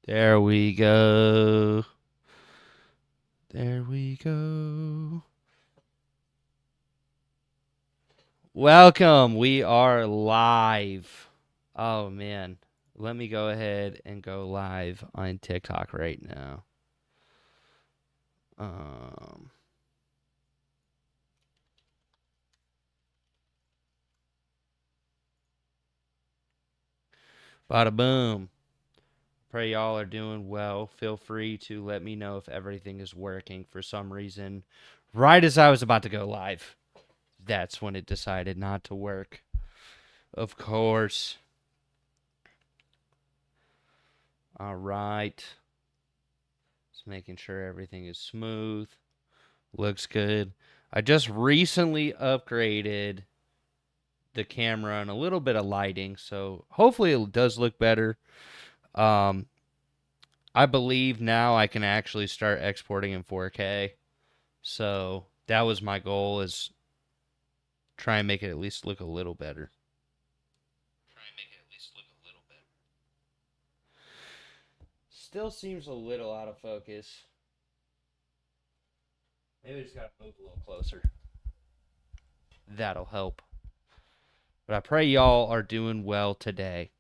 There we go. There we go. Welcome. We are live. Oh, man. Let me go ahead and go live on TikTok right now. Um, Bada boom. Pray y'all are doing well. Feel free to let me know if everything is working for some reason. Right as I was about to go live, that's when it decided not to work. Of course. All right. Just making sure everything is smooth. Looks good. I just recently upgraded the camera and a little bit of lighting, so hopefully it does look better. Um, I believe now I can actually start exporting in 4K. So that was my goal, is try and make it at least look a little better. Still seems a little out of focus. Maybe I just gotta move a little closer. That'll help. But I pray y'all are doing well today.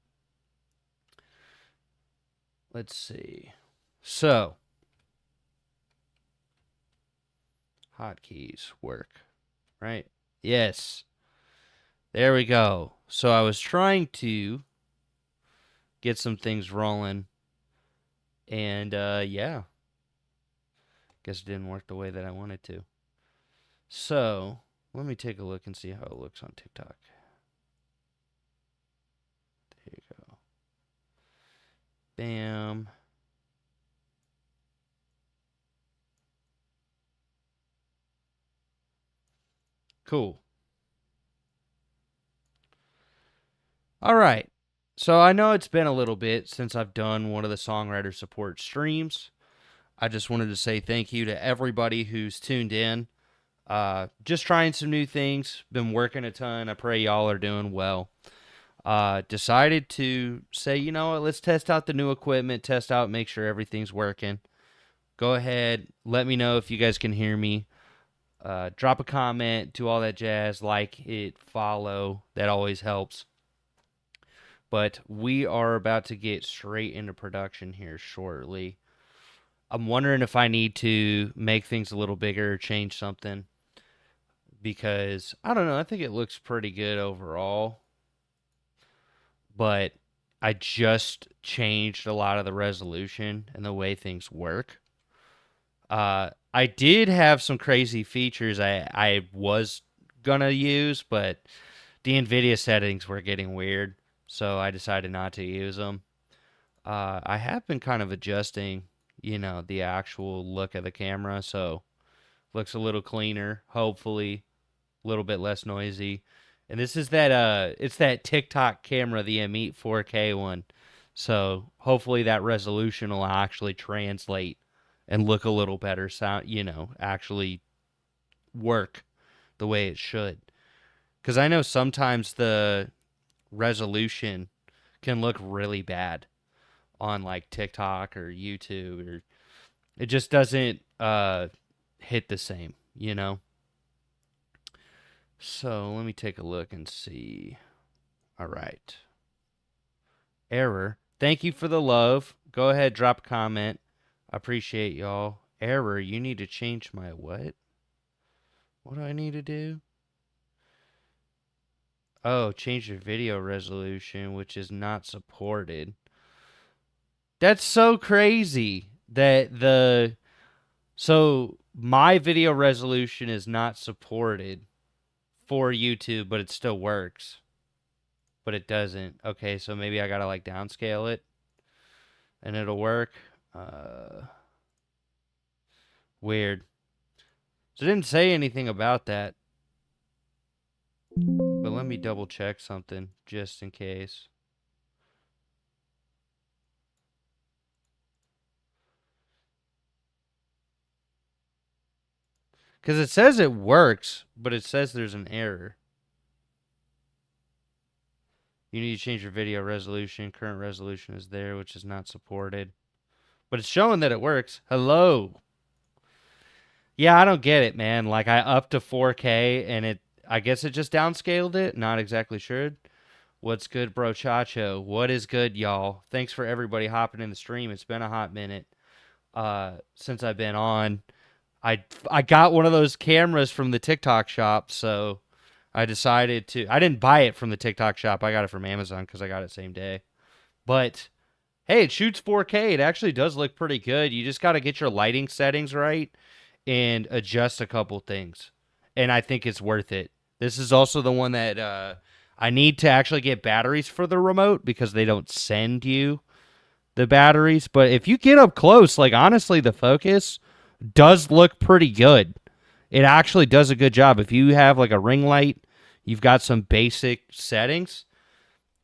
Let's see. So, hotkeys work, right? Yes. There we go. So I was trying to get some things rolling, and yeah, guess it didn't work the way that I wanted to. So let me take a look and see how it looks on TikTok. There you go. Bam. Cool. All right. So I know it's been a little bit since I've done one of the songwriter support streams. I just wanted to say thank you to everybody who's tuned in. Just trying some new things. Been working a ton. I pray y'all are doing well. Decided to say, you know what, let's test out the new equipment, test out, make sure everything's working. Go ahead, let me know if you guys can hear me. Drop a comment, do all that jazz, like it, follow. That always helps. But we are about to get straight into production here shortly. I'm wondering if I need to make things a little bigger, change something, because I don't know. I think it looks pretty good overall, but I just changed a lot of the resolution and the way things work. I did have some crazy features I was gonna use, but the NVIDIA settings were getting weird, so I decided not to use them. I have been kind of adjusting, the actual look of the camera, so looks a little cleaner, hopefully a little bit less noisy. And this is it's that TikTok camera, the M8 4K one. So hopefully that resolution will actually translate and look a little better, sound, actually work the way it should. Because I know sometimes the resolution can look really bad on like TikTok or YouTube, or it just doesn't hit the same. So let me take a look and see. All right. Error. Thank you for the love. Go ahead, drop a comment. I appreciate y'all. Error. You need to change my what? What do I need to do? Oh, change your video resolution, which is not supported. That's so crazy that so my video resolution is not supported for YouTube, but it still works. But it doesn't. Okay, so maybe I gotta like downscale it and it'll work. Weird. So it didn't say anything about that. But let me double check something just in case. Because it says it works, but it says there's an error. You need to change your video resolution. Current resolution is there, which is not supported. but it's showing that it works. Hello. Yeah, I don't get it, man. Like I upped to 4K and I guess it just downscaled it. Not exactly sure. What's good, bro Chacho? What is good, y'all? Thanks for everybody hopping in the stream. It's been a hot minute since I've been on. I got one of those cameras from the TikTok shop, so I decided to. I didn't buy it from the TikTok shop. I got it from Amazon because I got it same day. But hey, it shoots 4K. It actually does look pretty good. You just got to get your lighting settings right and adjust a couple things. And I think it's worth it. This is also the one that I need to actually get batteries for the remote because they don't send you the batteries. But if you get up close, like honestly, the focus does look pretty good. It actually does a good job. If you have like a ring light, you've got some basic settings.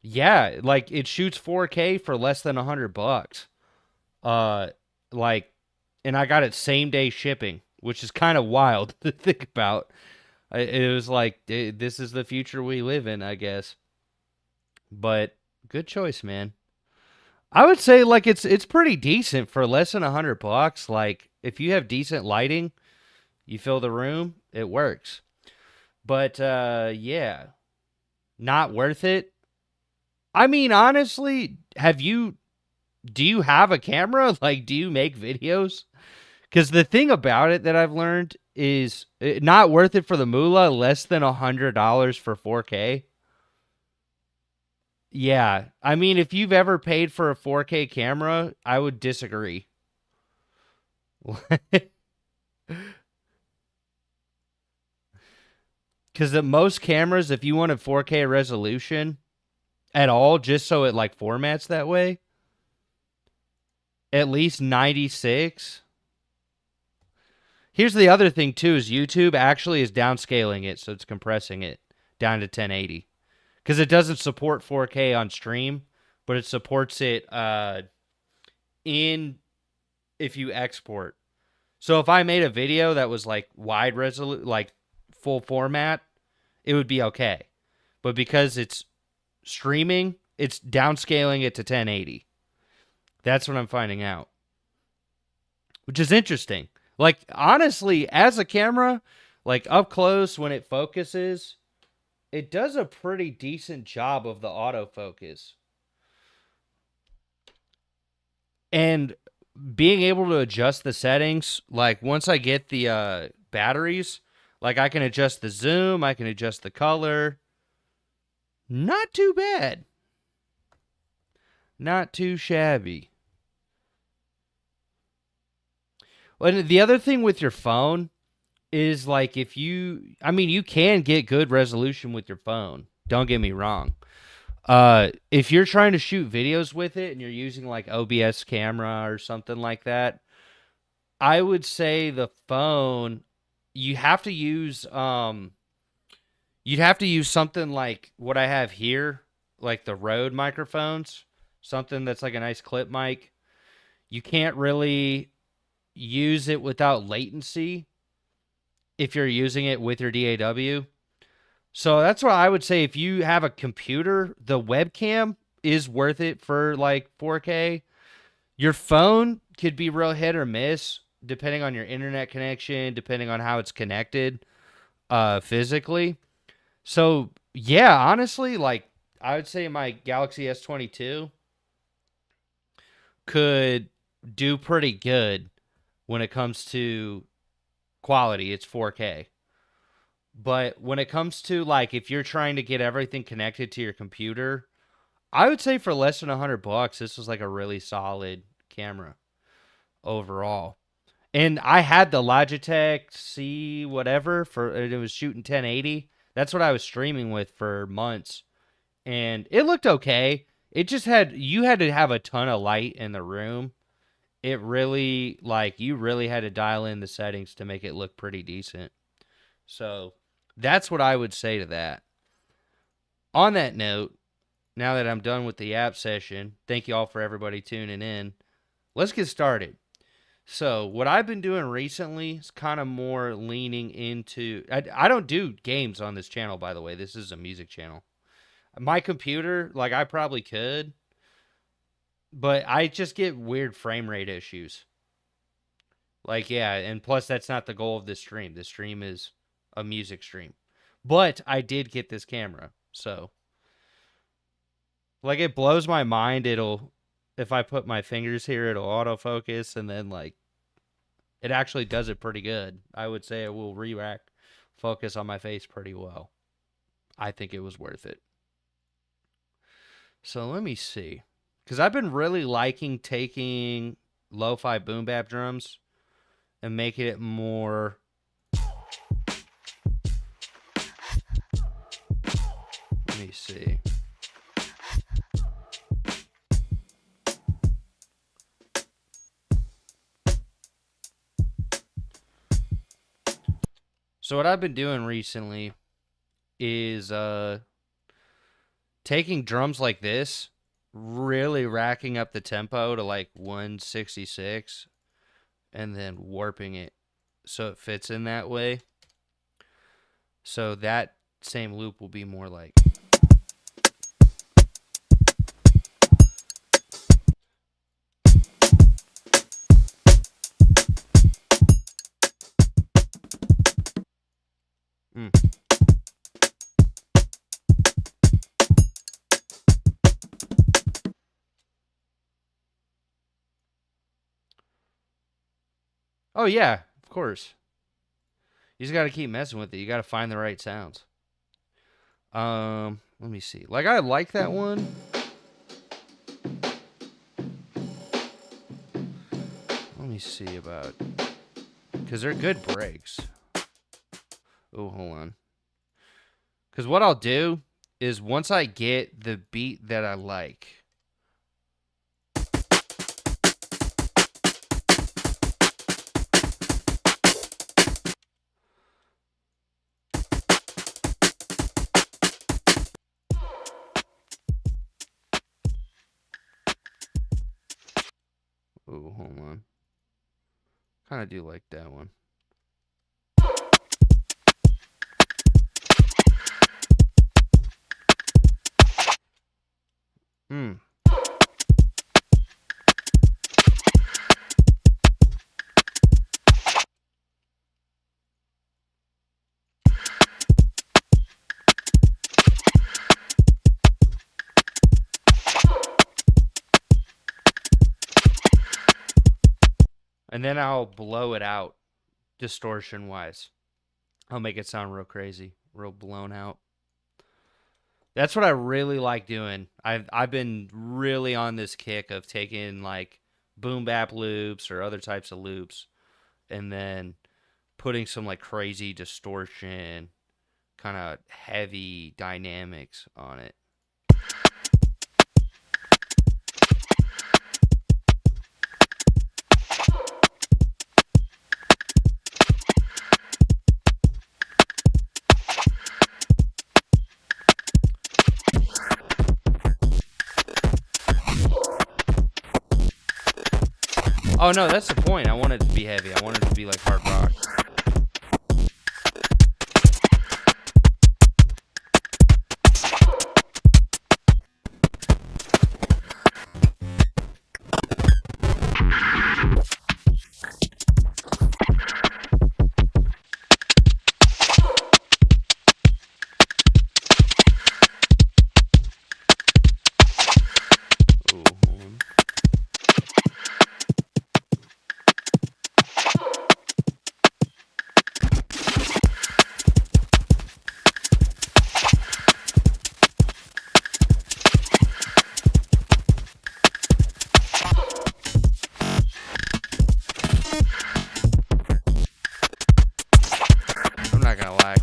Yeah, like it shoots 4K for less than $100. Like, and I got it same day shipping, which is kind of wild to think about. It was like this is the future we live in, I guess. But good choice, man. I would say like it's pretty decent for less than $100. Like if you have decent lighting, you fill the room, it works. But yeah, not worth it. I mean, honestly, do you have a camera? Like, do you make videos? Because the thing about it that I've learned is not worth it for the moolah, less than $100 for 4K. Yeah. I mean, if you've ever paid for a 4K camera, I would disagree. Because most cameras, if you want a 4K resolution at all, just so it like formats that way, at least 96. Here's the other thing too: is YouTube actually is downscaling it, so it's compressing it down to 1080 because it doesn't support 4K on stream, but it supports it in if you export. So if I made a video that was like wide resolution, like full format, it would be okay. But because it's streaming, it's downscaling it to 1080. That's what I'm finding out, which is interesting. Like, honestly, as a camera, like up close when it focuses, it does a pretty decent job of the autofocus. And being able to adjust the settings, like once I get the batteries, like I can adjust the zoom, I can adjust the color. Not too bad. Not too shabby. Well, the other thing with your phone is like I mean, you can get good resolution with your phone. Don't get me wrong. If you're trying to shoot videos with it and you're using like OBS camera or something like that, I would say the phone, you have to use you'd have to use something like what I have here, like the Rode microphones, something that's like a nice clip mic. You can't really use it without latency if you're using it with your DAW. So that's why I would say if you have a computer, the webcam is worth it for like 4K. Your phone could be real hit or miss depending on your internet connection, depending on how it's connected physically. So, yeah, honestly, like I would say my Galaxy S22 could do pretty good when it comes to quality. It's 4K. But when it comes to like if you're trying to get everything connected to your computer, I would say for less than $100, this was like a really solid camera overall. And I had the Logitech C whatever for it was shooting 1080. That's what I was streaming with for months. And it looked okay. It just you had to have a ton of light in the room. It really like you really had to dial in the settings to make it look pretty decent. So that's what I would say to that. On that note, now that I'm done with the app session, thank you all for everybody tuning in. Let's get started. So what I've been doing recently is kind of more leaning into... I don't do games on this channel, by the way. This is a music channel. My computer, like I probably could, But I just get weird frame rate issues. Like, yeah, and plus that's not the goal of this stream. This stream is a music stream. But I did get this camera. So, like, it blows my mind. It'll, if I put my fingers here, it'll autofocus, and then, like, it actually does it pretty good. I would say it will re-rack focus on my face pretty well. I think it was worth it. So let me see. Because I've been really liking taking lo-fi boom bap drums and making it more. Let me see. So what I've been doing recently is taking drums like this, really racking up the tempo to like 166, and then warping it so it fits in that way. So that same loop will be more like. Oh yeah, of course. You just got to keep messing with it. You got to find the right sounds. Let me see. Like, I like that one. Let me see about, because they're good breaks. Oh, hold on. Because what I'll do is once I get the beat that I like. Oh, hold on. Kind of do like that one. And then I'll blow it out distortion wise. I'll make it sound real crazy, real blown out. That's what I really like doing. I've been really on this kick of taking like boom bap loops or other types of loops and then putting some like crazy distortion, kind of heavy dynamics on it. Oh no, that's the point. I want it to be heavy. I want it to be like hard rock.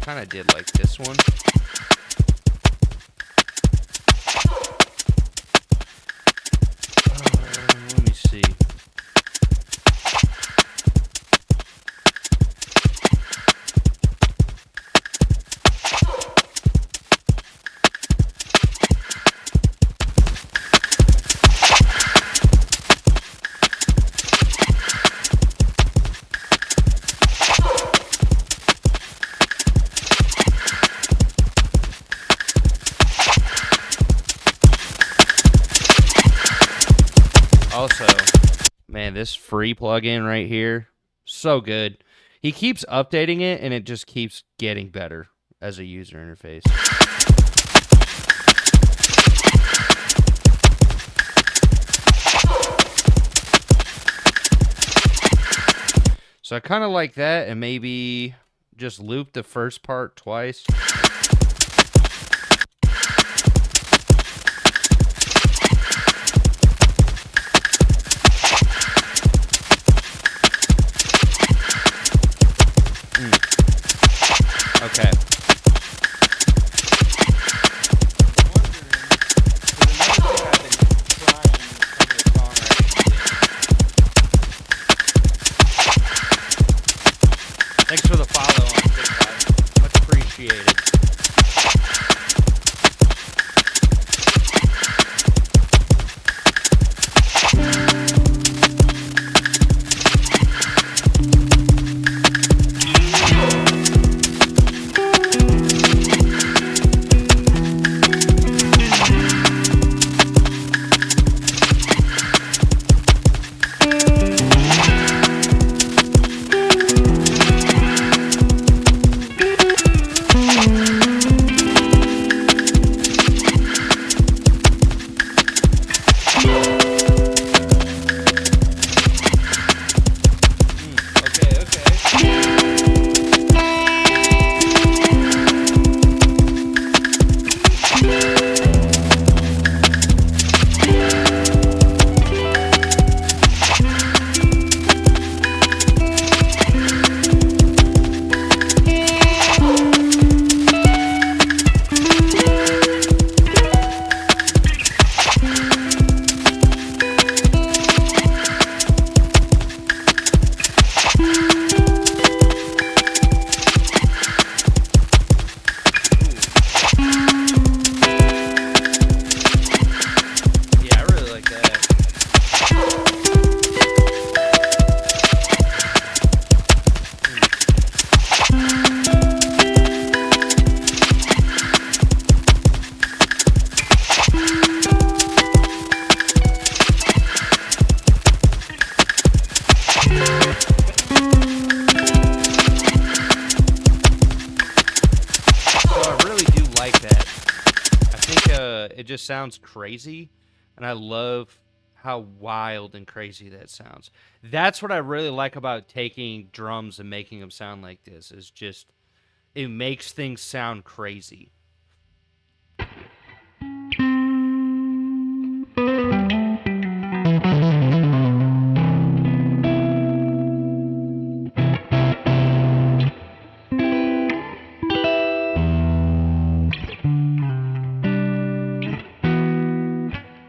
Kind of did like this one. Let me see. Also, man, this free plugin right here, so good. He keeps updating it, and it just keeps getting better as a user interface. So I kind of like that, and maybe just loop the first part twice. Okay. Thanks for the follow on TikTok. Much appreciated. It just sounds crazy, and I love how wild and crazy that sounds. That's what I really like about taking drums and making them sound like this, is just it makes things sound crazy.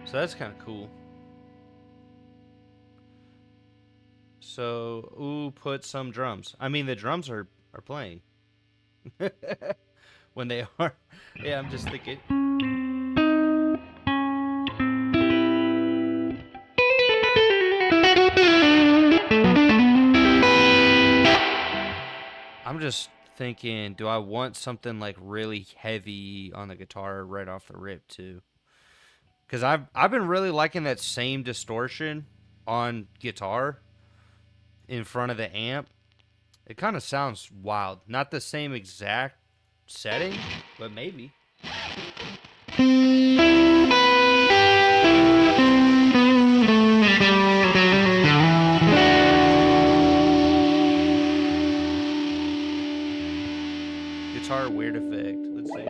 So that's kind of cool. So, ooh, put some drums. I mean, the drums are playing. When they are. Yeah, I'm just thinking. I'm just thinking, do I want something like really heavy on the guitar right off the rip too? Because I've been really liking that same distortion on guitar in front of the amp. It kind of sounds wild. Not the same exact setting, but maybe. Guitar weird effect. Let's see.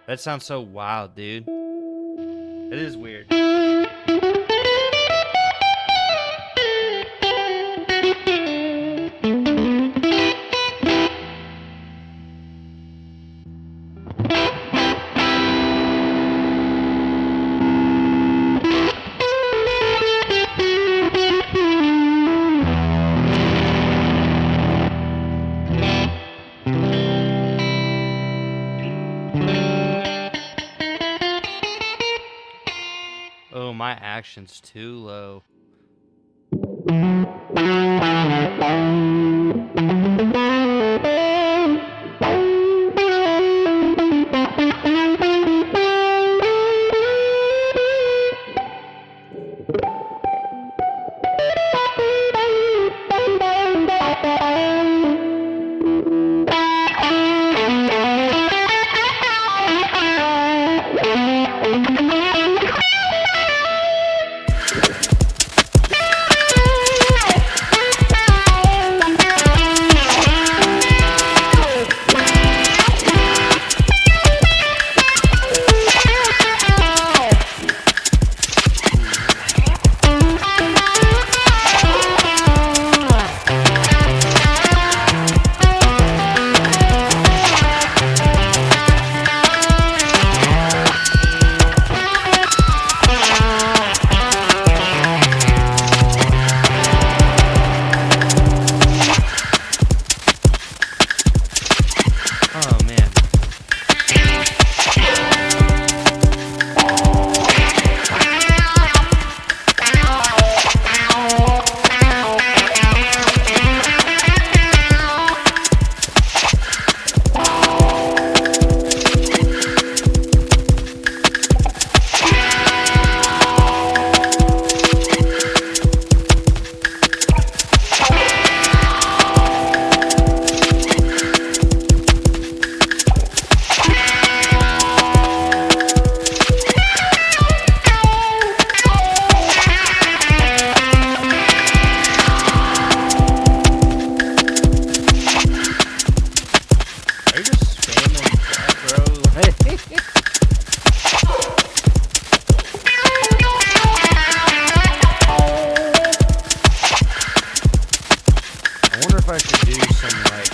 That sounds so wild, dude. It is weird. Oh, my action's too low. Oh man. Are you just spamming chat, bro? I wonder if I should do some like.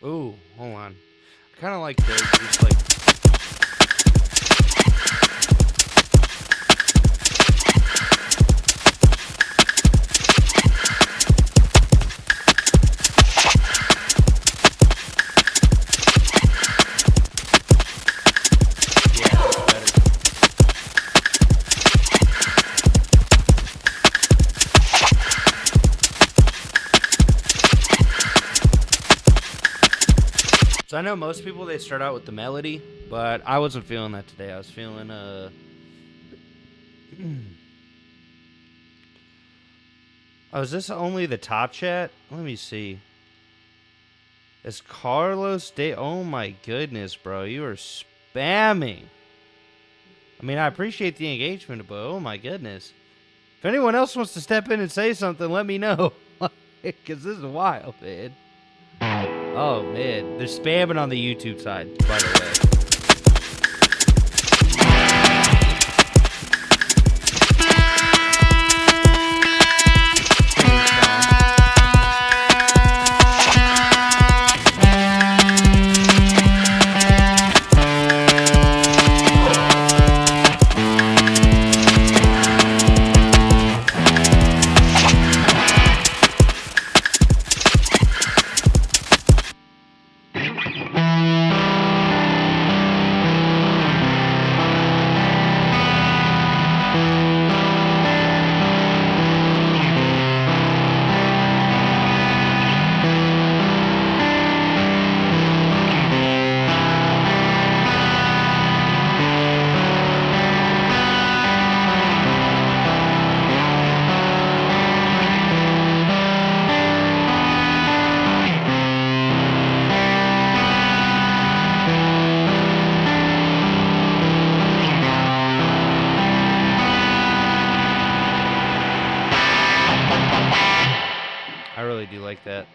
Ooh, hold on. I kind of like those, just like. Yeah, that's better. So I know most people, they start out with the melody, But I wasn't feeling that today. I was feeling Oh, is this only the top chat? Let me see. Is Carlos Day? Oh my goodness, bro. You are spamming. I mean, I appreciate the engagement, but oh my goodness. If anyone else wants to step in and say something, let me know. Because this is wild, man. Oh, man. They're spamming on the YouTube side, by the way. I really do like that.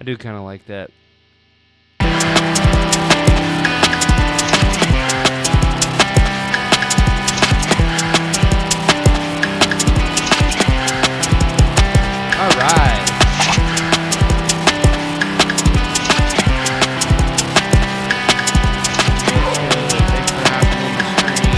I do kind of like that. All right. Thanks for having me on the stream.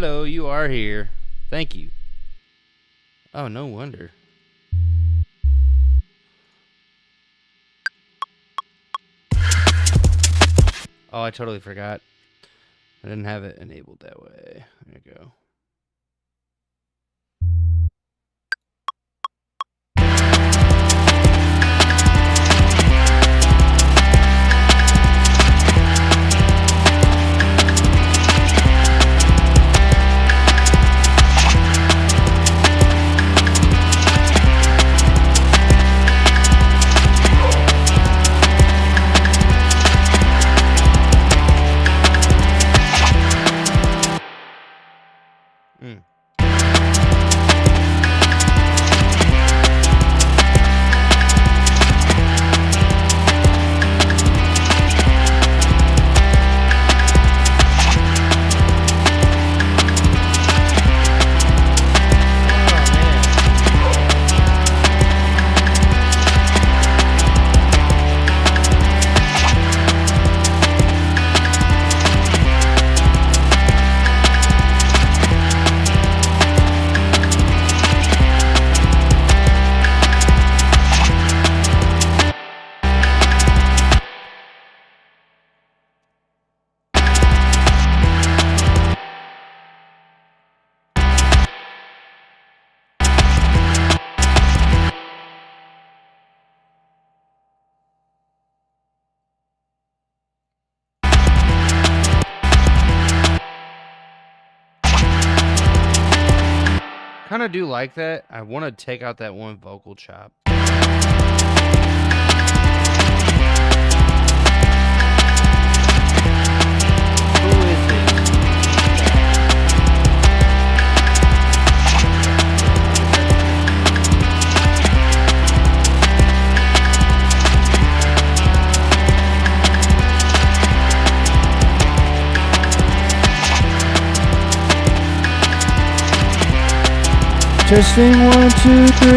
Hello, you are here. Thank you. Oh, no wonder. Oh, I totally forgot. I didn't have it enabled that way. There you go. Mm. Kind of do like that. I want to take out that one vocal chop. Who is it? Testing 1, 2, 3.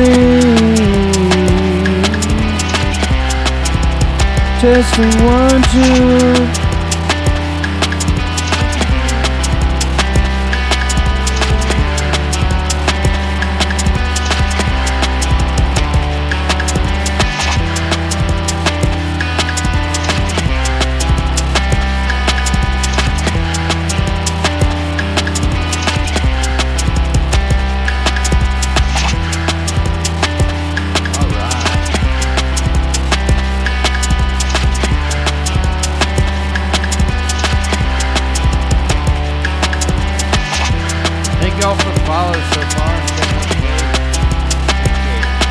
Testing 1, 2. Thank y'all for the follows so far and checking out the page. Appreciate it.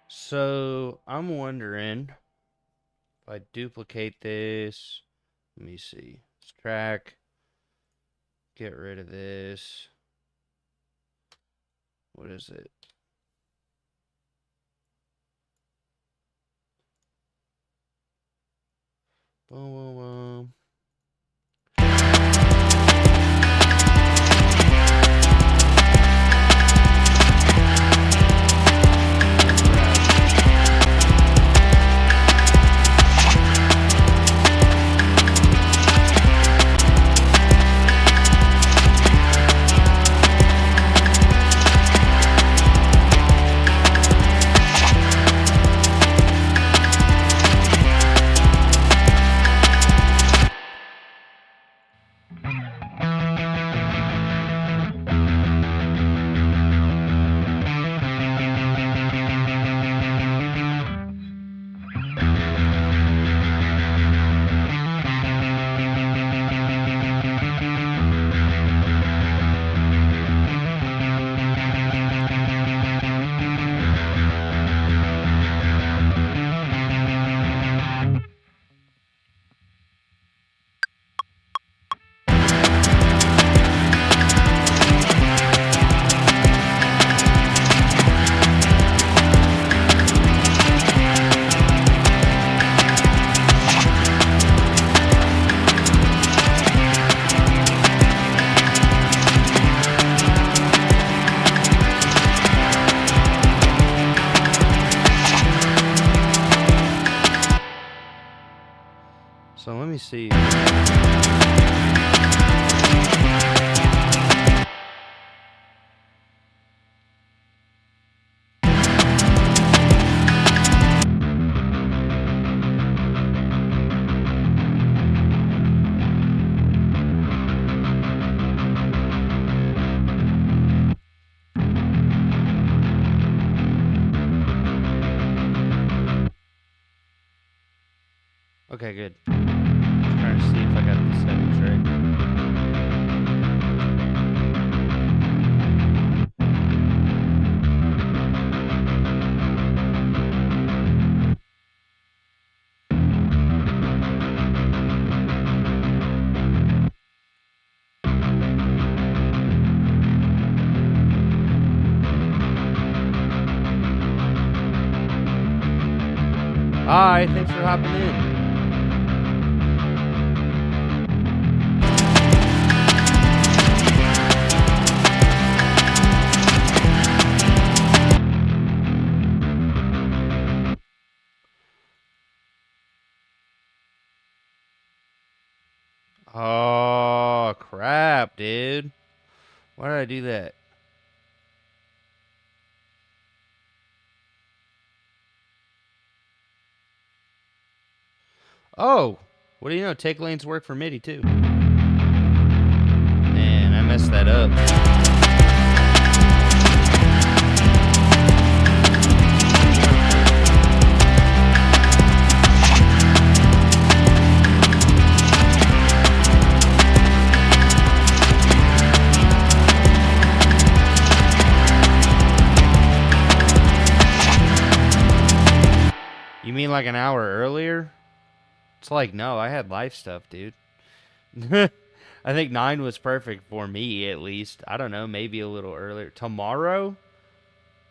So I'm wondering if I duplicate this. Let me see. Let's track. Get rid of this. What is it? Boom, boom, boom. see. Okay, good. Just trying to see if I got the settings right. Hi, thanks for hopping in. Oh, crap, dude. Why did I do that? Oh, what do you know? Take lanes work for MIDI too. Man, I messed that up. You mean like an hour earlier? It's like, no, I had life stuff, dude. I think 9 was perfect for me, at least. I don't know, maybe a little earlier. Tomorrow?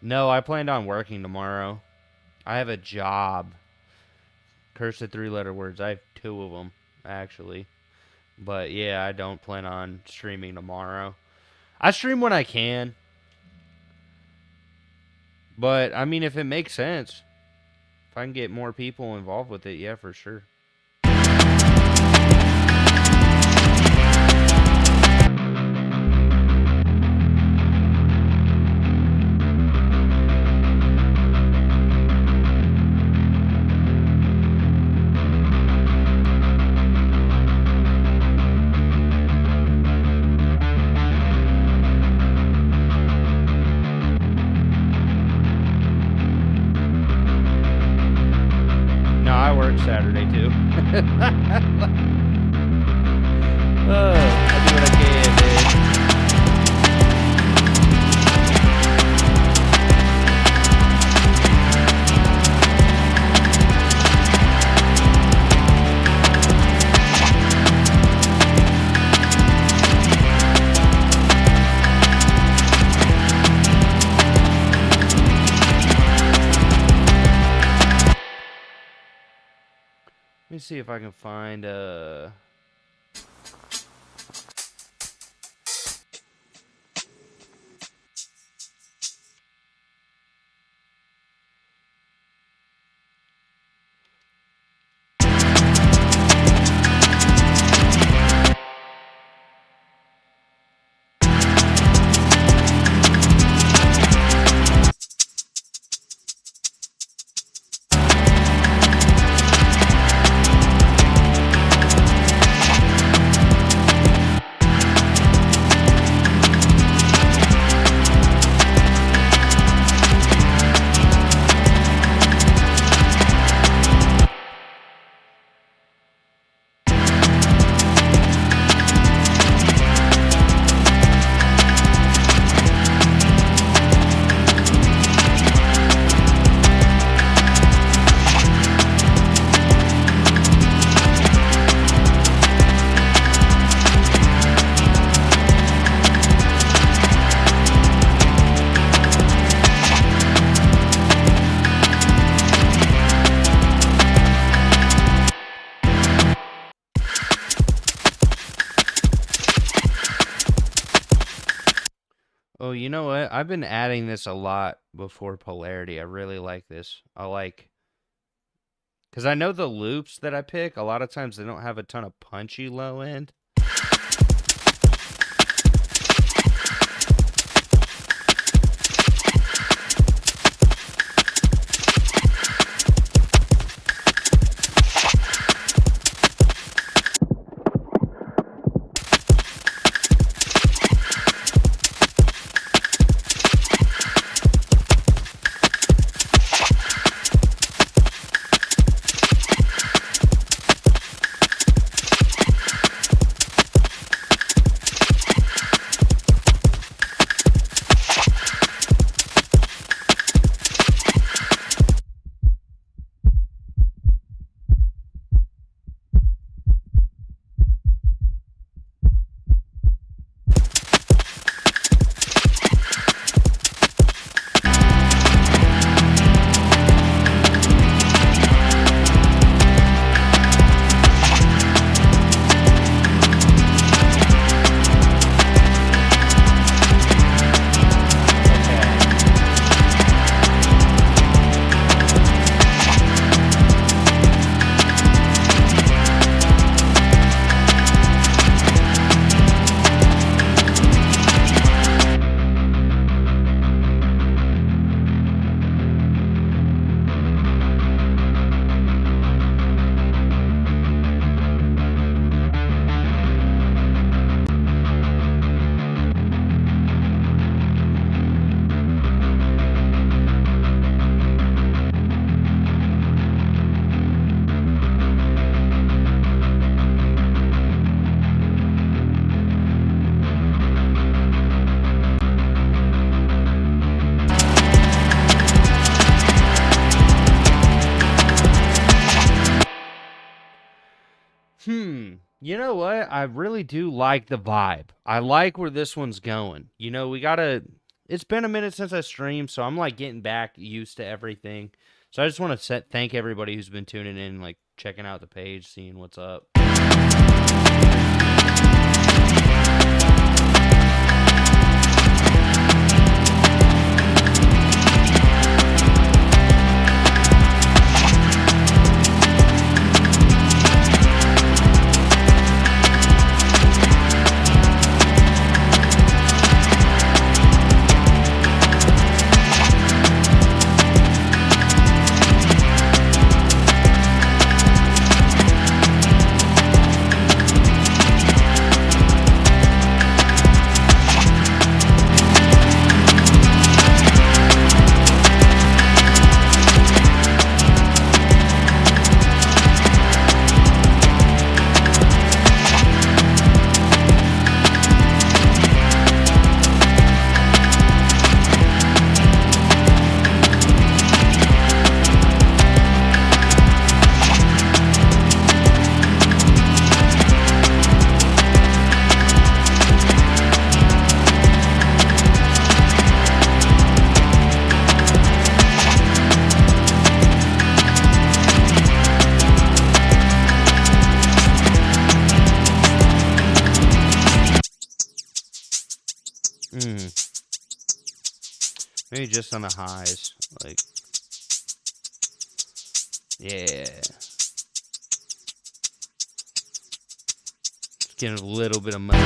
No, I planned on working tomorrow. I have a job. Curse the 3-letter words. I have 2 of them, actually. But yeah, I don't plan on streaming tomorrow. I stream when I can. But, I mean, if it makes sense. If I can get more people involved with it, yeah, for sure. Saturday too. I do what I can, dude. Let me see if I can find Oh, you know what? I've been adding this a lot before polarity. I really like this. I like Because I know the loops that I pick, a lot of times they don't have a ton of punchy low end. You know what? I really do like the vibe. I like where this one's going. You know, it's been a minute since I streamed, so I'm like getting back used to everything. So I just want to thank everybody who's been tuning in, like checking out the page, seeing what's up. Maybe just on the highs, like, yeah. Just getting a little bit of money.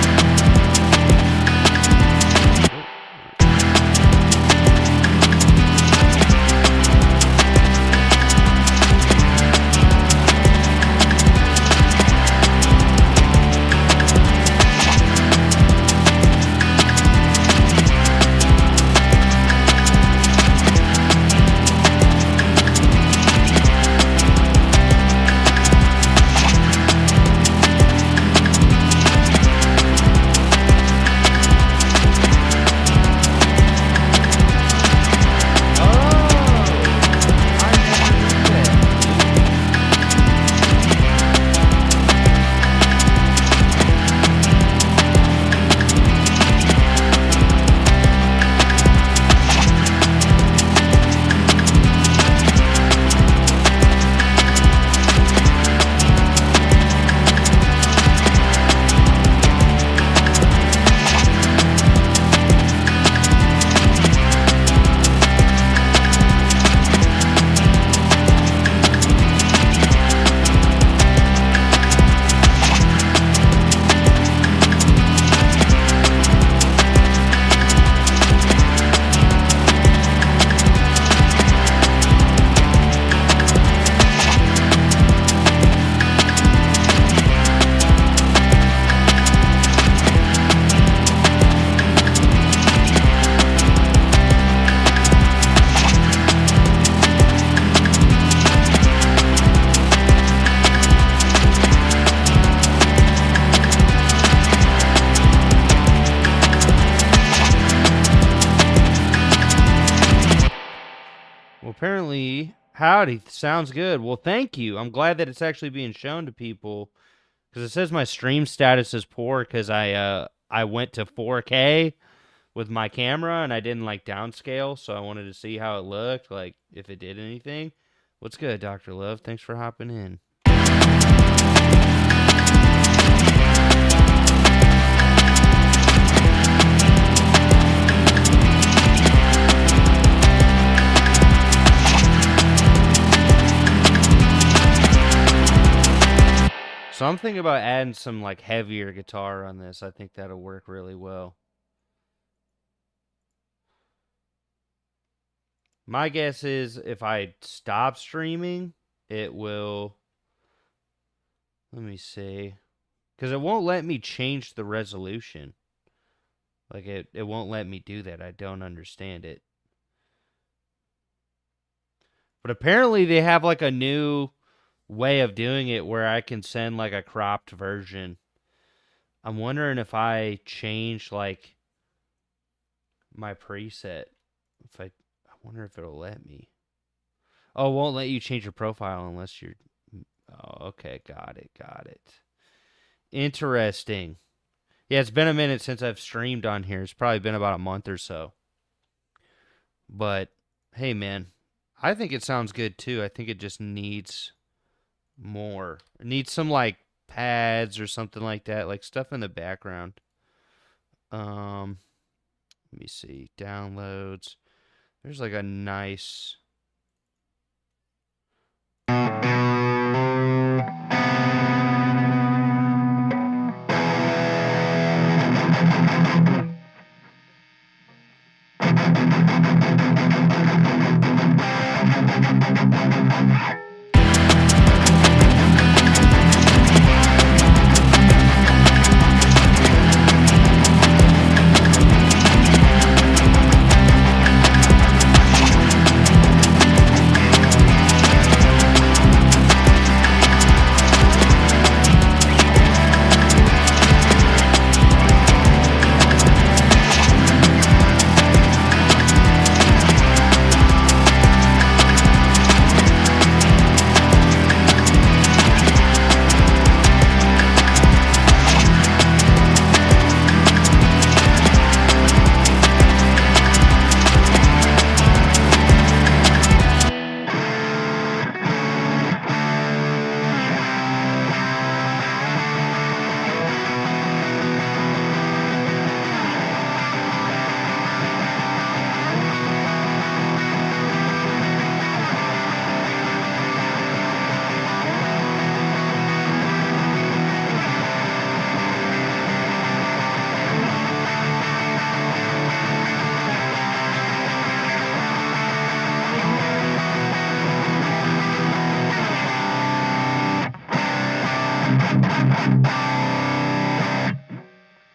apparently, howdy, sounds good. Well, thank you. I'm glad that it's actually being shown to people because it says my stream status is poor because I went to 4K with my camera and I didn't like downscale, so I wanted to see how it looked, like if it did anything. What's good, Dr. Love? Thanks for hopping in. So I'm thinking about adding some like heavier guitar on this. I think that'll work really well. My guess is if I stop streaming, it will... Let me see. Because it won't let me change the resolution. Like, it won't let me do that. I don't understand it. But apparently they have, like, a new way of doing it where I can send, like, a cropped version. I'm wondering if I change, like, my preset. I wonder if it'll let me. Oh, it won't let you change your profile unless you're... Oh, okay. Got it. Interesting. Yeah, it's been a minute since I've streamed on here. It's probably been about a month or so. But, hey, man, I think it sounds good, too. I think it just needs more. It needs some, like, pads or something like that, like stuff in the background. Let me see. Downloads. There's, like, a nice...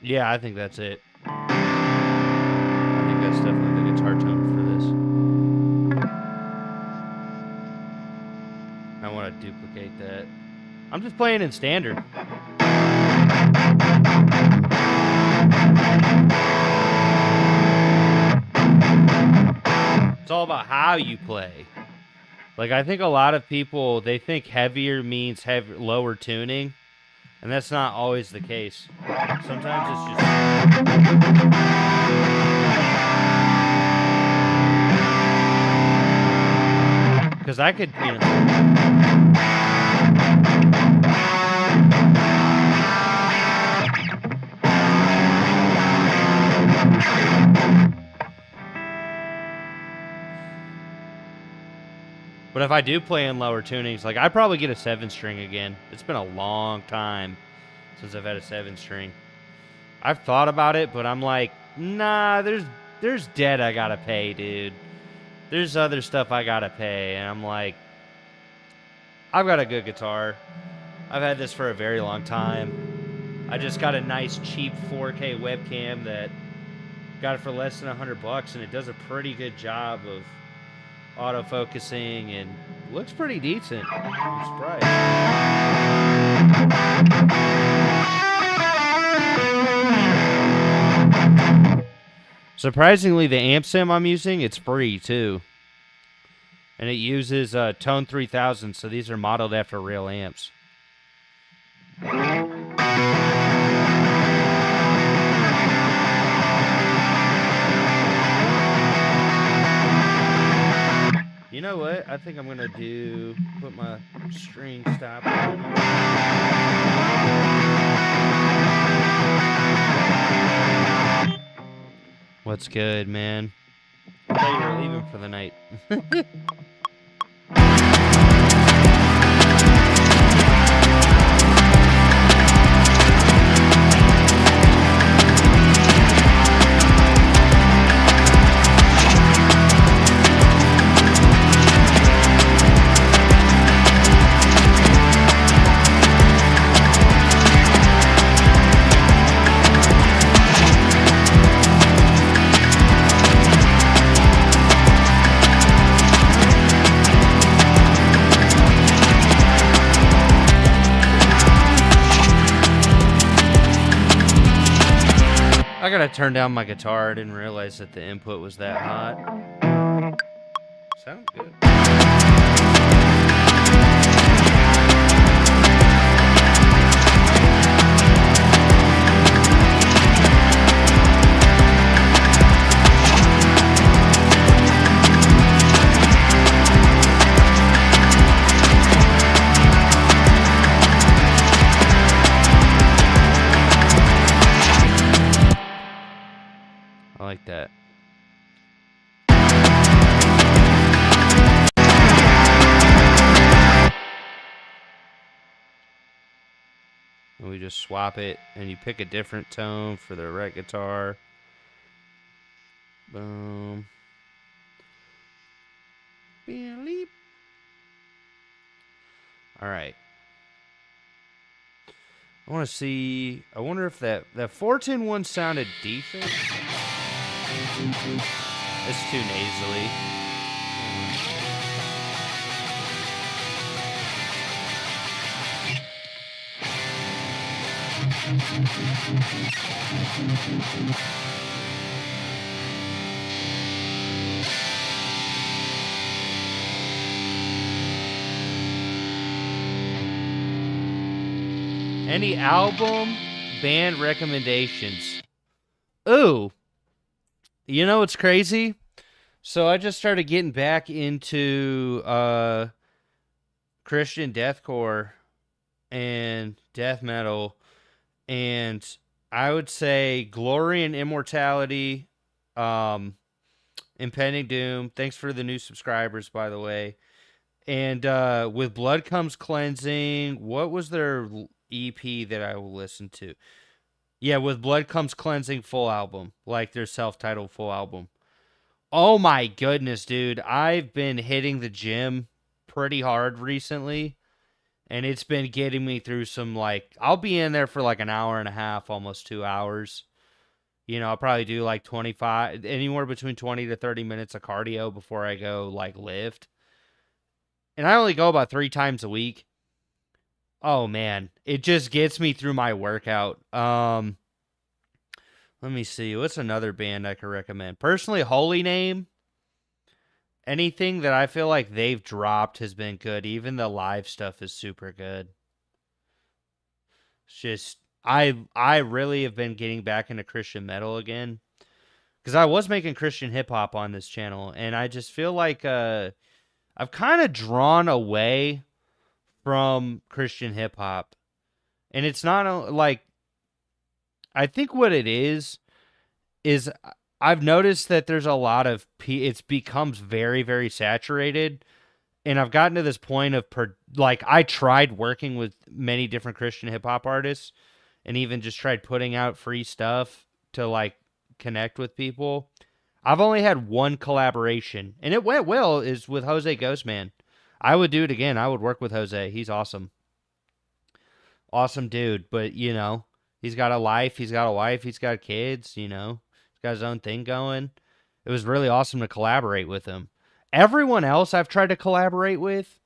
Yeah, I think that's it. I think that's definitely the guitar tone for this. I want to duplicate that. I'm just playing in standard. It's all about how you play. Like, I think a lot of people, they think heavier means lower tuning. And that's not always the case. Sometimes it's just... Because I could, you know... But if I do play in lower tunings, like, I'd probably get a 7-string again. It's been a long time since I've had a 7-string. I've thought about it, but I'm like, nah, there's debt I gotta pay, dude. There's other stuff I gotta pay, and I'm like, I've got a good guitar. I've had this for a very long time. I just got a nice, cheap 4K webcam that got it for less than $100, and it does a pretty good job of autofocusing and looks pretty decent. I'm surprised. Surprisingly, the amp sim I'm using, it's free too. And it uses Tone 3000, so these are modeled after real amps. You know what? I think I'm gonna put my string stop on here. What's good, man? I thought you were leaving for the night. I gotta turn down my guitar. I didn't realize that the input was that hot. Sounds good. I like that. And we just swap it, and you pick a different tone for the right guitar. Boom. Beep. All right. I want to see. I wonder if that 410-1 sounded decent. It's too nasally. Any album, band recommendations? Ooh. You know what's crazy? So I just started getting back into Christian deathcore and death metal, and I would say Glory and Immortality, Impending Doom. Thanks for the new subscribers, by the way. And With Blood Comes Cleansing. What was their EP that I will listen to? Yeah, With Blood Comes Cleansing full album, like their self-titled full album. Oh my goodness, dude. I've been hitting the gym pretty hard recently, and it's been getting me through some, like, I'll be in there for like an hour and a half, almost 2 hours. You know, I'll probably do like 25, anywhere between 20 to 30 minutes of cardio before I go like lift. And I only go about 3 times a week. Oh man, it just gets me through my workout. Let me see. What's another band I could recommend? Personally, Holy Name. Anything that I feel like they've dropped has been good. Even the live stuff is super good. It's just I really have been getting back into Christian metal again, because I was making Christian hip hop on this channel, and I just feel like I've kind of drawn away from Christian hip hop. And it's not like, I think what it is I've noticed that there's a lot of it's becomes very, very saturated. And I've gotten to this point of like, I tried working with many different Christian hip hop artists, and even just tried putting out free stuff to like connect with people. I've only had one collaboration, and it went well, is with Jose Ghostman. I would do it again. I would work with Jose. He's awesome. Awesome dude. But, you know, he's got a life. He's got a wife. He's got kids, you know. He's got his own thing going. It was really awesome to collaborate with him. Everyone else I've tried to collaborate with,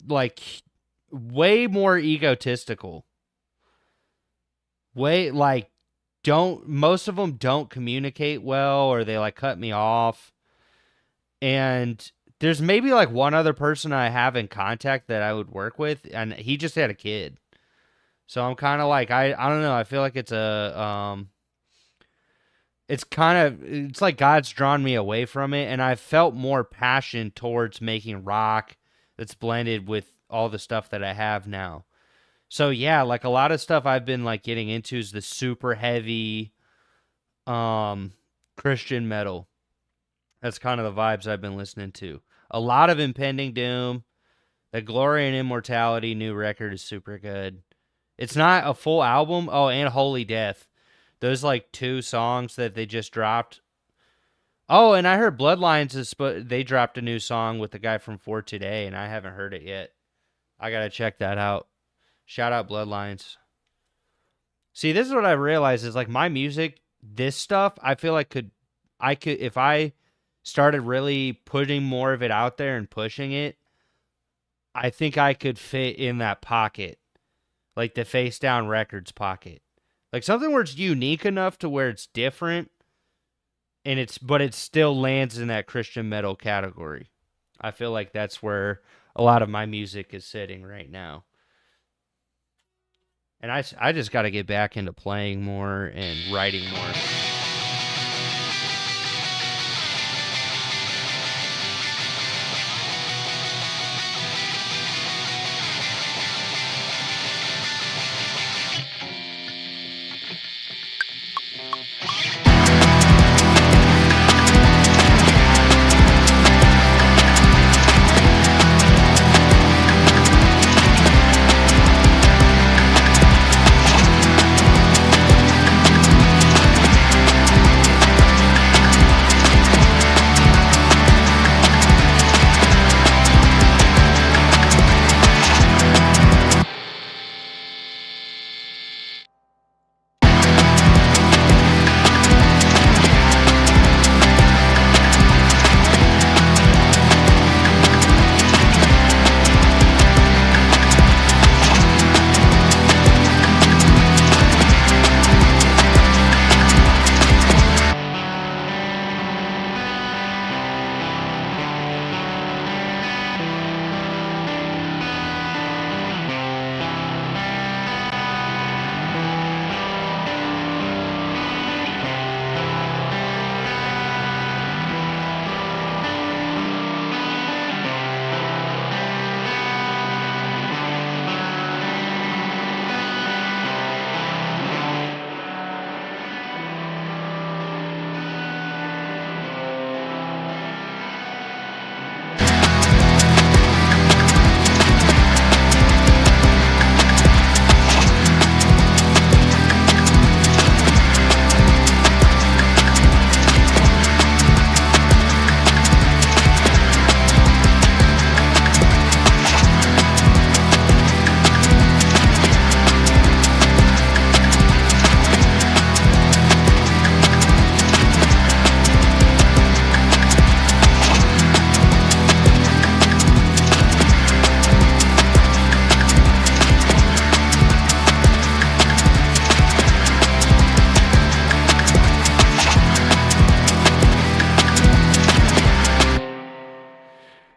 like, way more egotistical. Way, like, most of them don't communicate well, or they, like, cut me off. And there's maybe like one other person I have in contact that I would work with, and he just had a kid. So I'm kind of like I don't know. I feel like it's like God's drawn me away from it, and I felt more passion towards making rock that's blended with all the stuff that I have now. So yeah, like a lot of stuff I've been like getting into is the super heavy Christian metal. That's kind of the vibes I've been listening to. A lot of Impending Doom. The Glory and Immortality new record is super good. It's not a full album. Oh, and Holy Death. Those like 2 songs that they just dropped. Oh, and I heard Bloodlines they dropped a new song with the guy from For Today, and I haven't heard it yet. I gotta check that out. Shout out Bloodlines. See, this is what I realized is like my music, this stuff, I feel like I could if I started really putting more of it out there and pushing it, I think I could fit in that pocket. Like the Face Down Records pocket. Like something where it's unique enough to where it's different and but it still lands in that Christian metal category. I feel like that's where a lot of my music is sitting right now. And I just got to get back into playing more and writing more.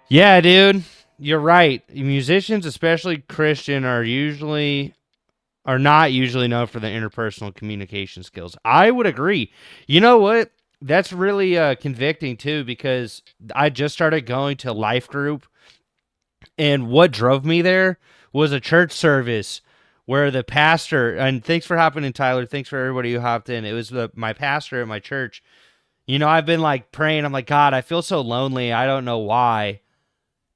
Yeah, dude, you're right. Musicians, especially Christian, are not usually known for their interpersonal communication skills. I would agree. You know what? That's really convicting too, because I just started going to Life Group, and what drove me there was a church service where the pastor, and thanks for hopping in, Tyler. Thanks for everybody who hopped in. It was my pastor at my church. You know, I've been like praying. I'm like, God, I feel so lonely. I don't know why.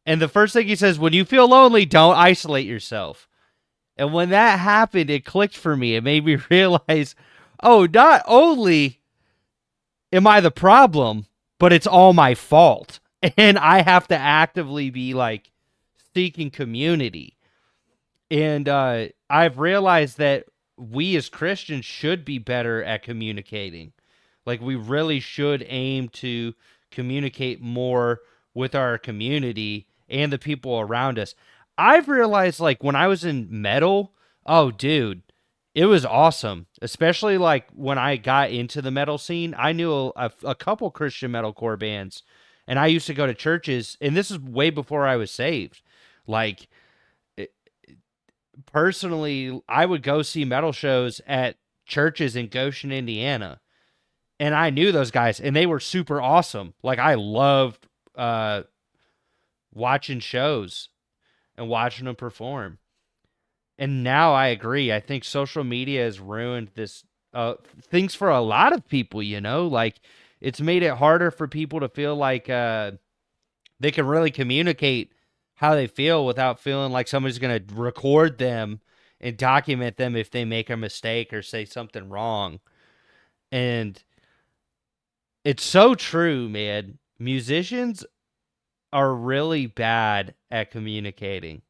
And the first thing he says, when you feel lonely, don't isolate yourself. And when that happened, it clicked for me. It made me realize, oh, not only am I the problem, but it's all my fault. And I have to actively be like seeking community. And I've realized that we as Christians should be better at communicating. Like we really should aim to communicate more with our community and the people around us. I've realized, like, when I was in metal, oh, dude, it was awesome. Especially, like, when I got into the metal scene, I knew a couple Christian metalcore bands, And I used to go to churches, and this is way before I was saved. Like, personally, I would go see metal shows at churches in Goshen, Indiana. And I knew those guys, and they were super awesome. Like, I loved watching shows and watching them perform. And now I agree. I think social media has ruined this things for a lot of people, like it's made it harder for people to feel like they can really communicate how they feel without feeling like somebody's going to record them and document them if they make a mistake or say something wrong. And it's so true, man. Musicians are really bad at communicating.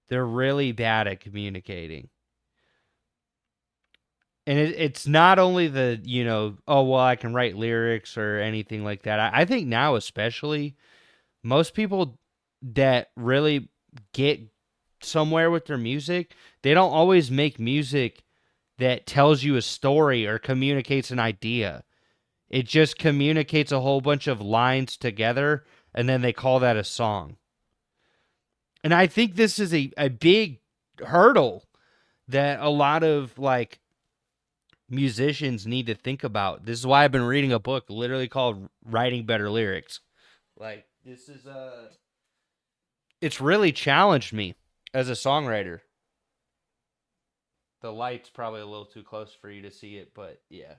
They're really bad at communicating. And it's not only the, oh, well, I can write lyrics or anything like that. I think now, especially, most people that really get somewhere with their music, they don't always make music that tells you a story or communicates an idea. It just communicates a whole bunch of lines together, and then they call that a song. And I think this is a big hurdle that a lot of, like, musicians need to think about. This is why I've been reading a book literally called Writing Better Lyrics. Like, this is it's really challenged me as a songwriter. The light's probably a little too close for you to see it, but yeah.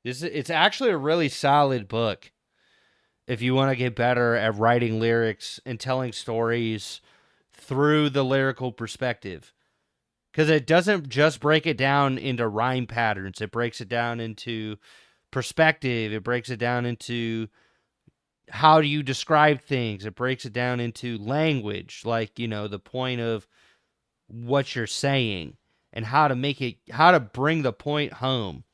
It's actually a really solid book if you want to get better at writing lyrics and telling stories through the lyrical perspective. Because it doesn't just break it down into rhyme patterns. It breaks it down into perspective. It breaks it down into how do you describe things. It breaks it down into language, like, the point of what you're saying and how to bring the point home.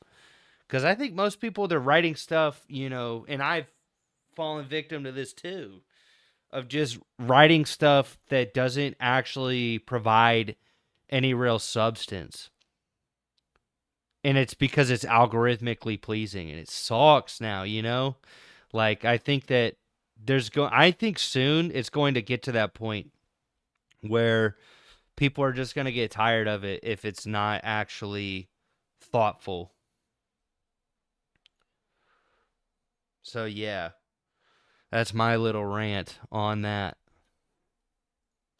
Because I think most people, they're writing stuff, and I've fallen victim to this too, of just writing stuff that doesn't actually provide any real substance. And it's because it's algorithmically pleasing, and it sucks now, Like, I think that I think soon it's going to get to that point where people are just going to get tired of it if it's not actually thoughtful. So yeah, that's my little rant on that.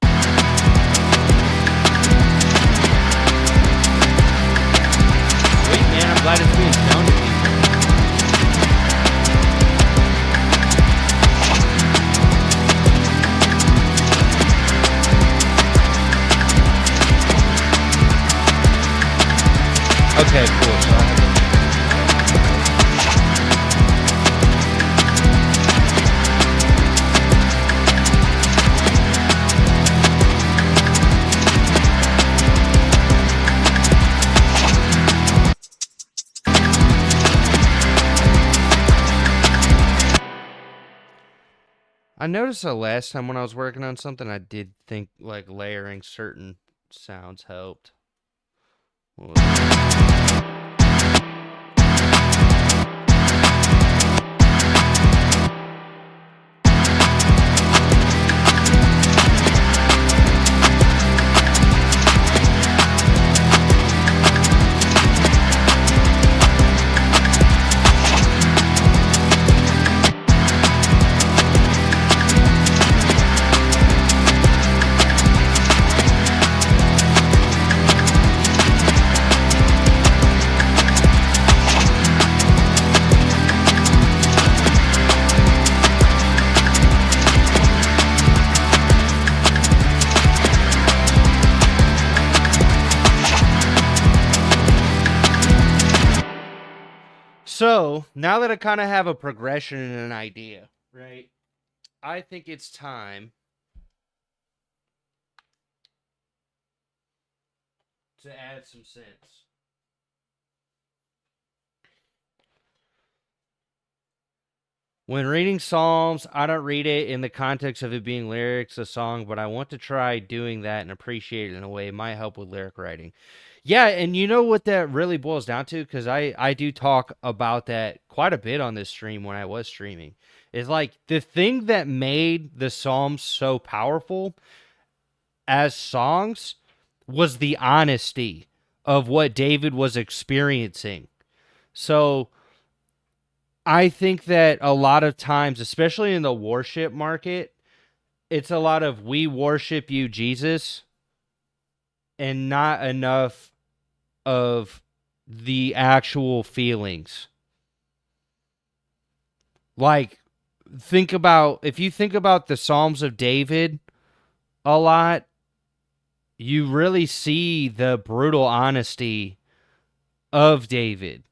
Sweet, man, I'm glad it's being shown to me. Okay, cool. So I have I noticed the last time when I was working on something, I did think like layering certain sounds helped. What was it? So, now that I kind of have a progression and an idea, right? I think it's time to add some synths. When reading Psalms, I don't read it in the context of it being lyrics, a song, but I want to try doing that and appreciate it in a way it might help with lyric writing. Yeah, and you know what that really boils down to? Because I do talk about that quite a bit on this stream when I was streaming. Is like the thing that made the Psalms so powerful as songs was the honesty of what David was experiencing. So I think that a lot of times, especially in the worship market, it's a lot of we worship you, Jesus, and not enough of the actual feelings. Like, if you think about the Psalms of David a lot, you really see the brutal honesty of David.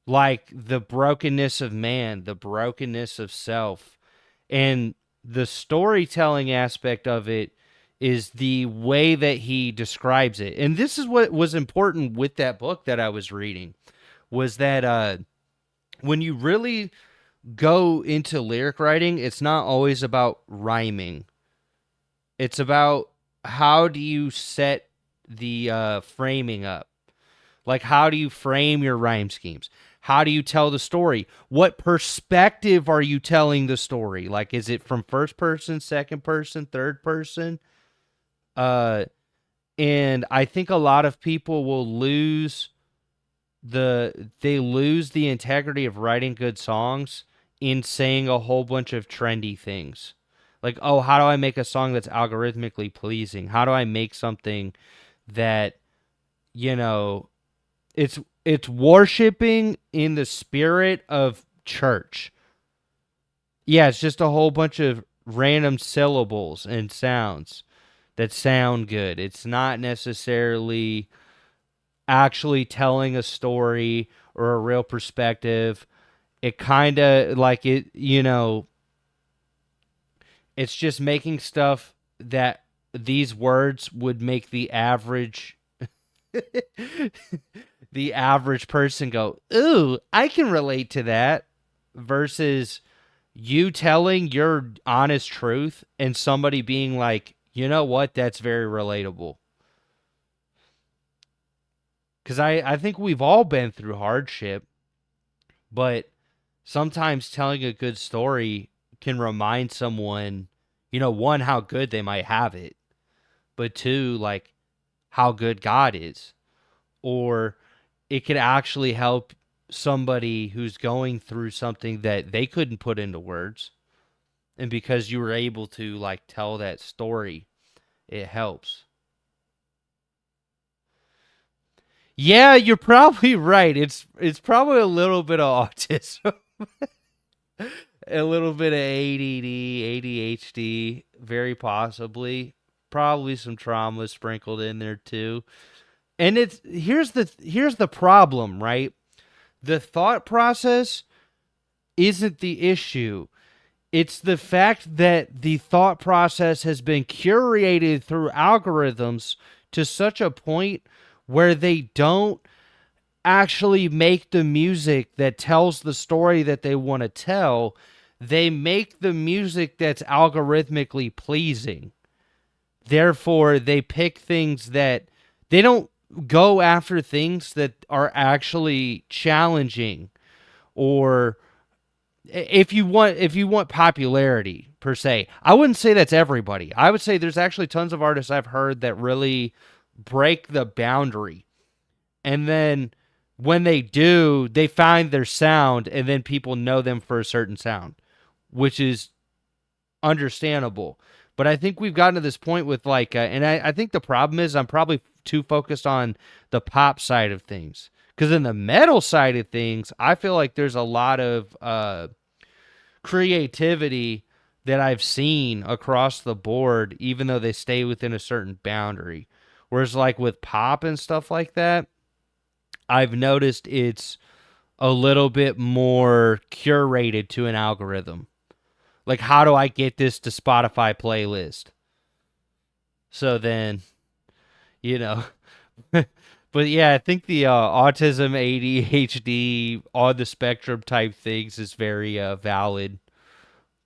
Like the brokenness of man, the brokenness of self. And the storytelling aspect of it is the way that he describes it. And this is what was important with that book that I was reading, was that when you really go into lyric writing, it's not always about rhyming. It's about how do you set the framing up? Like, how do you frame your rhyme schemes? How do you tell the story? What perspective are you telling the story? Like, is it from first person, second person, third person? And I think a lot of people will lose the integrity of writing good songs in saying a whole bunch of trendy things. Like, oh, how do I make a song that's algorithmically pleasing? How do I make something that, you know, it's worshiping in the spirit of church. Yeah, it's just a whole bunch of random syllables and sounds that sound good. It's not necessarily actually telling a story or a real perspective. It kind of like it, it's just making stuff that these words would make the average the average person go, ooh, I can relate to that, versus you telling your honest truth and somebody being like, you know what, that's very relatable. Because I think we've all been through hardship, but sometimes telling a good story can remind someone, one, how good they might have it, but two, like, how good God is. Or it could actually help somebody who's going through something that they couldn't put into words. And because you were able to, like, tell that story, it helps. Yeah, you're probably right. It's probably a little bit of autism. A little bit of ADD, ADHD, very possibly. Probably some trauma sprinkled in there too. And here's the problem, right? The thought process isn't the issue. It's the fact that the thought process has been curated through algorithms to such a point where they don't actually make the music that tells the story that they want to tell. They make the music that's algorithmically pleasing. Therefore, they pick things that they don't go after things that are actually challenging, or if you want popularity per se. I wouldn't say that's everybody. I would say there's actually tons of artists I've heard that really break the boundary, and then when they do, they find their sound, and then people know them for a certain sound, which is understandable. But I think we've gotten to this point with like, and I think the problem is I'm probably too focused on the pop side of things. Because in the metal side of things, I feel like there's a lot of creativity that I've seen across the board, even though they stay within a certain boundary. Whereas like with pop and stuff like that, I've noticed it's a little bit more curated to an algorithm. Like, how do I get this to Spotify playlist? So then, But yeah, I think the autism, ADHD, on the spectrum type things is very valid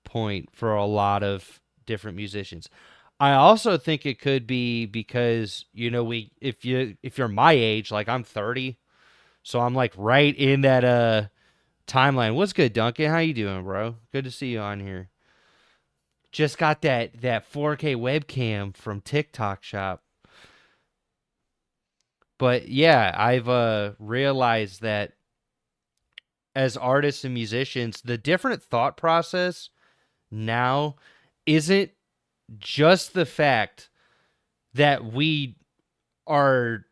point for a lot of different musicians. I also think it could be because if you're my age, like I'm 30, so I'm like right in that timeline. What's good, Duncan? How you doing, bro? Good to see you on here. Just got that 4K webcam from TikTok Shop. But yeah, I've realized that as artists and musicians, the different thought process now isn't just the fact that we are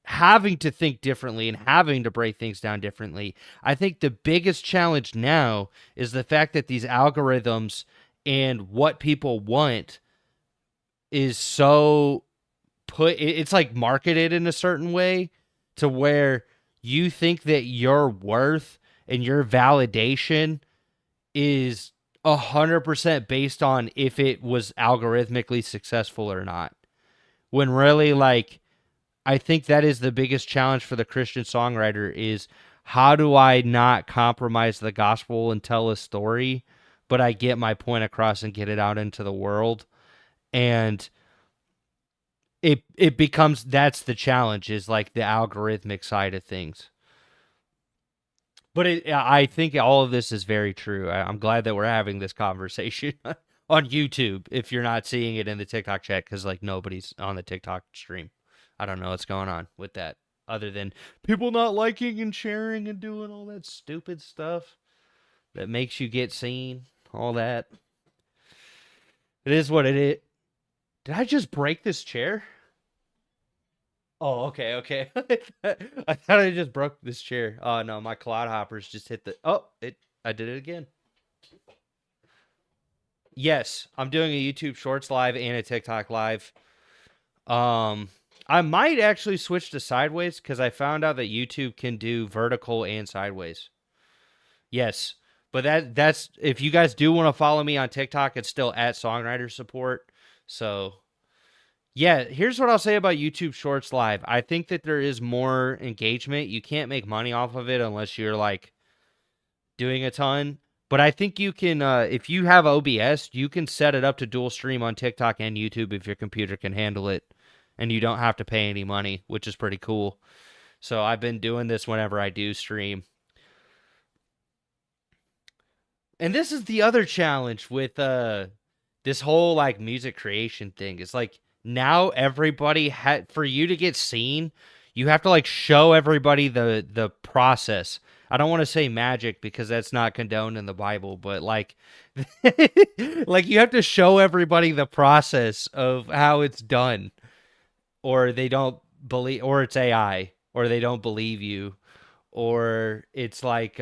having to think differently and having to break things down differently. I think the biggest challenge now is the fact that these algorithms and what people want is so it's like marketed in a certain way to where you think that your worth and your validation is 100% based on if it was algorithmically successful or not. When really, like, I think that is the biggest challenge for the Christian songwriter is how do I not compromise the gospel and tell a story, but I get my point across and get it out into the world. And it becomes that's the challenge is like the algorithmic side of things. But I think all of this is very true. I'm glad that we're having this conversation on YouTube. If you're not seeing it in the TikTok chat, because like nobody's on the TikTok stream, I don't know what's going on with that, other than people not liking and sharing and doing all that stupid stuff that makes you get seen. All that. It is what it is. Did I just break this chair? Oh, okay, okay. I thought I just broke this chair. Oh no, my clod hoppers just hit the. Oh, it. I did it again. Yes, I'm doing a YouTube Shorts live and a TikTok live. I might actually switch to sideways because I found out that YouTube can do vertical and sideways. Yes, but that's if you guys do want to follow me on TikTok, it's still at Songwriter Support. So yeah, here's what I'll say about YouTube Shorts Live. I think that there is more engagement. You can't make money off of it unless you're like doing a ton. But I think you can, if you have OBS, you can set it up to dual stream on TikTok and YouTube if your computer can handle it. And you don't have to pay any money, which is pretty cool. So I've been doing this whenever I do stream. And this is the other challenge with this whole like music creation thing. It's like now everybody had for you to get seen, you have to like show everybody the process. I don't want to say magic because that's not condoned in the Bible, but like like you have to show everybody the process of how it's done or they don't believe or it's AI or they don't believe you or it's like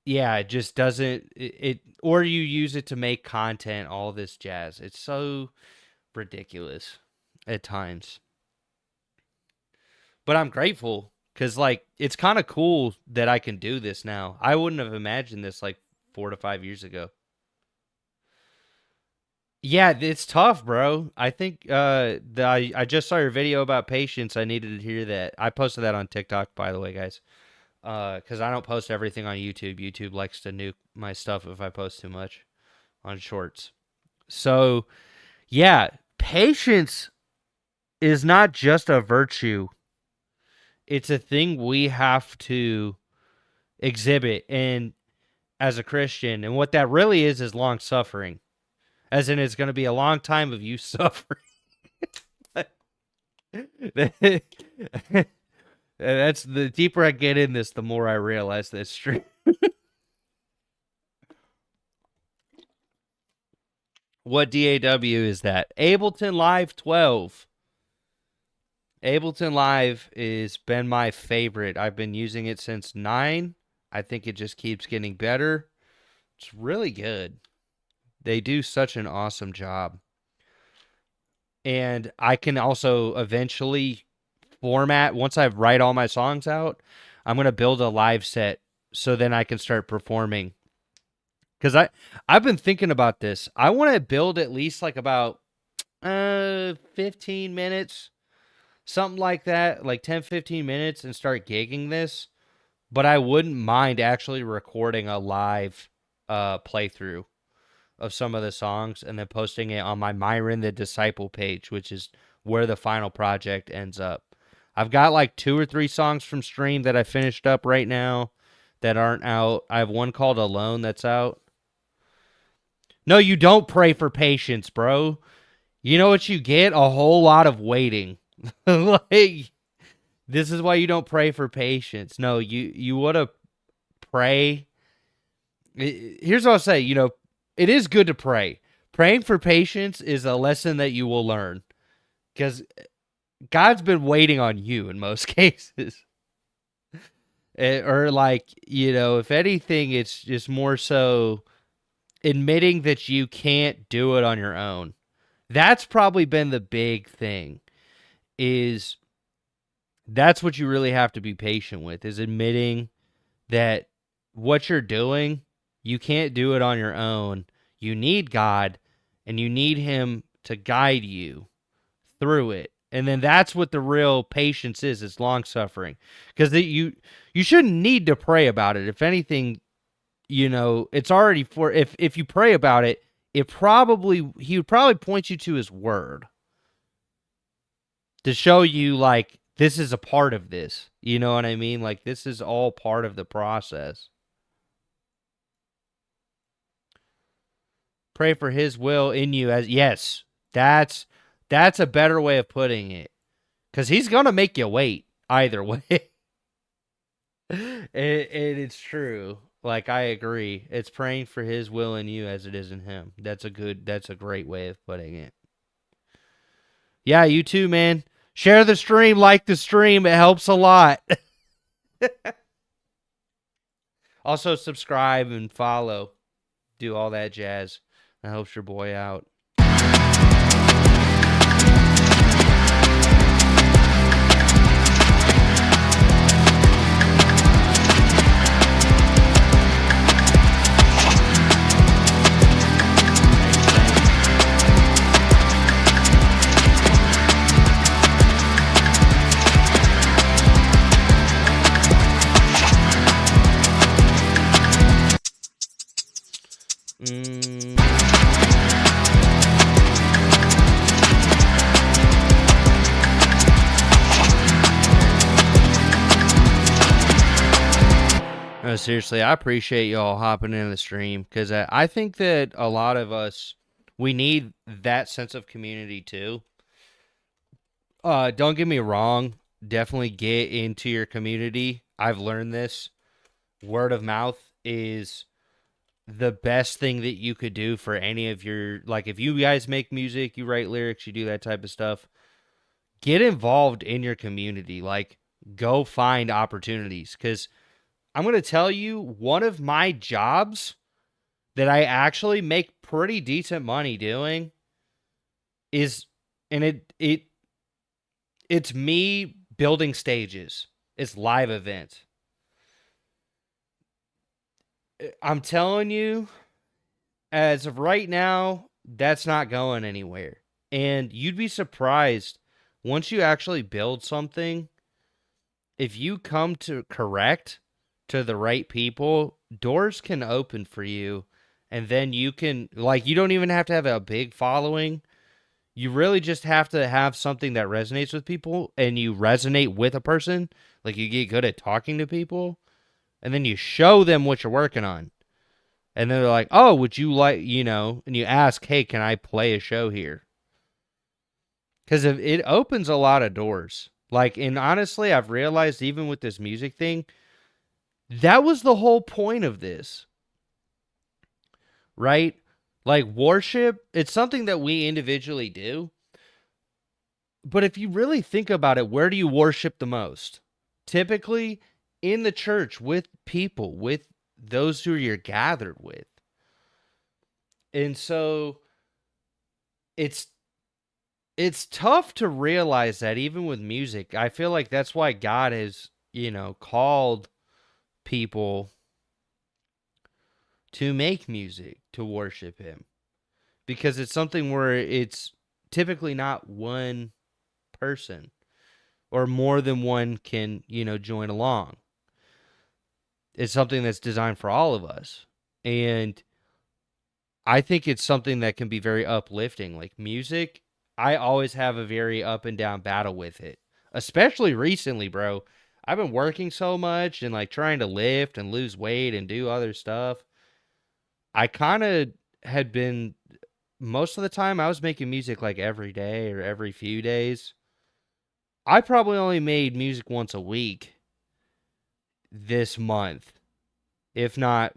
yeah, it just doesn't it or you use it to make content, all this jazz. It's so ridiculous at times. But I'm grateful cuz like it's kind of cool that I can do this now. I wouldn't have imagined this like 4 to 5 years ago. Yeah, it's tough, bro. I think I just saw your video about patience. I needed to hear that. I posted that on TikTok, by the way, guys. Because I don't post everything on YouTube. YouTube likes to nuke my stuff if I post too much on shorts. So, yeah, patience is not just a virtue. It's a thing we have to exhibit and as a Christian. And what that really is long suffering. As in, it's going to be a long time of you suffering. That's the deeper I get in this, the more I realize that's true. What DAW is that? Ableton Live 12. Ableton Live has been my favorite. I've been using it since 9. I think it just keeps getting better. It's really good. They do such an awesome job. And I can also eventually format, once I write all my songs out, I'm going to build a live set so then I can start performing. Because I've been thinking about this. I want to build at least like about 15 minutes, something like that, like 10, 15 minutes and start gigging this, but I wouldn't mind actually recording a live playthrough of some of the songs and then posting it on my Myron the Disciple page, which is where the final project ends up. I've got like 2 or 3 songs from Stream that I finished up right now that aren't out. I have one called Alone that's out. No, you don't pray for patience, bro. You know what you get? A whole lot of waiting. Like, this is why you don't pray for patience. No, you want to pray. Here's what I'll say. It is good to pray. Praying for patience is a lesson that you will learn because God's been waiting on you in most cases. Or like, if anything, it's just more so admitting that you can't do it on your own. That's probably been the big thing, is that's what you really have to be patient with, is admitting that what you're doing, you can't do it on your own. You need God, and you need him to guide you through it. And then that's what the real patience is. It's long suffering, because you shouldn't need to pray about it. If anything, it's already for, if you pray about it, he would probably point you to his word to show you, like, this is a part of this. You know what I mean? Like, this is all part of the process. Pray for his will in you yes, that's a better way of putting it. Because he's going to make you wait either way. It's true. Like, I agree. It's praying for his will in you as it is in him. That's a great way of putting it. Yeah, you too, man. Share the stream, like the stream. It helps a lot. Also, subscribe and follow. Do all that jazz. That helps your boy out. No, seriously, I appreciate y'all hopping in the stream, because I think that a lot of us, we need that sense of community too. Don't get me wrong. Definitely get into your community. I've learned this. Word of mouth is the best thing that you could do for any of your, like, if you guys make music, you write lyrics, you do that type of stuff, get involved in your community. Like, go find opportunities, because I'm going to tell you, one of my jobs that I actually make pretty decent money doing is, and it's me building stages. It's live events. I'm telling you, as of right now, that's not going anywhere. And you'd be surprised, once you actually build something, if you come to correct to the right people, doors can open for you. And then you can, like, you don't even have to have a big following. You really just have to have something that resonates with people, and you resonate with a person. Like, you get good at talking to people, and then you show them what you're working on. And then they're like, oh, would you like, and you ask, hey, can I play a show here? Because it opens a lot of doors. Like, and honestly, I've realized, even with this music thing, that was the whole point of this. Right? Like, worship, it's something that we individually do. But if you really think about it, where do you worship the most? Typically in the church, with people, with those who you're gathered with. And so it's tough to realize that, even with music. I feel like that's why God has, called people to make music, to worship him. Because it's something where it's typically not one person. or more than one can, join along. It's something that's designed for all of us. And I think it's something that can be very uplifting. Like music, I always have a very up and down battle with it. Especially recently, bro. I've been working so much and like trying to lift and lose weight and do other stuff. I kind of had been most of the time I was making music like every day or every few days. I probably only made music once a week this month. If not,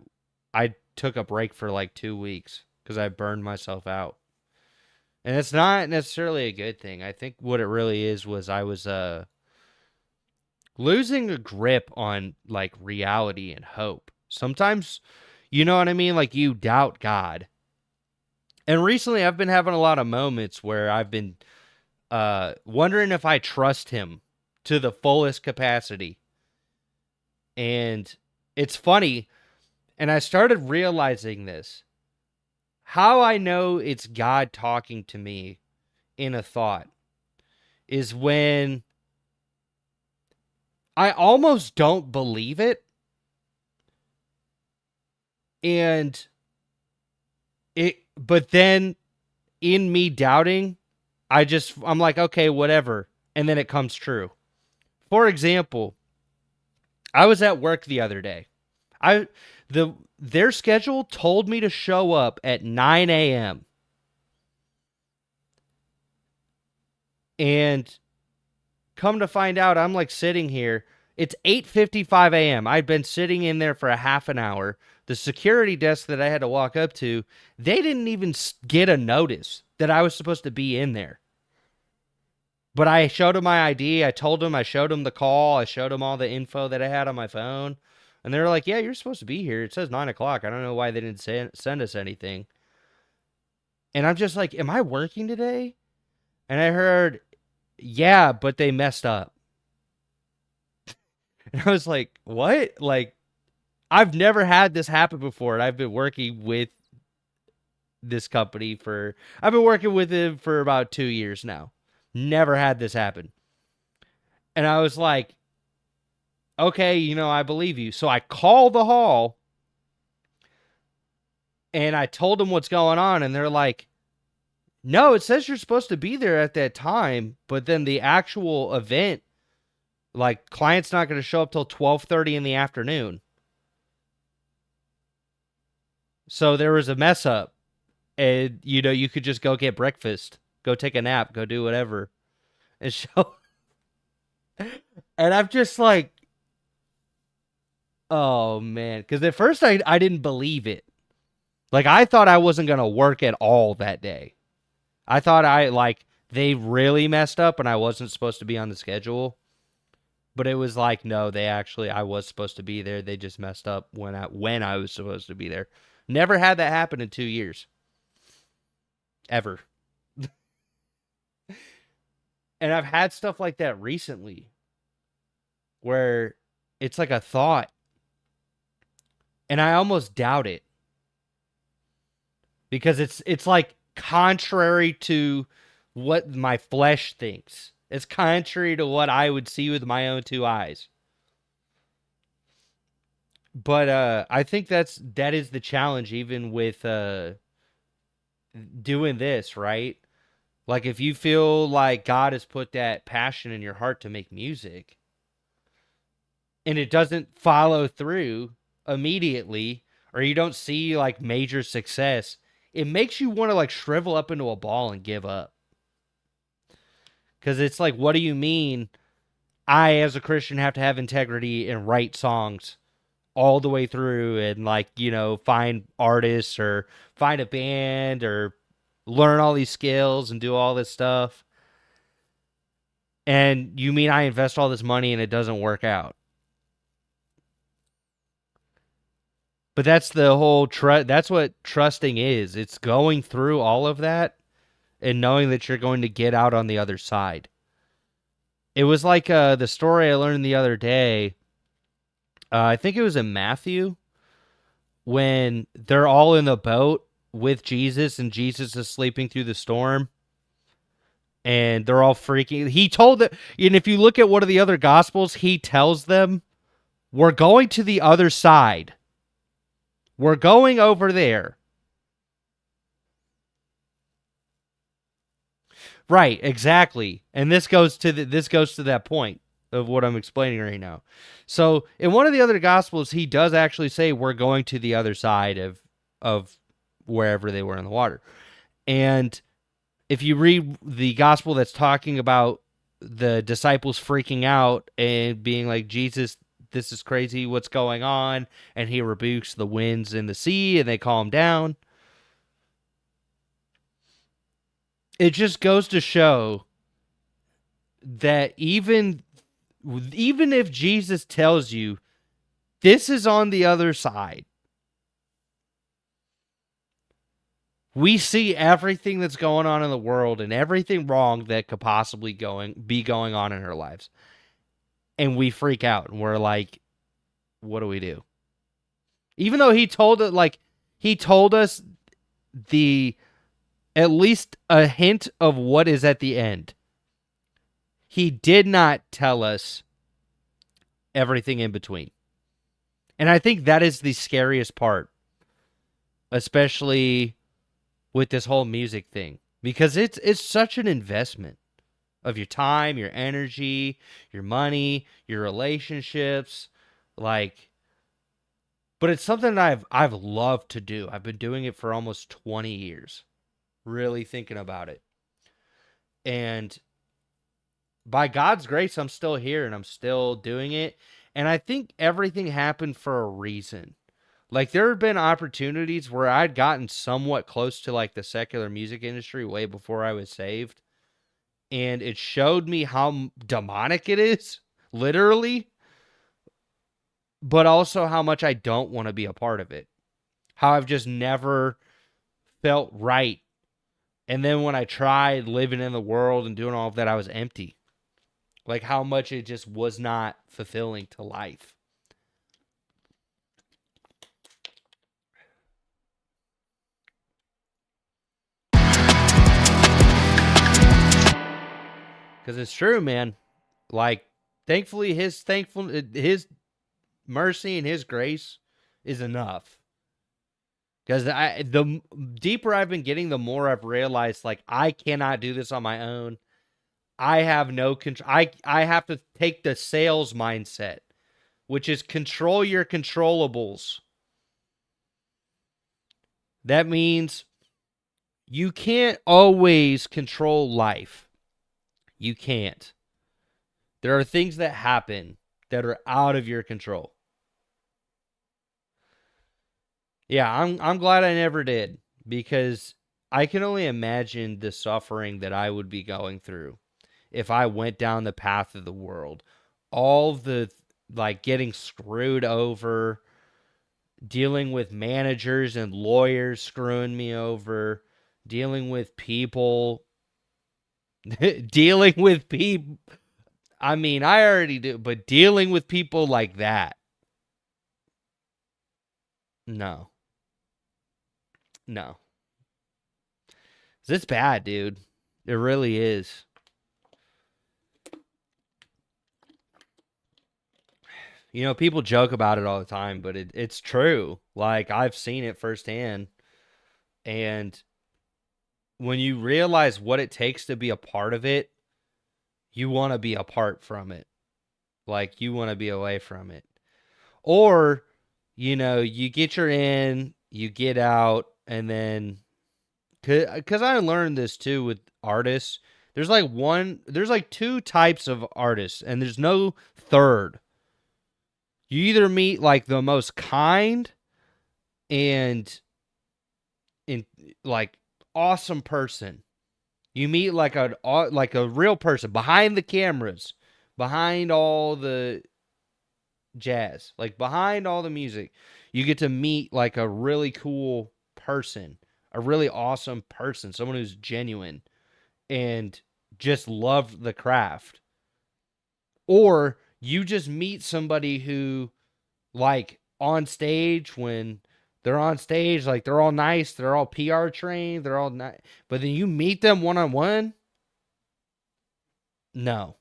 I took a break for like 2 weeks because I burned myself out. And it's not necessarily a good thing. I think what it really is was I was losing a grip on like reality and hope. Sometimes, you know what I mean? Like you doubt God. And recently I've been having a lot of moments where I've been wondering if I trust him to the fullest capacity. And it's funny, and I started realizing this. How I know it's God talking to me in a thought is when I almost don't believe it. But then in me doubting, I'm like, okay, whatever. And then it comes true. For example, I was at work the other day. Their schedule told me to show up at 9 a.m. And come to find out, I'm like sitting here. It's 8:55 a.m. I'd been sitting in there for a half an hour. The security desk that I had to walk up to, they didn't even get a notice that I was supposed to be in there. But I showed them my ID. I showed them the call. I showed them all the info that I had on my phone. And they were like, yeah, you're supposed to be here. It says 9 o'clock. I don't know why they didn't send us anything. And I'm just like, am I working today? And I heard, yeah, but they messed up. And I was like, what? Like, I've never had this happen before. And I've been working with this company I've been working with him for about 2 years now. Never had this happen. And I was like, okay, I believe you. So I called the hall and I told them what's going on. And they're like, no, it says you're supposed to be there at that time. But then the actual event, like client's not going to show up till 12:30 in the afternoon. So there was a mess up. And, you could just go get breakfast, go take a nap, go do whatever. And show. And I'm just like, oh, man. Because at first I didn't believe it. Like, I thought I wasn't going to work at all that day. I thought they really messed up and I wasn't supposed to be on the schedule. But it was like, no, I was supposed to be there. They just messed up when I was supposed to be there. Never had that happen in 2 years. Ever. And I've had stuff like that recently where it's like a thought and I almost doubt it because it's like contrary to what my flesh thinks. It's contrary to what I would see with my own two eyes. But I think that is the challenge even with doing this, right? Like if you feel like God has put that passion in your heart to make music and it doesn't follow through immediately or you don't see like major success, it makes you want to like shrivel up into a ball and give up. Because it's like, what do you mean I as a Christian have to have integrity and write songs all the way through and like, find artists or find a band or learn all these skills and do all this stuff. And you mean I invest all this money and it doesn't work out? But that's the whole that's what trusting is. It's going through all of that and knowing that you're going to get out on the other side. It was like the story I learned the other day. I think it was in Matthew when they're all in the boat with Jesus and Jesus is sleeping through the storm. and they're all freaking. He told that, and if you look at one of the other gospels, he tells them, "We're going to the other side. We're going over there." Right, exactly. And this goes to that point of what I'm explaining right now. So, in one of the other gospels, he does actually say we're going to the other side of wherever they were in the water. And if you read the gospel that's talking about the disciples freaking out and being like, "Jesus, this is crazy, what's going on?" And he rebukes the winds and the sea and they calm down. It just goes to show that even if Jesus tells you this is on the other side, we see everything that's going on in the world and everything wrong that could possibly be going on in our lives. And we freak out and we're like, what do we do? Even though he told us the at least a hint of what is at the end. He did not tell us everything in between. And I think that is the scariest part, especially with this whole music thing, because it's such an investment of your time, your energy, your money, your relationships, like, but it's something that I've loved to do. I've been doing it for almost 20 years, really thinking about it. And by God's grace, I'm still here and I'm still doing it. And I think everything happened for a reason. Like, there have been opportunities where I'd gotten somewhat close to like the secular music industry way before I was saved. And it showed me how demonic it is, literally, but also how much I don't want to be a part of it. How I've just never felt right. And then when I tried living in the world and doing all of that, I was empty. Like, how much it just was not fulfilling to life. Because it's true, man. Like, thankfully, his mercy and his grace is enough. Because the deeper I've been getting, the more I've realized, like, I cannot do this on my own. I have no control. I have to take the sales mindset, which is control your controllables. That means you can't always control life. You can't. There are things that happen that are out of your control. Yeah, I'm glad I never did, because I can only imagine the suffering that I would be going through if I went down the path of the world. All the, like, getting screwed over, dealing with managers and lawyers screwing me over, dealing with people dealing with people. I mean, I already do, but dealing with people like that. No. No. It's bad, dude. It really is. You know, people joke about it all the time, but it's true. Like, I've seen it firsthand. And when you realize what it takes to be a part of it, you want to be apart from it. Like, you want to be away from it. Or, you know, you get your in, you get out, and then, because I learned this too with artists. There's like two types of artists, and there's no third. You either meet like the most kind and like awesome person. You meet like a real person behind the cameras, behind all the jazz, like behind all the music. You get to meet like a really cool person, a really awesome person, someone who's genuine and just loved the craft. Or you just meet somebody who, like, on stage, when they're on stage, like, they're all nice, they're all PR trained, they're all nice, but then you meet them one-on-one, No.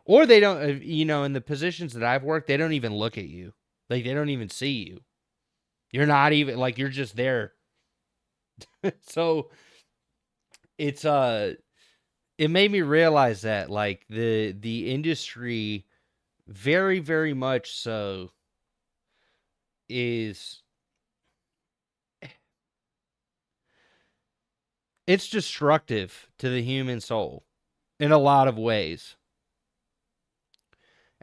Or they don't, in the positions that I've worked, they don't even look at you. Like, they don't even see you. You're not even, like, you're just there. So, it's, it made me realize that, like, the industry, very, very much so, is, it's destructive to the human soul in a lot of ways.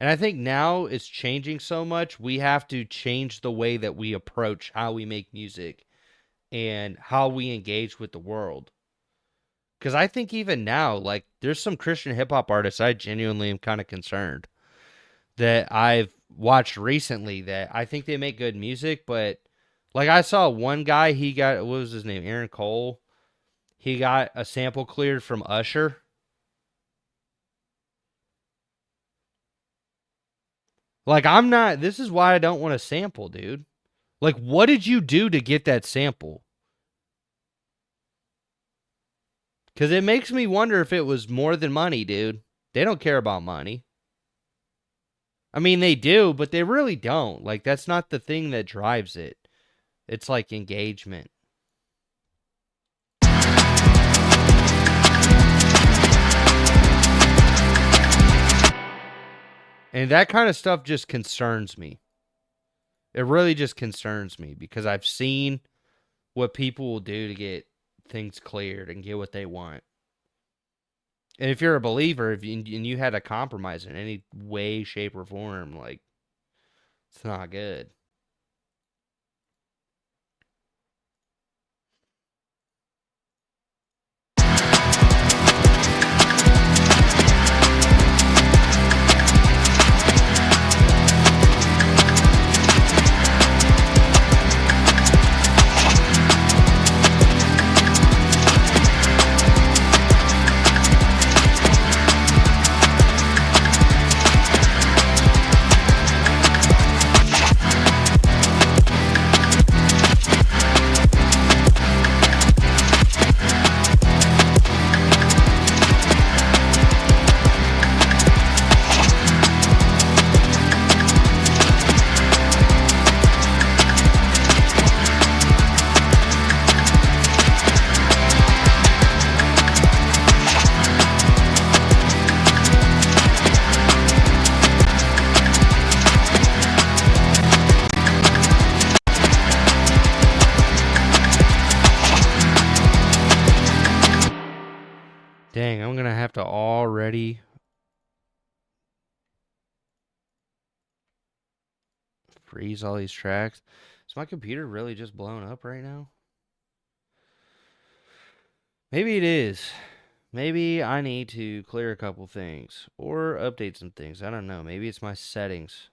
And I think now it's changing so much, we have to change the way that we approach how we make music and how we engage with the world. Because I think even now, like, there's some Christian hip hop artists I genuinely am kind of concerned that I've watched recently that I think they make good music, but like I saw one guy, he got, what was his name? Aaron Cole. He got a sample cleared from Usher. Like, I'm not, this is why I don't want to sample, dude. Like, what did you do to get that sample? Because it makes me wonder if it was more than money, dude. They don't care about money. I mean, they do, but they really don't. Like, that's not the thing that drives it. It's like engagement. And that kind of stuff just concerns me. It really just concerns me because I've seen what people will do to get things cleared and get what they want. And if you're a believer, and you had to compromise in any way, shape, or form, like, it's not good. Dang, I'm gonna have to already freeze all these tracks. Is my computer really just blown up right now? Maybe it is. Maybe I need to clear a couple things or update some things. I don't know. Maybe it's my settings.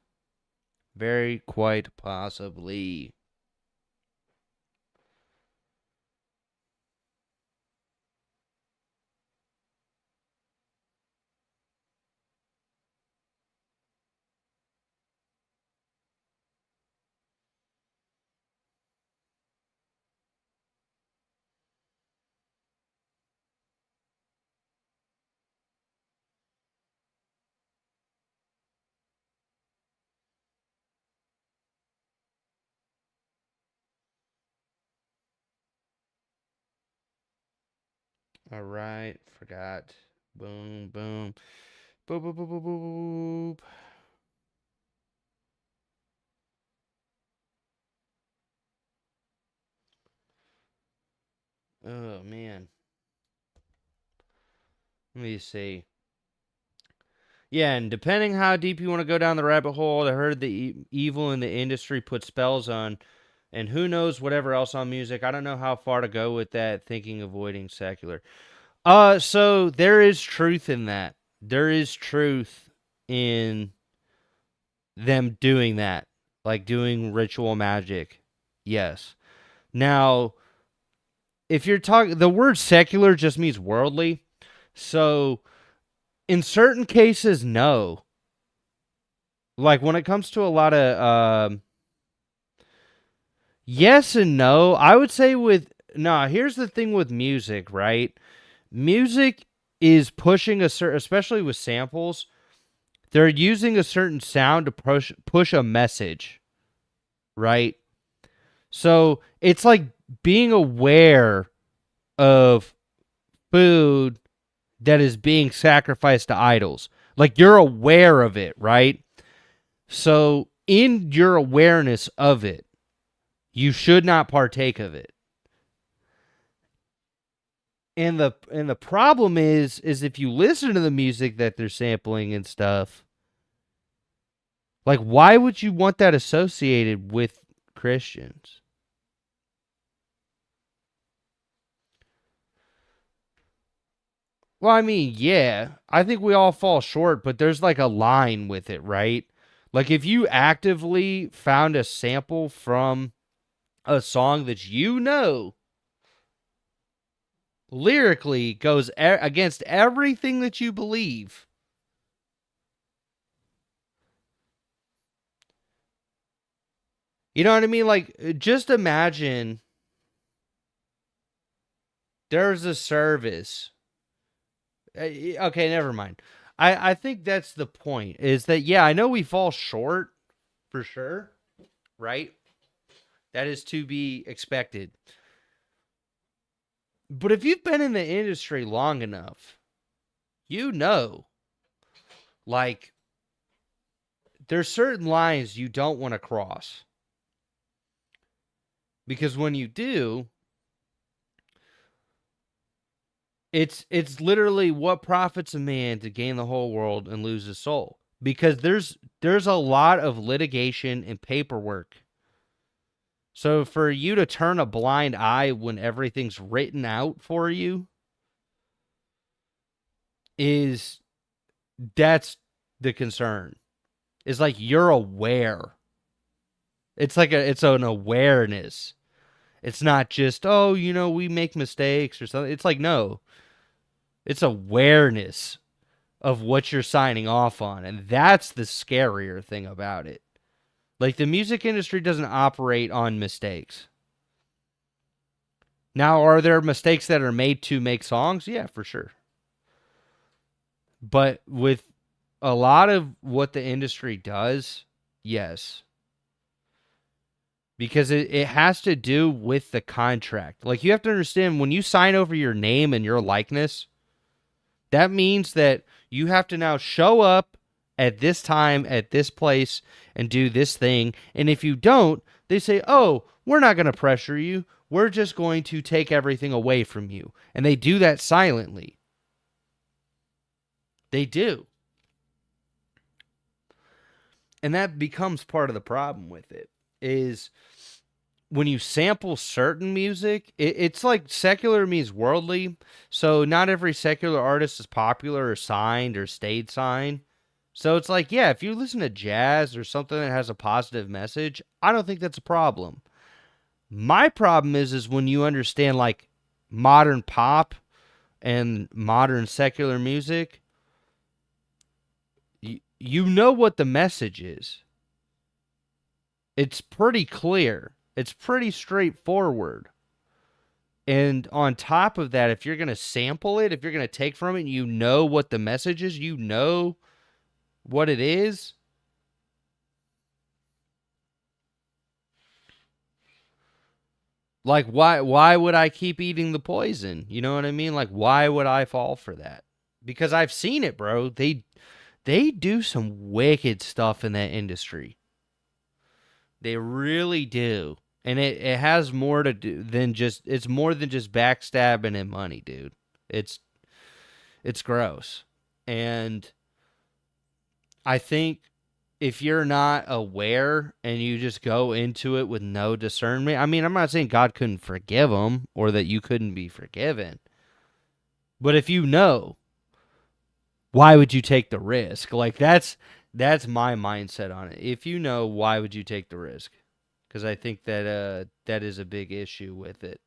Very quite possibly. All right, forgot. Boom, boom. Boop, boop, boop, boop, boop, boop. Oh, man. Let me see. Yeah, and depending how deep you want to go down the rabbit hole, I heard the evil in the industry put spells on, and who knows whatever else on music. I don't know how far to go with that, thinking avoiding secular. So there is truth in that. There is truth in them doing that, like doing ritual magic. Yes. Now, if you're talking, the word secular just means worldly. So, in certain cases, no. Like when it comes to a lot of yes and no, I would say with no. Here's the thing with music, right? Music is pushing a certain, especially with samples, they're using a certain sound to push a message, right? So it's like being aware of food that is being sacrificed to idols. Like you're aware of it, right? So in your awareness of it, you should not partake of it. And the problem is if you listen to the music that they're sampling and stuff, like why would you want that associated with Christians? Well, I mean, yeah, I think we all fall short, but there's like a line with it, right? Like if you actively found a sample from a song that you know lyrically goes against everything that you believe, you know what I mean? Like just imagine there's a service. Okay, never mind. I think that's the point, is that, yeah, I know we fall short for sure, right? That is to be expected. But if you've been in the industry long enough, you know, like, there's certain lines you don't want to cross. Because when you do, it's literally what profits a man to gain the whole world and lose his soul. Because there's a lot of litigation and paperwork. So for you to turn a blind eye when everything's written out for you that's the concern. It's like you're aware. It's like it's an awareness. It's not just, oh, we make mistakes or something. It's like, no. It's awareness of what you're signing off on. And that's the scarier thing about it. Like, the music industry doesn't operate on mistakes. Now, are there mistakes that are made to make songs? Yeah, for sure. But with a lot of what the industry does, yes. Because it has to do with the contract. Like, you have to understand, when you sign over your name and your likeness, that means that you have to now show up at this time, at this place, and do this thing. And if you don't, they say, oh, we're not going to pressure you. We're just going to take everything away from you. And they do that silently. They do. And that becomes part of the problem with it, is when you sample certain music, it's like secular means worldly. So not every secular artist is popular or signed or stayed signed. So it's like, yeah, if you listen to jazz or something that has a positive message, I don't think that's a problem. My problem is when you understand like modern pop and modern secular music, you know what the message is. It's pretty clear. It's pretty straightforward. And on top of that, if you're going to sample it, if you're going to take from it, and you know what the message is, you know what it is, like, why would I keep eating the poison? You know what I mean? Like, why would I fall for that? Because I've seen it, bro. They do some wicked stuff in that industry. They really do. And it has more to do than just, it's more than just backstabbing and money, dude. It's gross. And I think if you're not aware and you just go into it with no discernment, I mean, I'm not saying God couldn't forgive them or that you couldn't be forgiven. But if you know, why would you take the risk? Like, that's my mindset on it. If you know, why would you take the risk? Because I think that that is a big issue with it.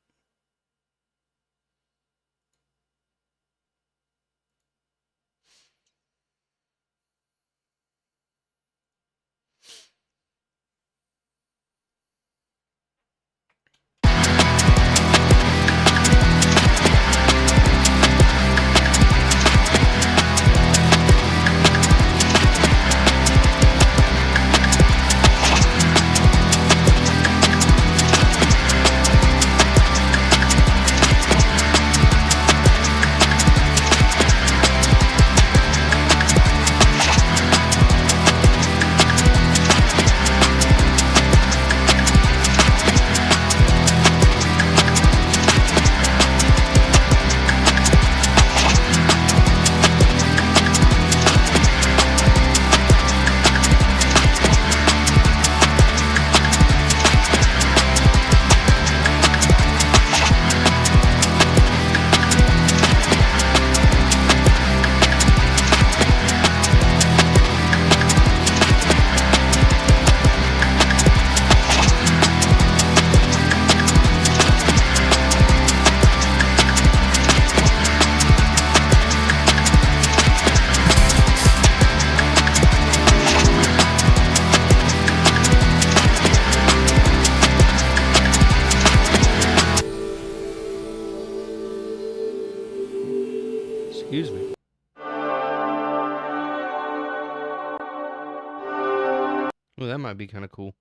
Well, that might be kind of cool.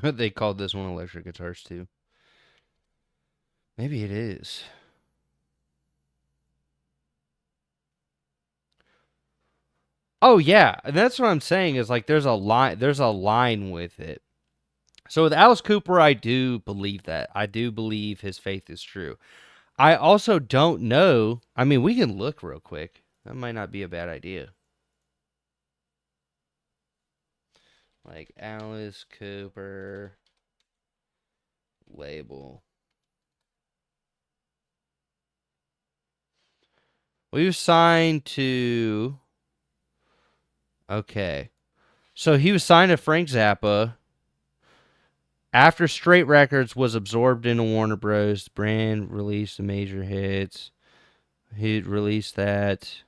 They called this one electric guitars too. Maybe it is. Oh yeah, that's what I'm saying is like there's a line with it. So with Alice Cooper, I do believe that. I do believe his faith is true. I also don't know. I mean, we can look real quick. That might not be a bad idea. Like Alice Cooper label. We were signed to. Okay. So he was signed to Frank Zappa. After Straight Records was absorbed into Warner Bros., the brand released the major hits. He released that.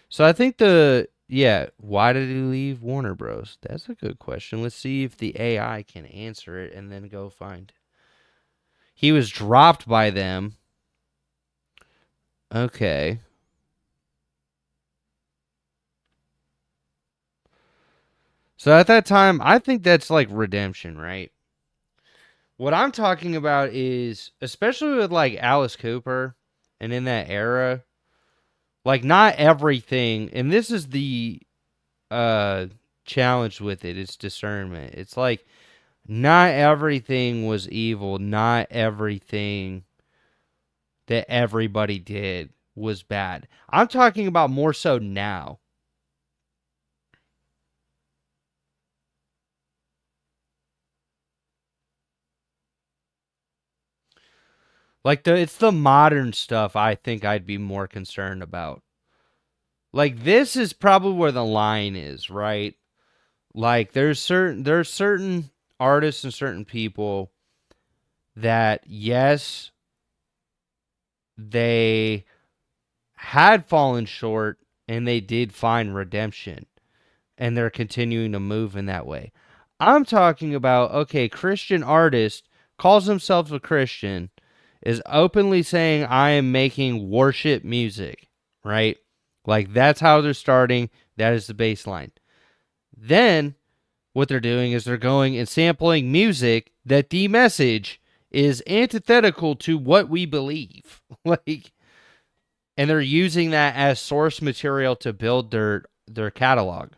So I think why did he leave Warner Bros? That's a good question. Let's see if the AI can answer it and then go find it. He was dropped by them. Okay. So at that time, I think that's like redemption, right? What I'm talking about is, especially with like Alice Cooper and in that era, like not everything, and this is the challenge with it, it's discernment. It's like not everything was evil, not everything that everybody did was bad. I'm talking about more so now. Like it's the modern stuff I think I'd be more concerned about. Like this is probably where the line is, right? Like there's certain artists and certain people that yes, they had fallen short and they did find redemption and they're continuing to move in that way. I'm talking about, okay, Christian artist calls himself a Christian, is openly saying I am making worship music, right? Like that's how they're starting. That is the baseline. Then what they're doing is they're going and sampling music that the message is antithetical to what we believe. Like, and they're using that as source material to build their catalog.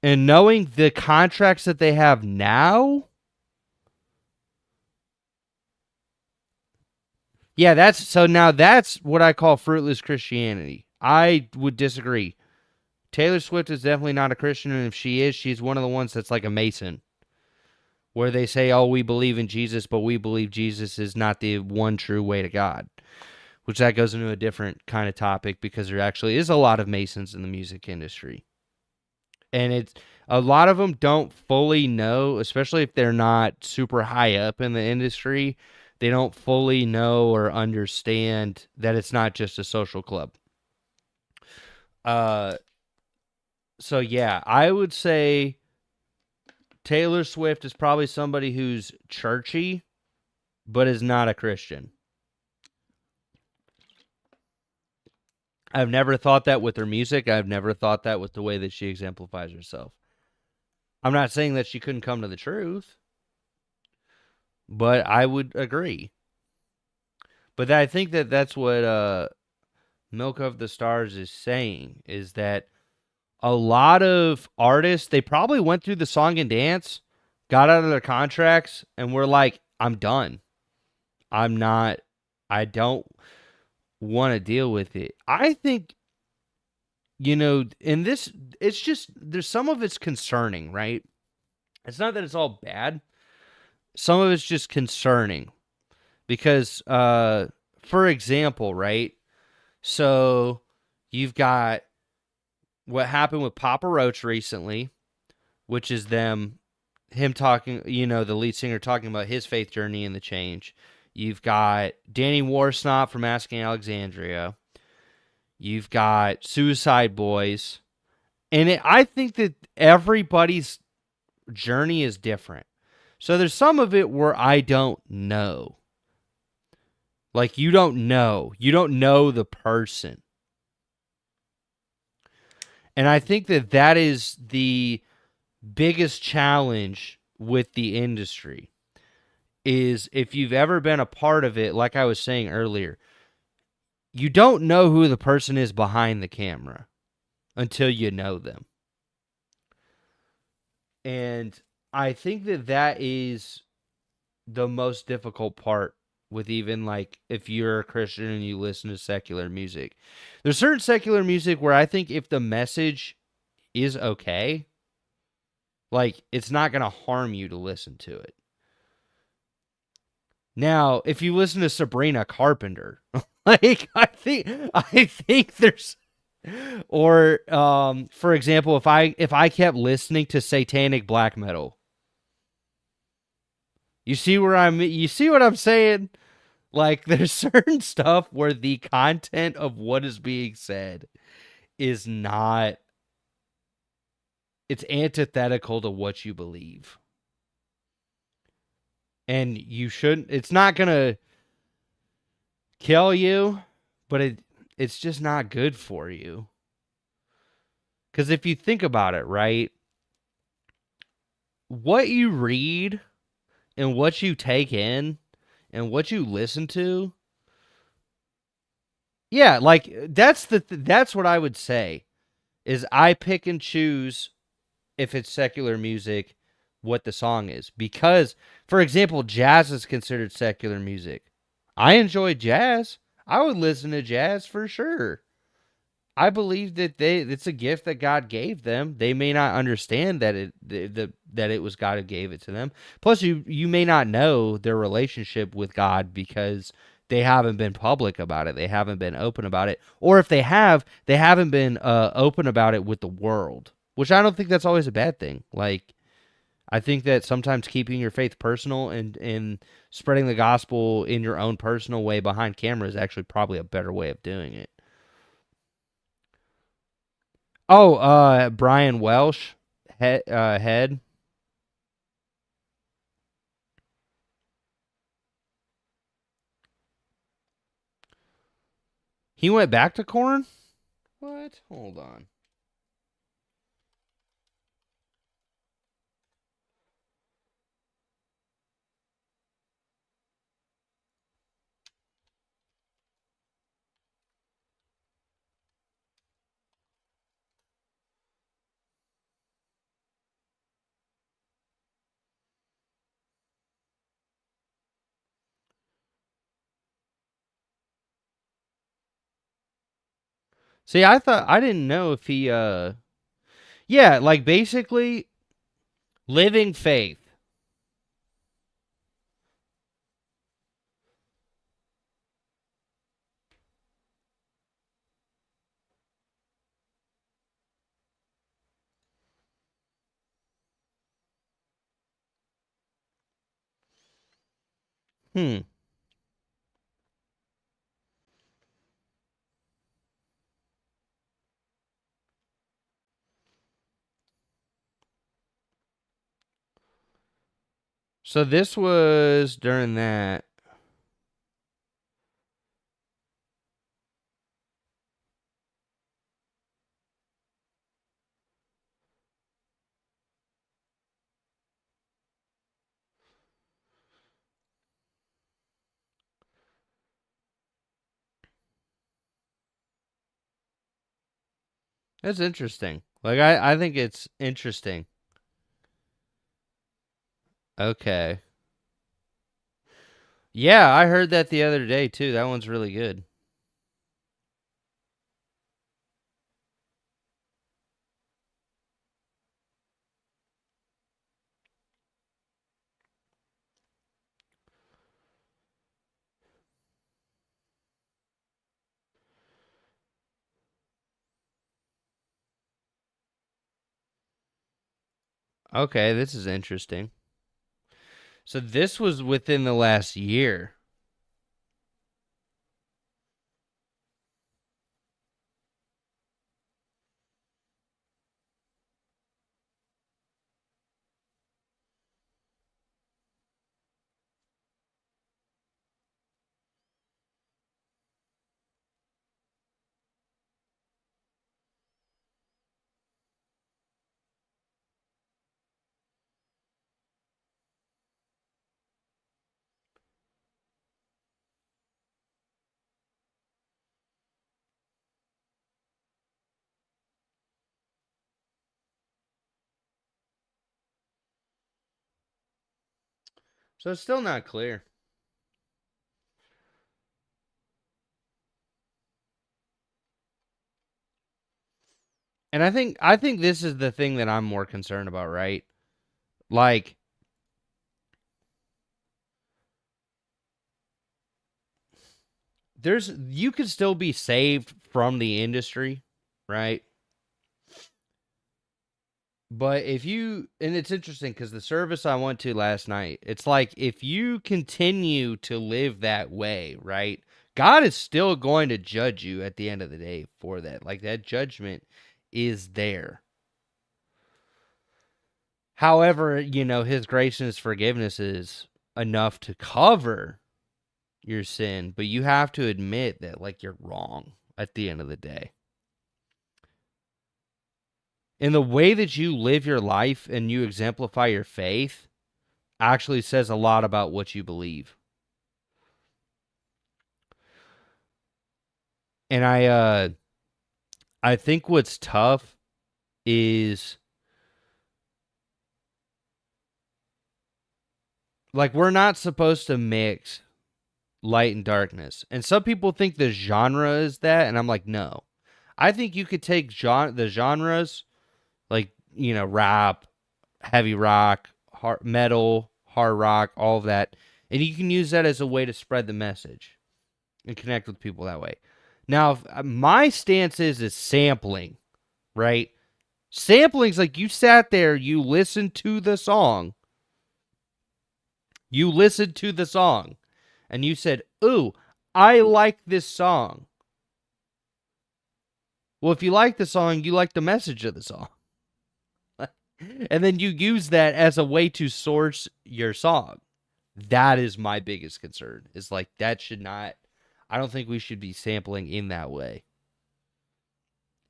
And knowing the contracts that they have now, yeah, that's what I call fruitless Christianity. I would disagree. Taylor Swift is definitely not a Christian, and if she is, she's one of the ones that's like a Mason, where they say, oh, we believe in Jesus, but we believe Jesus is not the one true way to God, which that goes into a different kind of topic because there actually is a lot of Masons in the music industry. And it's a lot of them don't fully know, especially if they're not super high up in the industry, they don't fully know or understand that it's not just a social club. So yeah, I would say Taylor Swift is probably somebody who's churchy, but is not a Christian. I've never thought that with her music. I've never thought that with the way that she exemplifies herself. I'm not saying that she couldn't come to the truth, but I would agree. But I think that that's what Milk of the Stars is saying, is that a lot of artists, they probably went through the song and dance, got out of their contracts, and were like, I'm done. I don't want to deal with it. I think, in this, it's just, there's some of it's concerning, right? It's not that it's all bad. Some of it's just concerning. Because, for example, right? So, you've got what happened with Papa Roach recently, which is him talking, the lead singer talking about his faith journey and the change. You've got Danny Warsnop from Asking Alexandria. You've got Suicide Boys. And I think that everybody's journey is different. So there's some of it where I don't know. Like, you don't know. You don't know the person. And I think that that is the biggest challenge with the industry is if you've ever been a part of it, like I was saying earlier, you don't know who the person is behind the camera until you know them. And I think that that is the most difficult part with even like if you're a Christian and you listen to secular music. There's certain secular music where I think if the message is okay, like it's not going to harm you to listen to it. Now, if you listen to Sabrina Carpenter, like I think there's or for example, if I kept listening to satanic black metal, you see what I'm saying? Like there's certain stuff where the content of what is being said is not it's antithetical to what you believe. And you shouldn't it's not going to kill you, but it's just not good for you. Cuz if you think about it, right? What you read and what you take in and what you listen to, yeah, like that's what I would say is I pick and choose if it's secular music what the song is because for example jazz is considered secular music. I enjoy jazz. I would listen to jazz for sure. I believe that it's a gift that God gave them. They may not understand that that it was God who gave it to them. Plus, you may not know their relationship with God because they haven't been public about it. They haven't been open about it, or if they haven't been open about it with the world. Which I don't think that's always a bad thing. Like I think that sometimes keeping your faith personal and spreading the gospel in your own personal way behind camera is actually probably a better way of doing it. Oh, Brian Welsh, head. He went back to corn. What? Hold on. See, I didn't know if he. Yeah, like basically living faith. Hmm. So this was during that. That's interesting. Like I think it's interesting. Okay. Yeah, I heard that the other day too. That one's really good. Okay, this is interesting. So this was within the last year. So it's still not clear. And I think this is the thing that I'm more concerned about, right? Like, you could still be saved from the industry, right? But if you, and it's interesting because the service I went to last night, it's like if you continue to live that way, right? God is still going to judge you at the end of the day for that. Like that judgment is there. However, his grace and his forgiveness is enough to cover your sin, but you have to admit that like you're wrong at the end of the day. And the way that you live your life and you exemplify your faith actually says a lot about what you believe. And I think what's tough is like we're not supposed to mix light and darkness. And some people think the genre is that, and I'm like, no. I think you could take the genres like, rap, heavy rock, hard metal, hard rock, all of that, and you can use that as a way to spread the message and connect with people that way. Now, my stance is sampling, right? Sampling's like you sat there, you listened to the song. You listened to the song and you said, "Ooh, I like this song." Well, if you like the song, you like the message of the song. And then you use that as a way to source your song. That is my biggest concern. Is like that should not, I don't think we should be sampling in that way.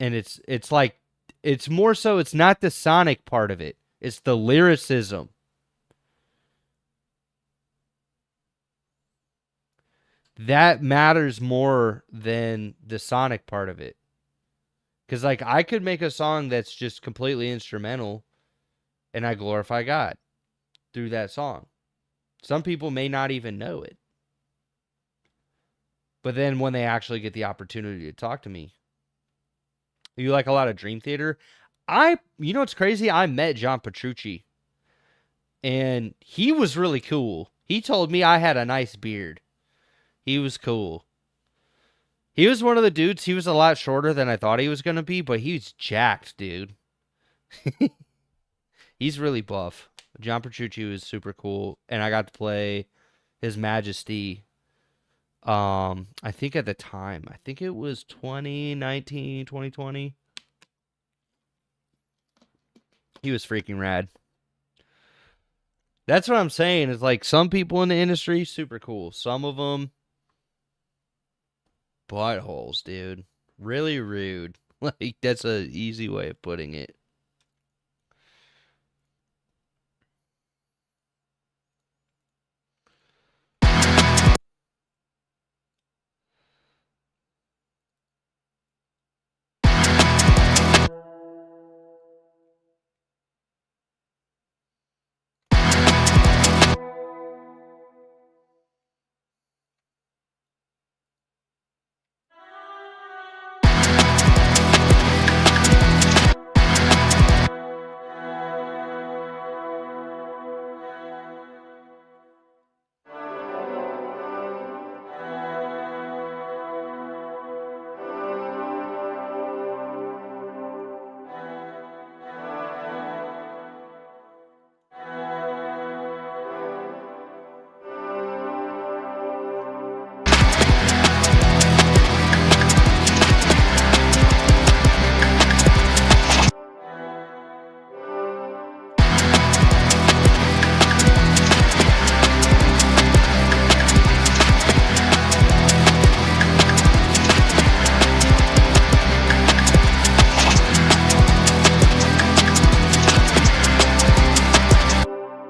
And it's like it's more so it's not the sonic part of it. It's the lyricism. That matters more than the sonic part of it. Cuz like I could make a song that's just completely instrumental and I glorify God through that song. Some people may not even know it. But then when they actually get the opportunity to talk to me, you like a lot of Dream Theater? You know what's crazy? I met John Petrucci, and he was really cool. He told me I had a nice beard. He was cool. He was one of the dudes. He was a lot shorter than I thought he was going to be, but he's jacked, dude. He's really buff. John Petrucci was super cool, and I got to play His Majesty. I think at the time, I think it was 2019, 2020. He was freaking rad. That's what I'm saying. Is like some people in the industry, super cool. Some of them, buttholes, dude. Really rude. Like, that's an easy way of putting it.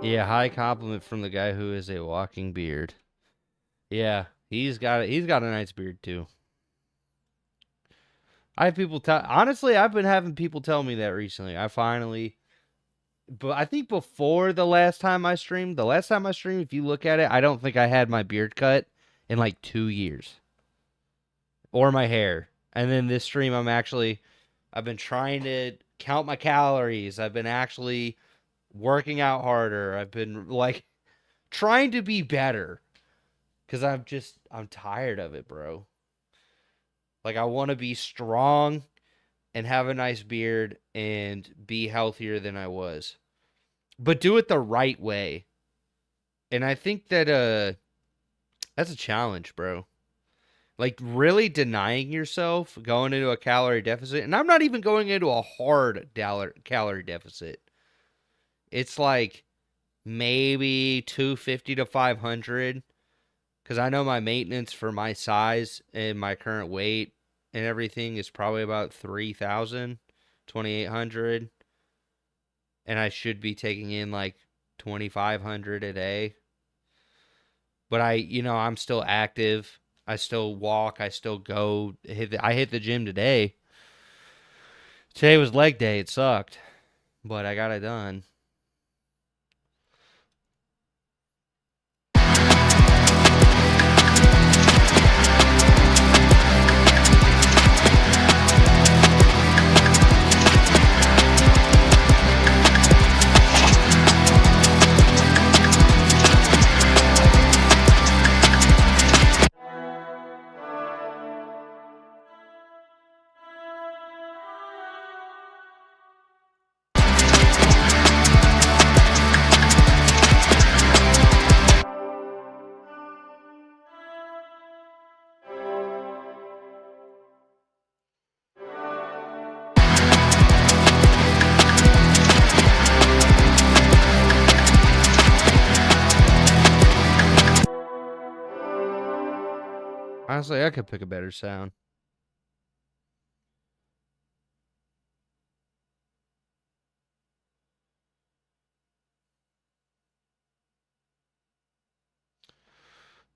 Yeah, high compliment from the guy who is a walking beard. Yeah, he's got a nice beard too. I have people honestly, I've been having people tell me that recently. I finally but I think before the last time I streamed, if you look at it, I don't think I had my beard cut in like 2 years or my hair. And then this stream, I've been trying to count my calories. I've been actually working out harder. I've been like trying to be better because I'm tired of it, bro. Like, I want to be strong and have a nice beard and be healthier than I was, but do it the right way. And I think that that's a challenge, bro. Like, really denying yourself, going into a calorie deficit, and I'm not even going into a hard calorie deficit. It's like maybe 250 to 500, because I know my maintenance for my size and my current weight and everything is probably about 3,000, 2,800, and I should be taking in like 2,500 a day. But I'm still active. I still walk. I still go. I hit the gym today. Today was leg day. It sucked, but I got it done. Honestly, I could pick a better sound.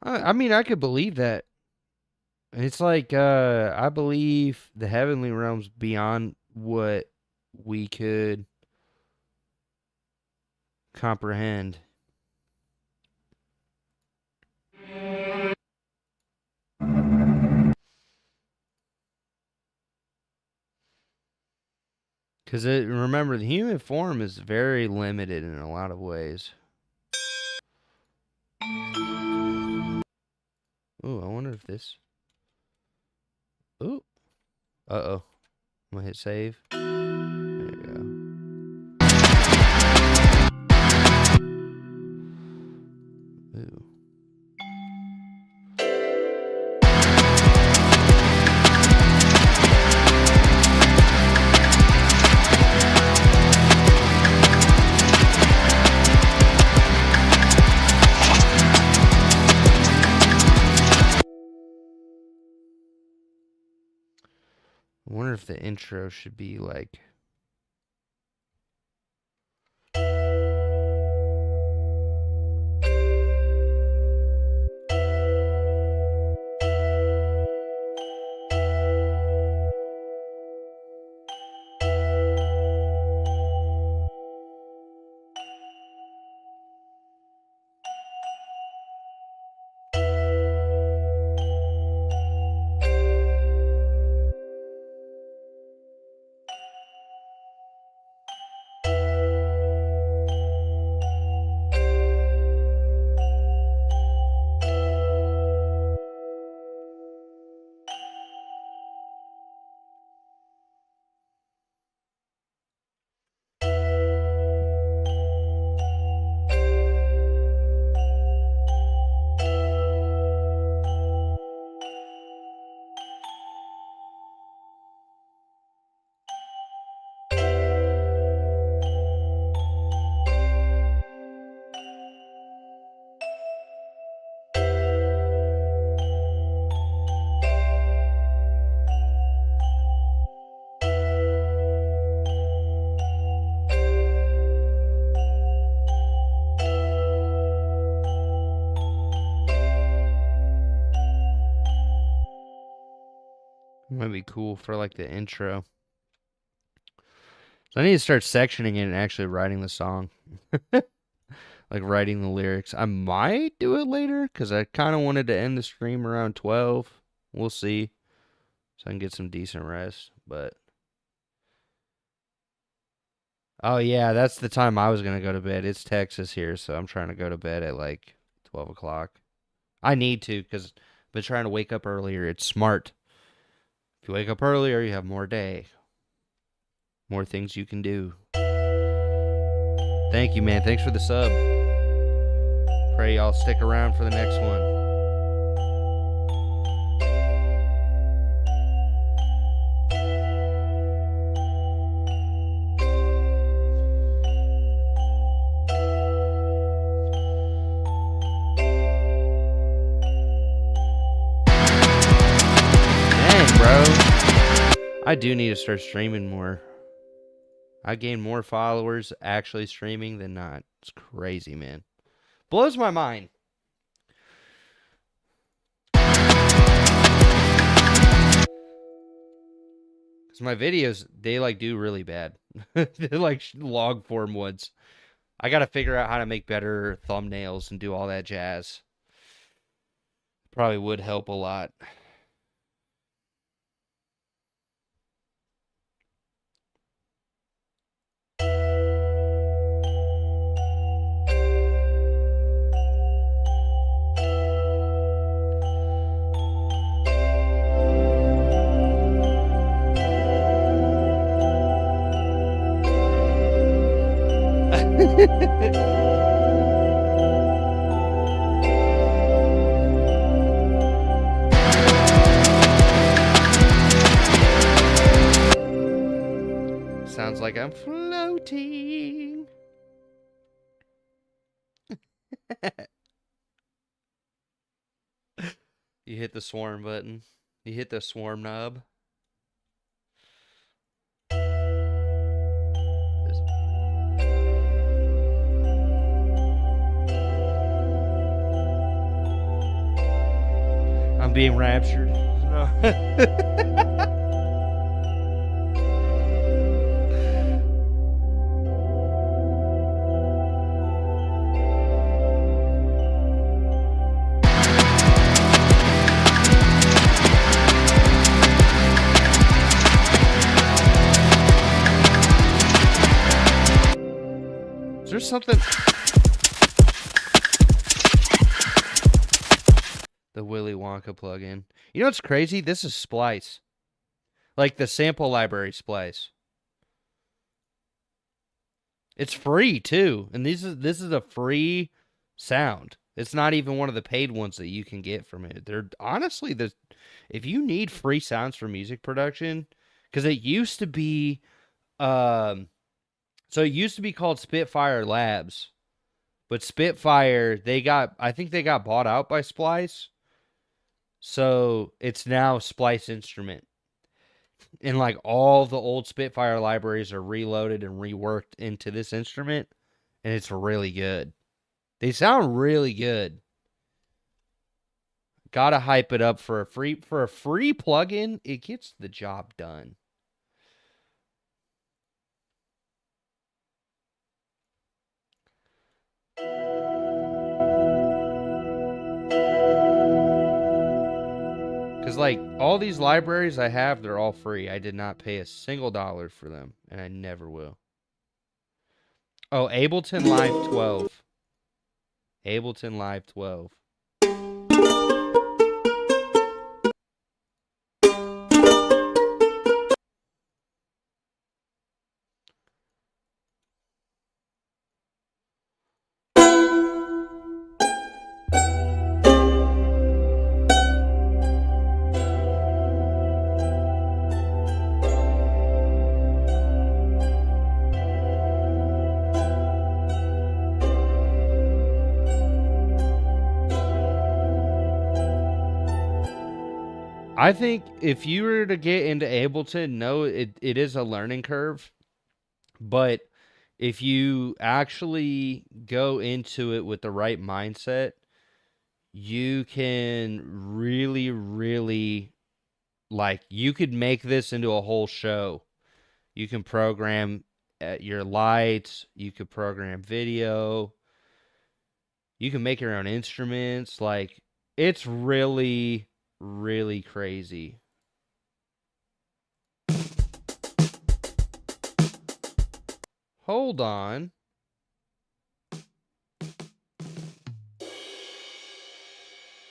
I mean, I could believe that. It's like I believe the heavenly realms beyond what we could comprehend. Because remember, the human form is very limited in a lot of ways. Ooh, I wonder if this. Ooh. Uh-oh. I'm gonna hit save. There you go. Ooh. I wonder if the intro should be like. Might be cool for like the intro. So I need to start sectioning it and actually writing the song. Like writing the lyrics. I might do it later because I kind of wanted to end the stream around 12. We'll see. So I can get some decent rest. But oh yeah, that's the time I was gonna go to bed. It's Texas here, so I'm trying to go to bed at like 12 o'clock. I need to because I've been trying to wake up earlier. It's smart. If you wake up earlier, you have more day. More things you can do. Thank you, man. Thanks for the sub. Pray y'all stick around for the next one. Dang, bro. I do need to start streaming more. I gain more followers actually streaming than not. It's crazy, man. Blows my mind. Because my videos, they like do really bad. They're like log form ones. I got to figure out how to make better thumbnails and do all that jazz. Probably would help a lot. Sounds like I'm floating. You hit the swarm button. You hit the swarm knob. I'm being raptured. No. Is there something? The Willy Wonka plugin. You know what's crazy? This is Splice. Like the sample library Splice. It's free too. And this is a free sound. It's not even one of the paid ones that you can get from it. They're honestly if you need free sounds for music production, because it used to be so it used to be called Spitfire Labs. But Spitfire, I think they got bought out by Splice. So it's now Splice Instrument. And like all the old Spitfire libraries are reloaded and reworked into this instrument. And it's really good. They sound really good. Gotta hype it up for a free plugin. It gets the job done. Because, like, all these libraries I have, they're all free. I did not pay a single dollar for them, and I never will. Oh, Ableton Live 12. Ableton Live 12. I think if you were to get into Ableton, no, it is a learning curve. But if you actually go into it with the right mindset, you can really, really, like, you could make this into a whole show. You can program your lights. You could program video. You can make your own instruments. Like, it's really, really crazy. Hold on.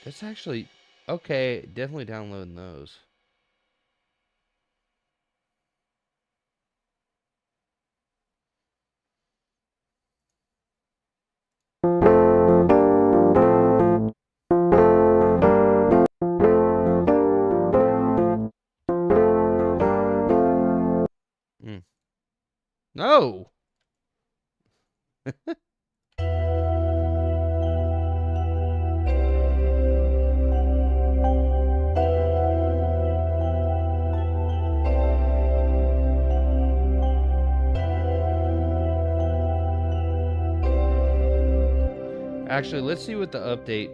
That's actually okay. Definitely downloading those. No. Actually, let's see what the update,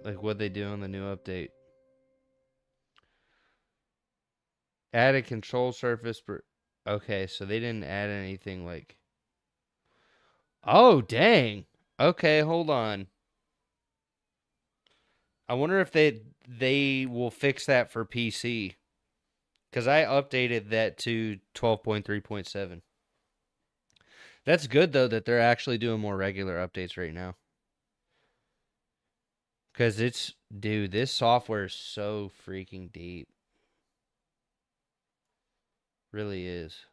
like what they do on the new update. Add a control surface. Okay, so they didn't add anything like. Oh, dang. Okay, hold on. I wonder if they will fix that for PC. Because I updated that to 12.3.7. That's good, though, that they're actually doing more regular updates right now. Because dude, this software is so freaking deep. Really is.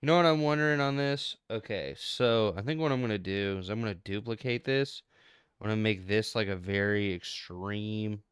You know what I'm wondering on this? Okay, so I think what I'm going to do is I'm going to duplicate this. I'm going to make this like a very extreme.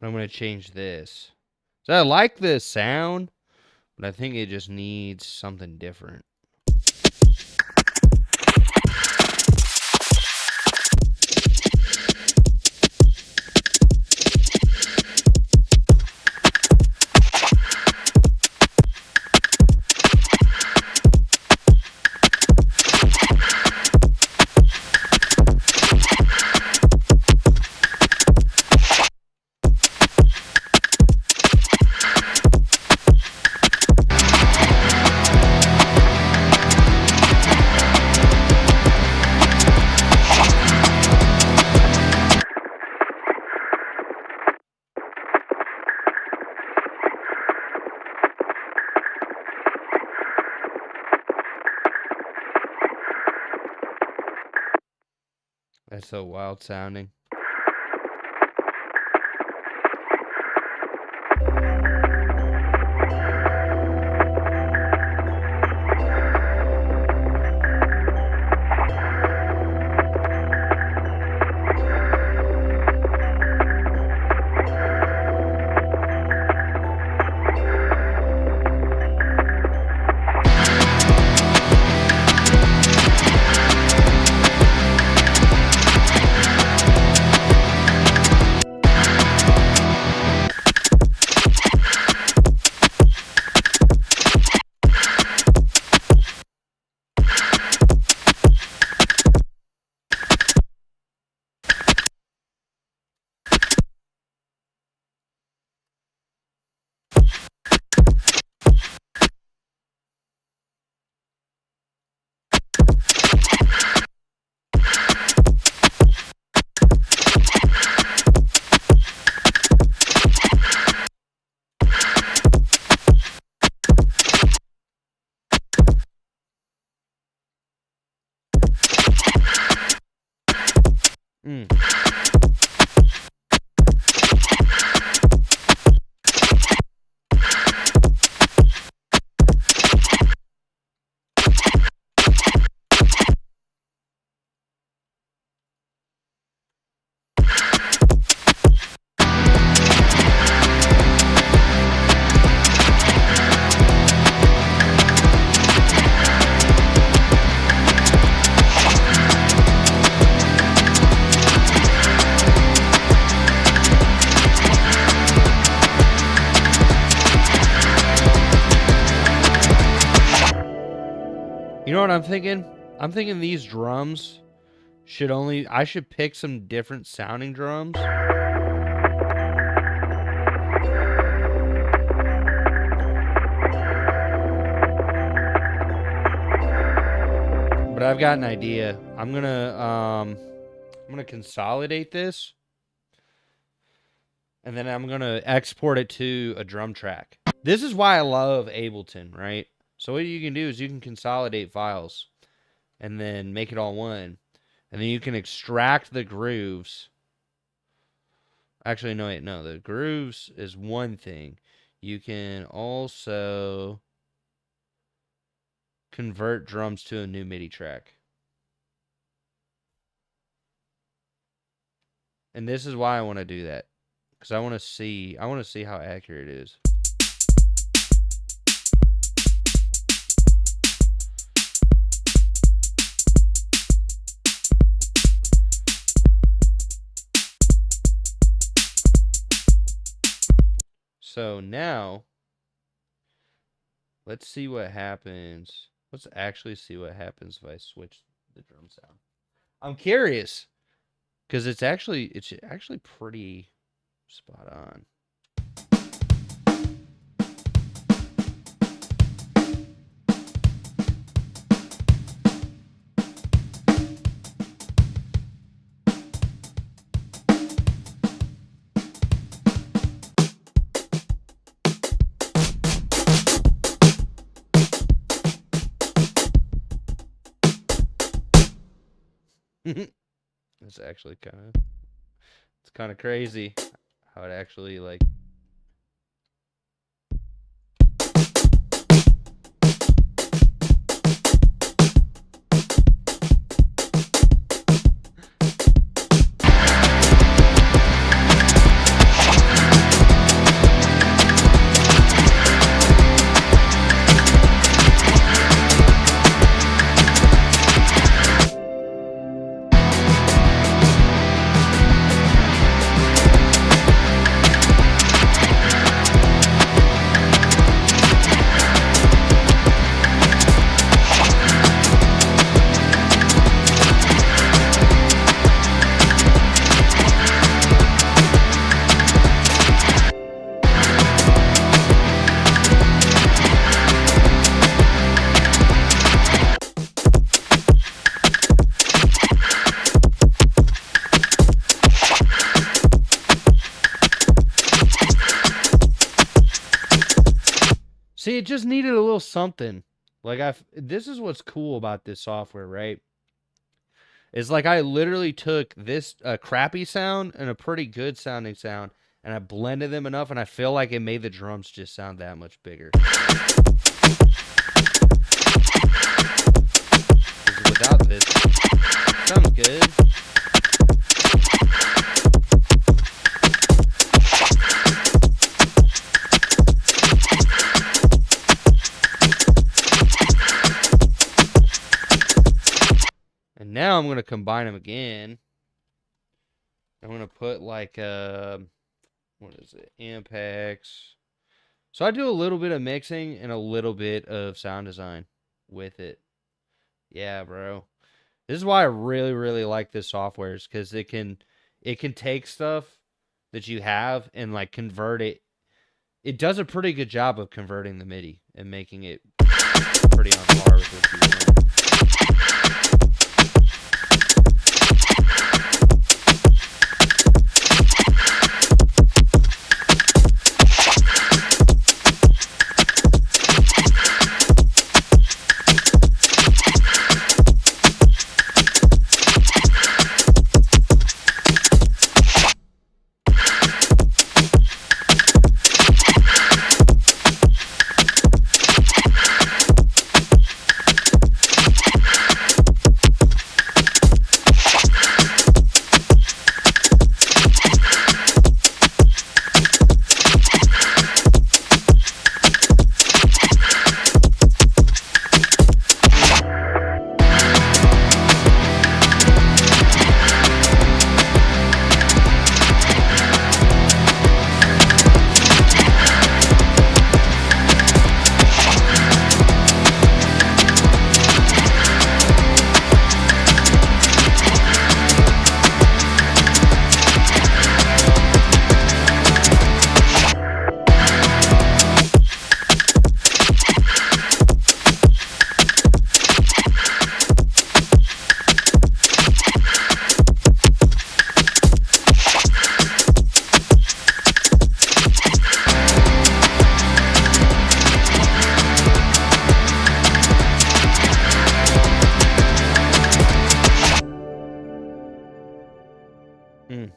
I'm going to change this. So I like this sound, but I think it just needs something different. That's so wild sounding. Mm. You know what I'm thinking? I'm thinking these drums should I should pick some different sounding drums. But I've got an idea. I'm gonna consolidate this. And then I'm gonna export it to a drum track. This is why I love Ableton, right? So what you can do is you can consolidate files and then make it all one. And then you can extract the grooves. Actually, no, wait, no. The grooves is one thing. You can also convert drums to a new MIDI track. And this is why I want to do that. Because I want to see how accurate it is. So now, let's see what happens. Let's actually see what happens if I switch the drum sound. I'm curious because it's actually pretty spot on. It's actually kind of crazy how it actually like. See, it just needed a little something. Like this is what's cool about this software, right? It's like I literally took this crappy sound and a pretty good sounding sound, and I blended them enough, and I feel like it made the drums just sound that much bigger. Without this, it sounds good. And now I'm going to combine them again. I'm going to put like, what is it? Ampex. So I do a little bit of mixing and a little bit of sound design with it. Yeah, bro. This is why I really, really like this software, is because it can take stuff that you have and like convert it. It does a pretty good job of converting the MIDI and making it pretty on par with what you want. Mm.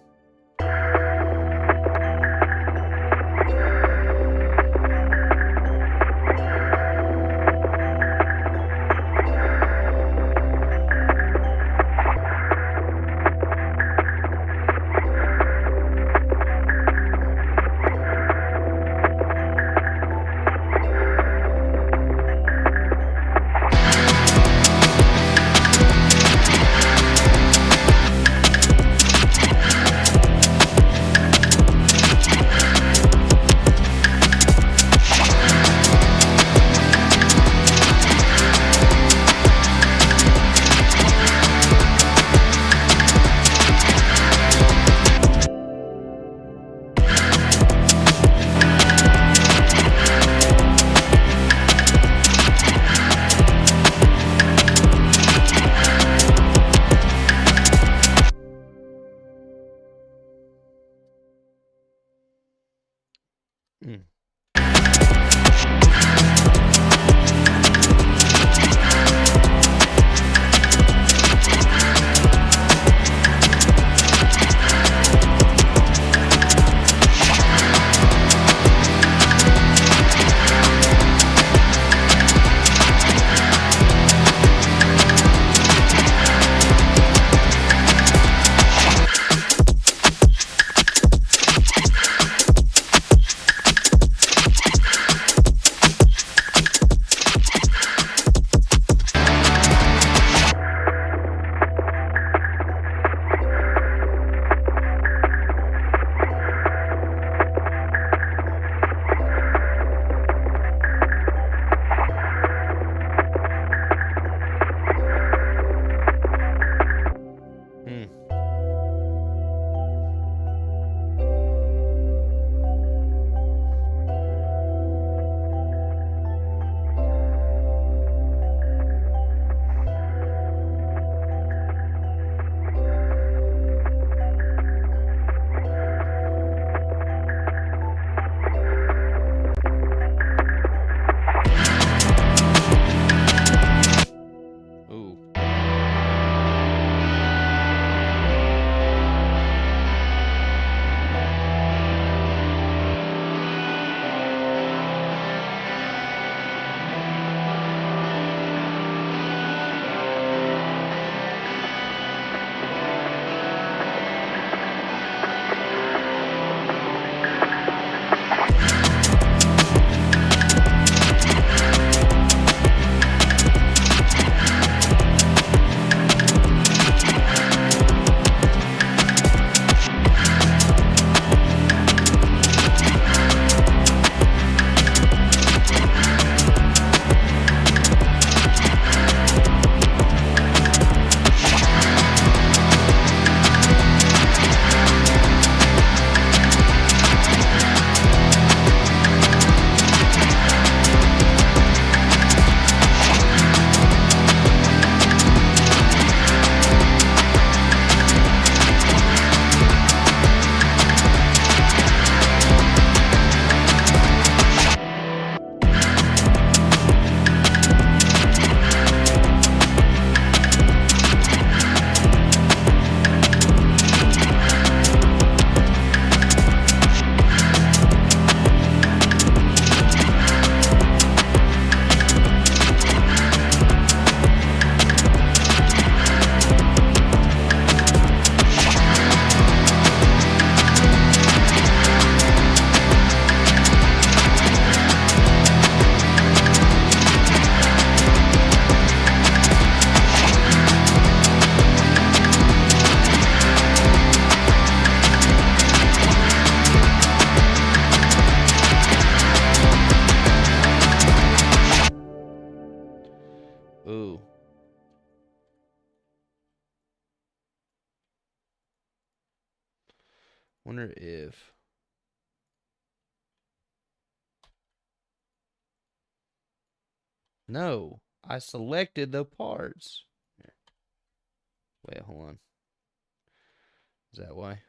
Mm. Mm. Ooh. Ooh. Wonder if. No, I selected the parts. Here. Wait, hold on. Is that why?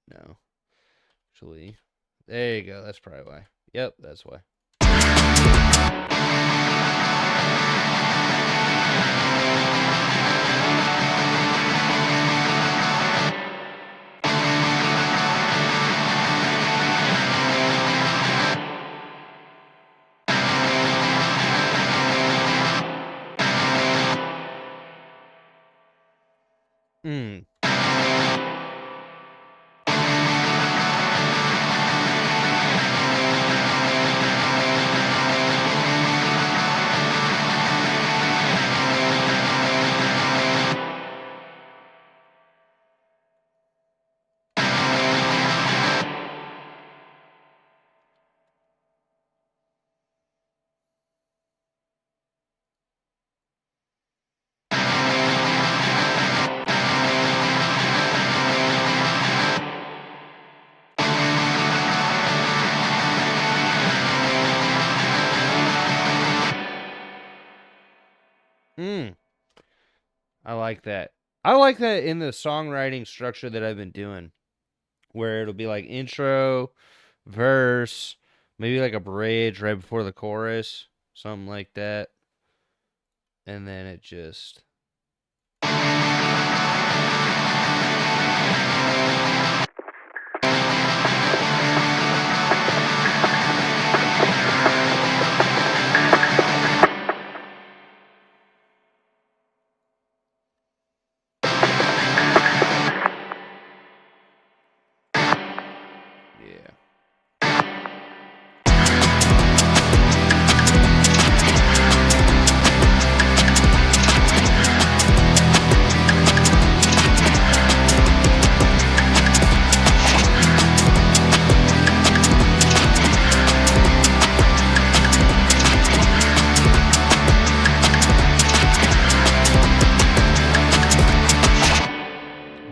No. Actually, there you go. That's probably why. Yep, that's why. Mm. Mm. I like that. I like that in the songwriting structure that I've been doing, where it'll be like intro, verse, maybe like a bridge right before the chorus, something like that. And then it just. Yeah.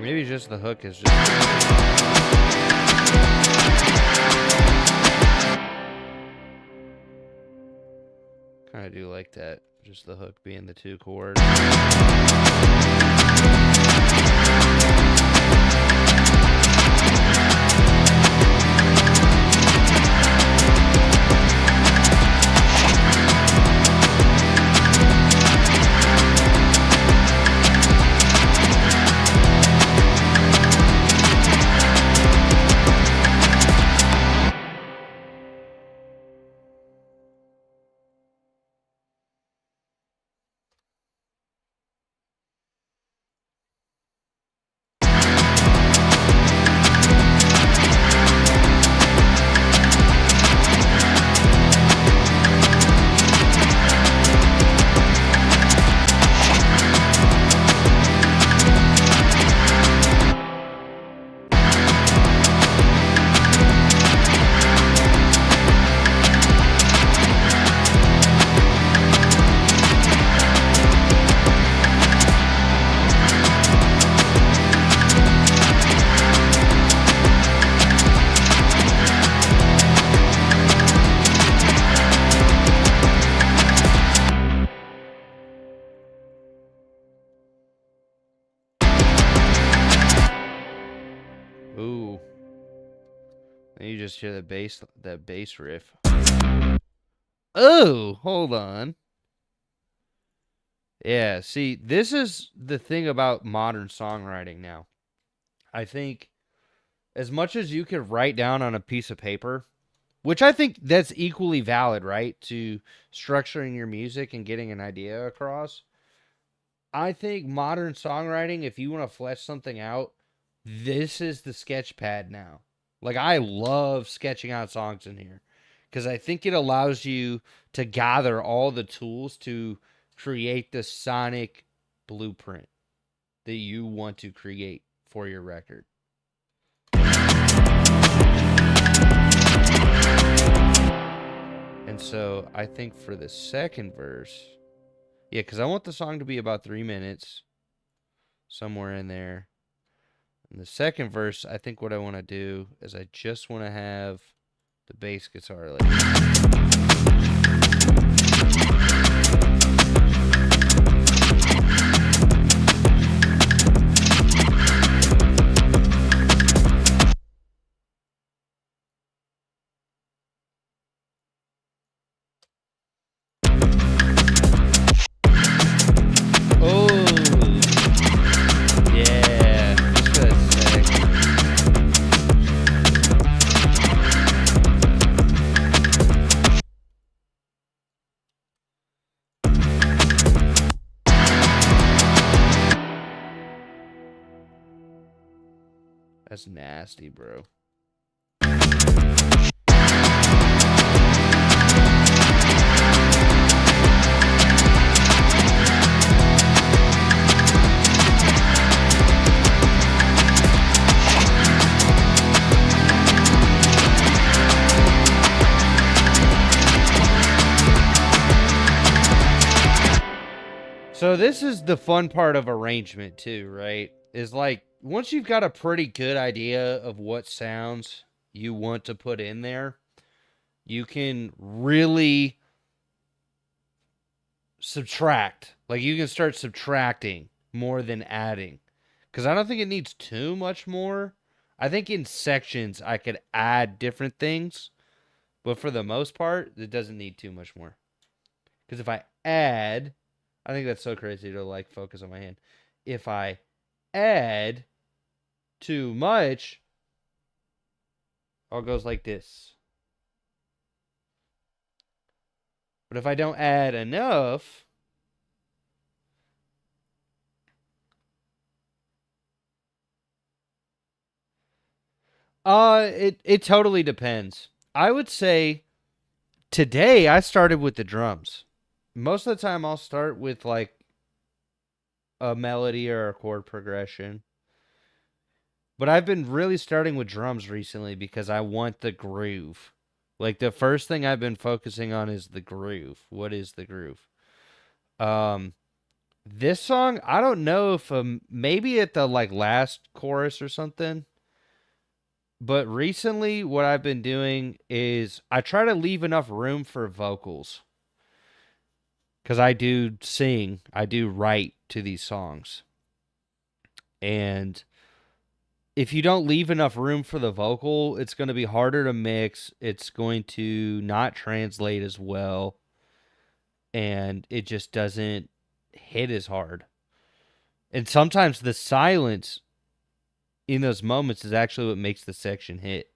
Maybe just the hook is just. Kind of do like that. Just the hook being the 2 chords. Ooh. And you just hear that bass riff. Oh, hold on. Yeah, see, this is the thing about modern songwriting now. I think as much as you could write down on a piece of paper, which I think that's equally valid, right? To structuring your music and getting an idea across. I think modern songwriting, if you want to flesh something out, this is the sketch pad now. Like, I love sketching out songs in here because I think it allows you to gather all the tools to create the sonic blueprint that you want to create for your record. And so I think for the second verse, yeah, because I want the song to be about 3 minutes, somewhere in there. And the second verse, I think what I want to do is I just want to have the bass guitar like. That's nasty, bro. So this is the fun part of arrangement too, right? Is like once you've got a pretty good idea of what sounds you want to put in there, you can really subtract. Like you can start subtracting more than adding. Because I don't think it needs too much more. I think in sections I could add different things. But for the most part, it doesn't need too much more. Because if I add... I think that's so crazy to like focus on my hand. If I add too much, all goes like this. But if I don't add enough, it totally depends. I would say today I started with the drums. Most of the time I'll start with like a melody or a chord progression. But I've been really starting with drums recently because I want the groove. Like the first thing I've been focusing on is the groove. What is the groove? This song, I don't know if maybe at the like last chorus or something. But recently what I've been doing is I try to leave enough room for vocals. Because I do sing, I do write to these songs. And if you don't leave enough room for the vocal, it's going to be harder to mix. It's going to not translate as well. And it just doesn't hit as hard. And sometimes the silence in those moments is actually what makes the section hit.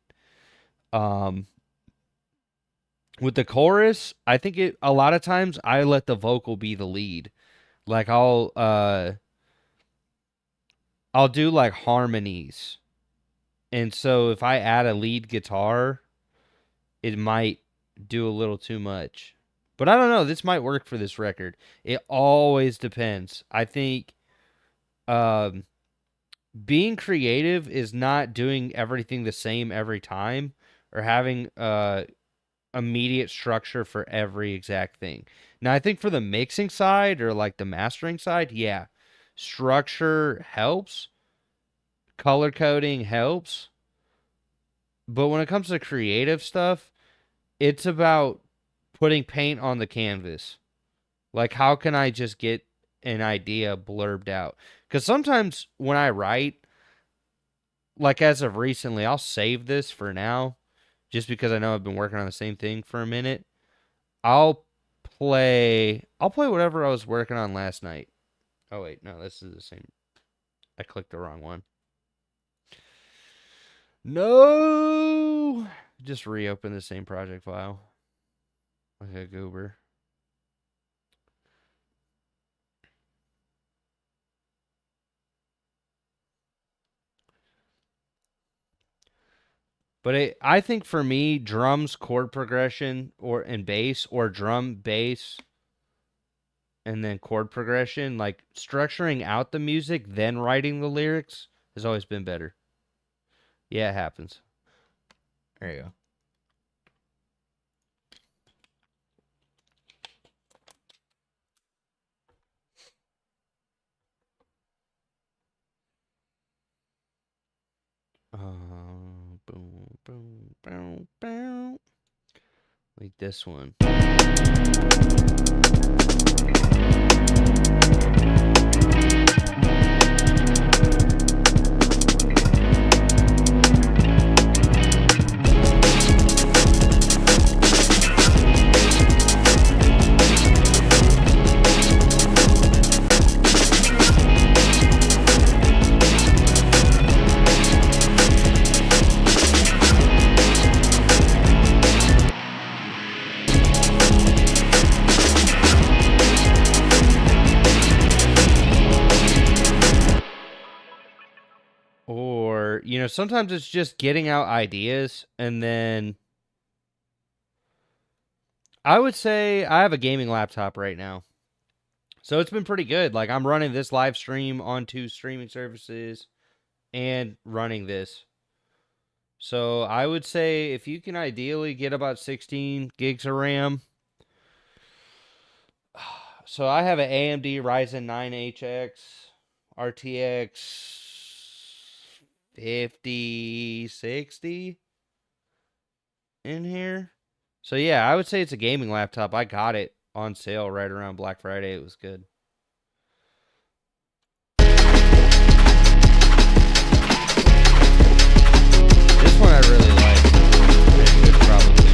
With the chorus, I think a lot of times I let the vocal be the lead. Like I'll do like harmonies. And so if I add a lead guitar, it might do a little too much. But I don't know, this might work for this record. It always depends. I think being creative is not doing everything the same every time or having immediate structure for every exact thing. Now, I think for the mixing side or like the mastering side, yeah, structure helps. Color coding helps. But when it comes to creative stuff, it's about putting paint on the canvas. Like, how can I just get an idea blurbed out? Because sometimes when I write, like as of recently, I'll save this for now. Just because I know I've been working on the same thing for a minute. I'll play whatever I was working on last night. Oh wait, no, this is the same. I clicked the wrong one. No! Just reopen the same project file. Like a goober. But I think for me, drums, chord progression, and bass, or drum, bass, and then chord progression, like structuring out the music, then writing the lyrics, has always been better. Yeah, it happens. There you go. Boom, boom, boom, boom. Like this one. sometimes it's just getting out ideas, and then I would say I have a gaming laptop right now. So it's been pretty good. Like, I'm running this live stream on 2 streaming services and running this. So I would say if you can ideally get about 16 gigs of RAM. So I have an AMD Ryzen 9HX RTX 5060 in here. So yeah, I would say it's a gaming laptop. I got it on sale right around Black Friday. It was good. This one I really like. I should probably do it.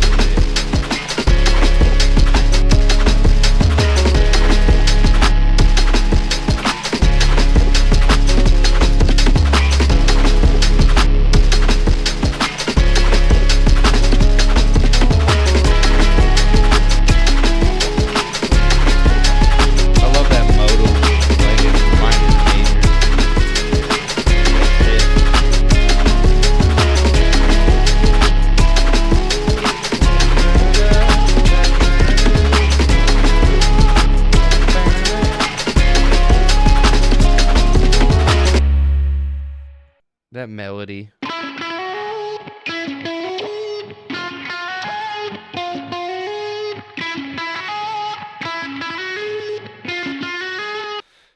I love that modal. Like, it's reminded of nature. That melody.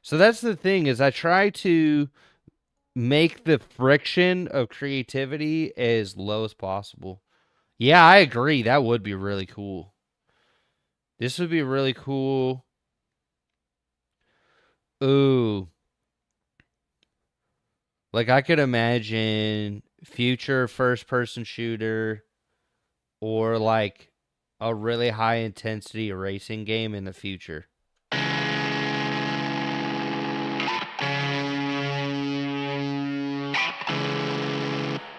So that's the thing, is I try to make the friction of creativity as low as possible. Yeah, I agree. That would be really cool. This would be really cool. Ooh. Like, I could imagine future first-person shooter, or like a really high-intensity racing game in the future.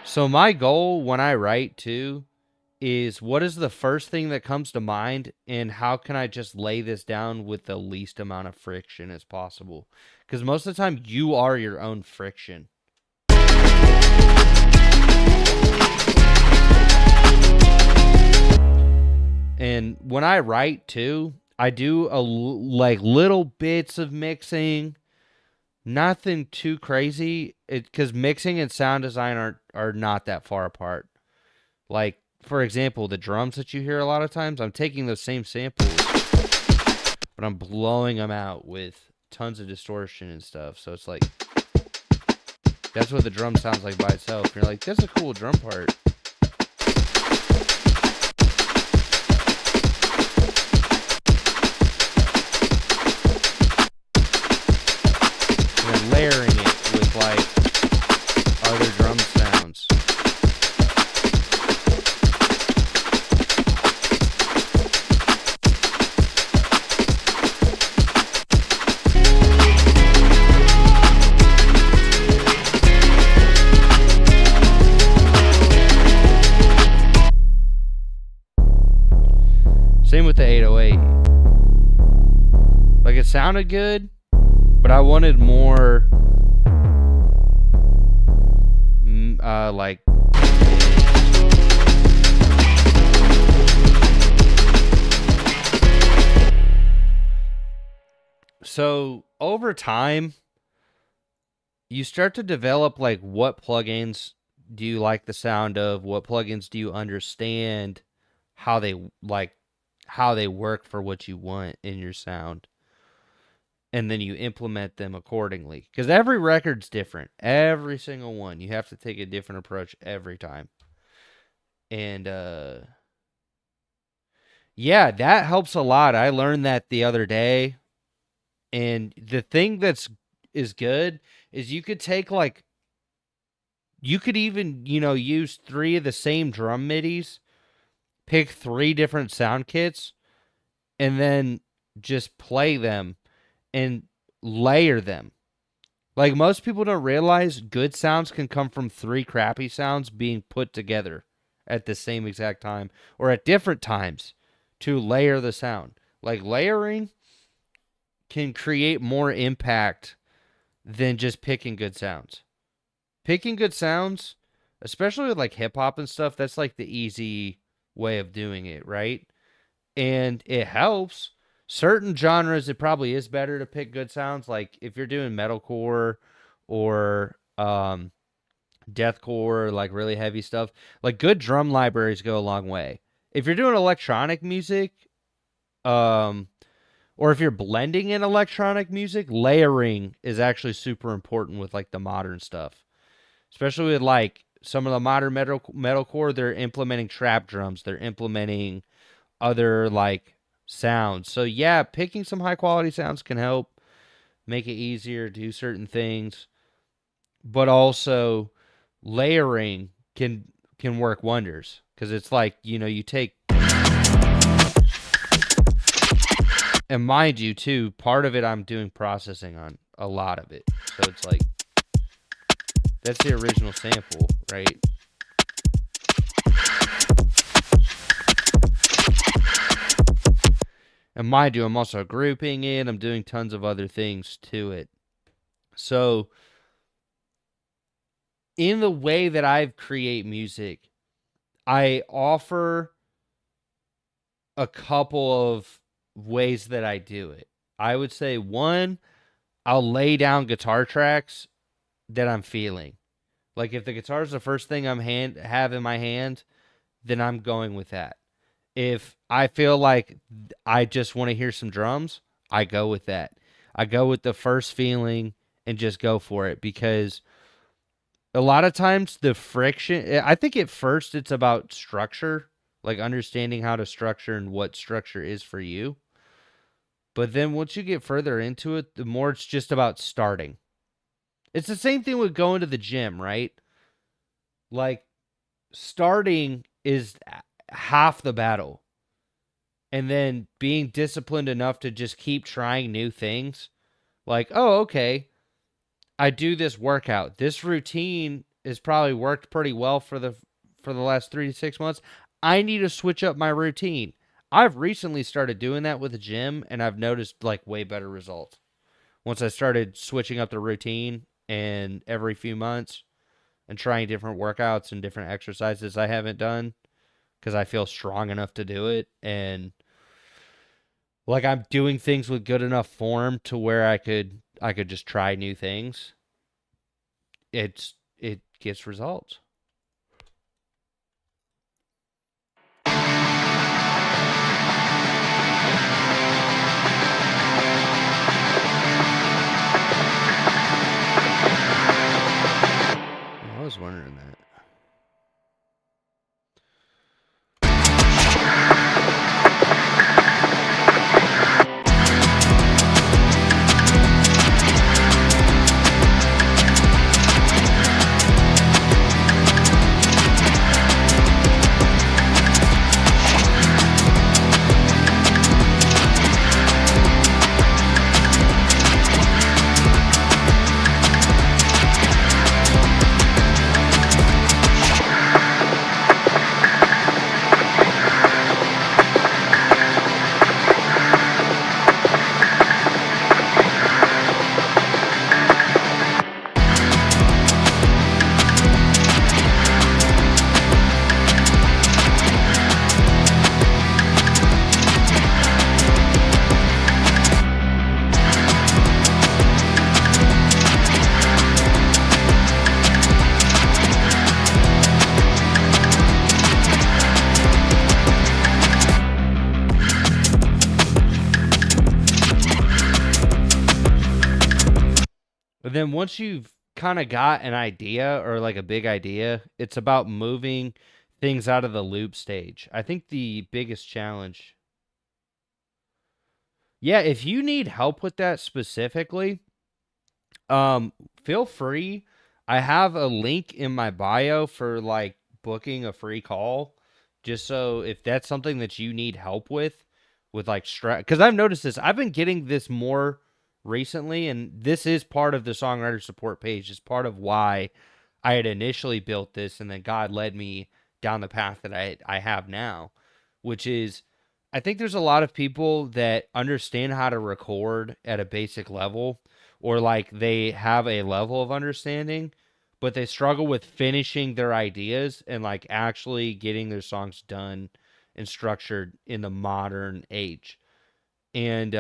So my goal when I write too is, what is the first thing that comes to mind, and how can I just lay this down with the least amount of friction as possible? Because most of the time you are your own friction. And when I write too, I do like little bits of mixing. Nothing too crazy, because mixing and sound design are not that far apart. Like, for example, the drums that you hear a lot of times, I'm taking those same samples, but I'm blowing them out with tons of distortion and stuff. So it's like, that's what the drum sounds like by itself. And you're like, that's a cool drum part. Layering it with like other drum sounds. Same with the 808. Like, it sounded good, but I wanted more, like, so over time, you start to develop, like, what plugins do you like the sound of? What plugins do you understand how they work for what you want in your sound? And then you implement them accordingly. Because every record's different. Every single one. You have to take a different approach every time. And, yeah, that helps a lot. I learned that the other day. And the thing is good is you could take, like, you could even, use 3 of the same drum midis, pick 3 different sound kits, and then just play them and layer them. Like, most people don't realize good sounds can come from 3 crappy sounds being put together at the same exact time, or at different times, to layer the sound. Like, layering can create more impact than just picking good sounds. picking good sounds, especially with like hip hop and stuff, that's like the easy way of doing it, right? And it helps. Certain genres, it probably is better to pick good sounds. Like if you're doing metalcore or deathcore, like really heavy stuff, like good drum libraries go a long way. If you're doing electronic music, um, or if you're blending in electronic music, layering is actually super important with like the modern stuff, especially with like some of the modern metalcore. They're implementing trap drums, they're implementing other like sounds. So yeah, picking some high quality sounds can help make it easier to do certain things, but also layering can work wonders because it's like, you know, you take, and mind you too, part of it I'm doing processing on a lot of it, so it's like that's the original sample, right? And mind you, I'm also grouping it, I'm doing tons of other things to it. So in the way that I create music, I offer a couple of ways that I do it. I would say one, I'll lay down guitar tracks that I'm feeling. Like if the guitar is the first thing have in my hand, then I'm going with that. If I feel like I just want to hear some drums, I go with that. I go with the first feeling and just go for it because a lot of times the friction, I think at first it's about structure, like understanding how to structure and what structure is for you. But then once you get further into it, the more it's just about starting. It's the same thing with going to the gym, right? Like starting is half the battle. And then being disciplined enough to just keep trying new things. Like, oh, okay, I do this workout. This routine has probably worked pretty well for the last 3 to 6 months. I need to switch up my routine. I've recently started doing that with the gym, and I've noticed like way better results. Once I started switching up the routine and every few months and trying different workouts and different exercises I haven't done because I feel strong enough to do it, and like I'm doing things with good enough form to where I could just try new things. It gets results. I was wondering that. But then once you've kind of got an idea or like a big idea, it's about moving things out of the loop stage. I think the biggest challenge. Yeah, if you need help with that specifically, feel free. I have a link in my bio for like booking a free call just so if that's something that you need help with like stress, cuz I've noticed this. I've been getting this more recently, and this is part of the songwriter support page. It's part of why I had initially built this, and then God led me down the path that I have now, which is I think there's a lot of people that understand how to record at a basic level, or like they have a level of understanding, but they struggle with finishing their ideas and like actually getting their songs done and structured in the modern age. And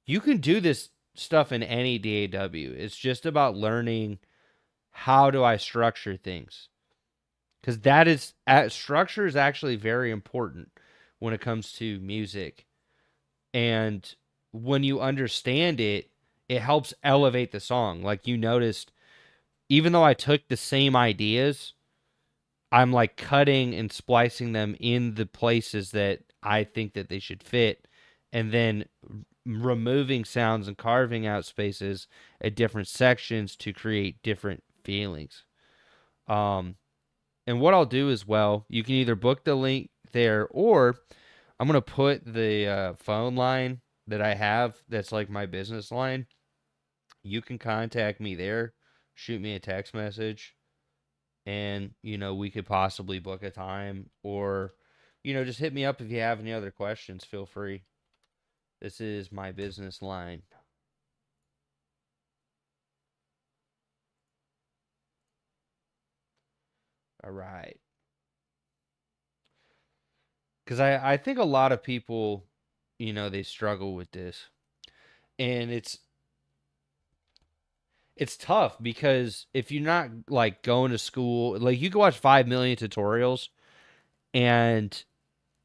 you can do this stuff in any DAW. It's just about learning how do I structure things, because structure is actually very important when it comes to music. And when you understand it, it helps elevate the song. Like you noticed, even though I took the same ideas, I'm like cutting and splicing them in the places that I think that they should fit, and then removing sounds and carving out spaces at different sections to create different feelings. And what I'll do as well, you can either book the link there, or I'm going to put the phone line that I have that's like my business line. You can contact me there, shoot me a text message, and, we could possibly book a time, or, just hit me up if you have any other questions. Feel free. This is my business line. All right. Because I think a lot of people, they struggle with this. And it's tough because if you're not like going to school, like you can watch 5 million tutorials and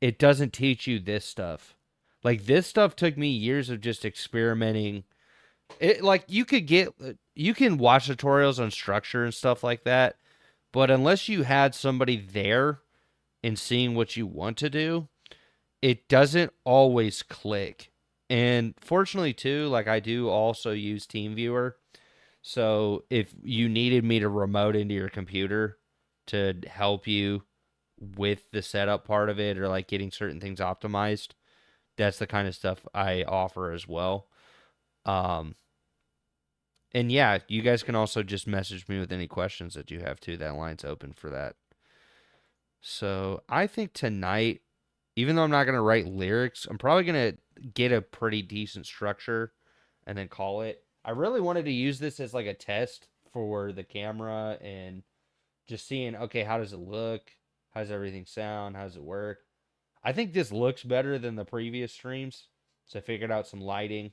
it doesn't teach you this stuff. Like this stuff took me years of just experimenting. Like you can watch tutorials on structure and stuff like that, but unless you had somebody there and seeing what you want to do, it doesn't always click. And fortunately too, like I do also use TeamViewer. So if you needed me to remote into your computer to help you with the setup part of it, or like getting certain things optimized, that's the kind of stuff I offer as well. And yeah, you guys can also just message me with any questions that you have too. That line's open for that. So I think tonight, even though I'm not going to write lyrics, I'm probably going to get a pretty decent structure and then call it. I really wanted to use this as like a test for the camera and just seeing, okay, how does it look? How does everything sound? How does it work? I think this looks better than the previous streams. So I figured out some lighting.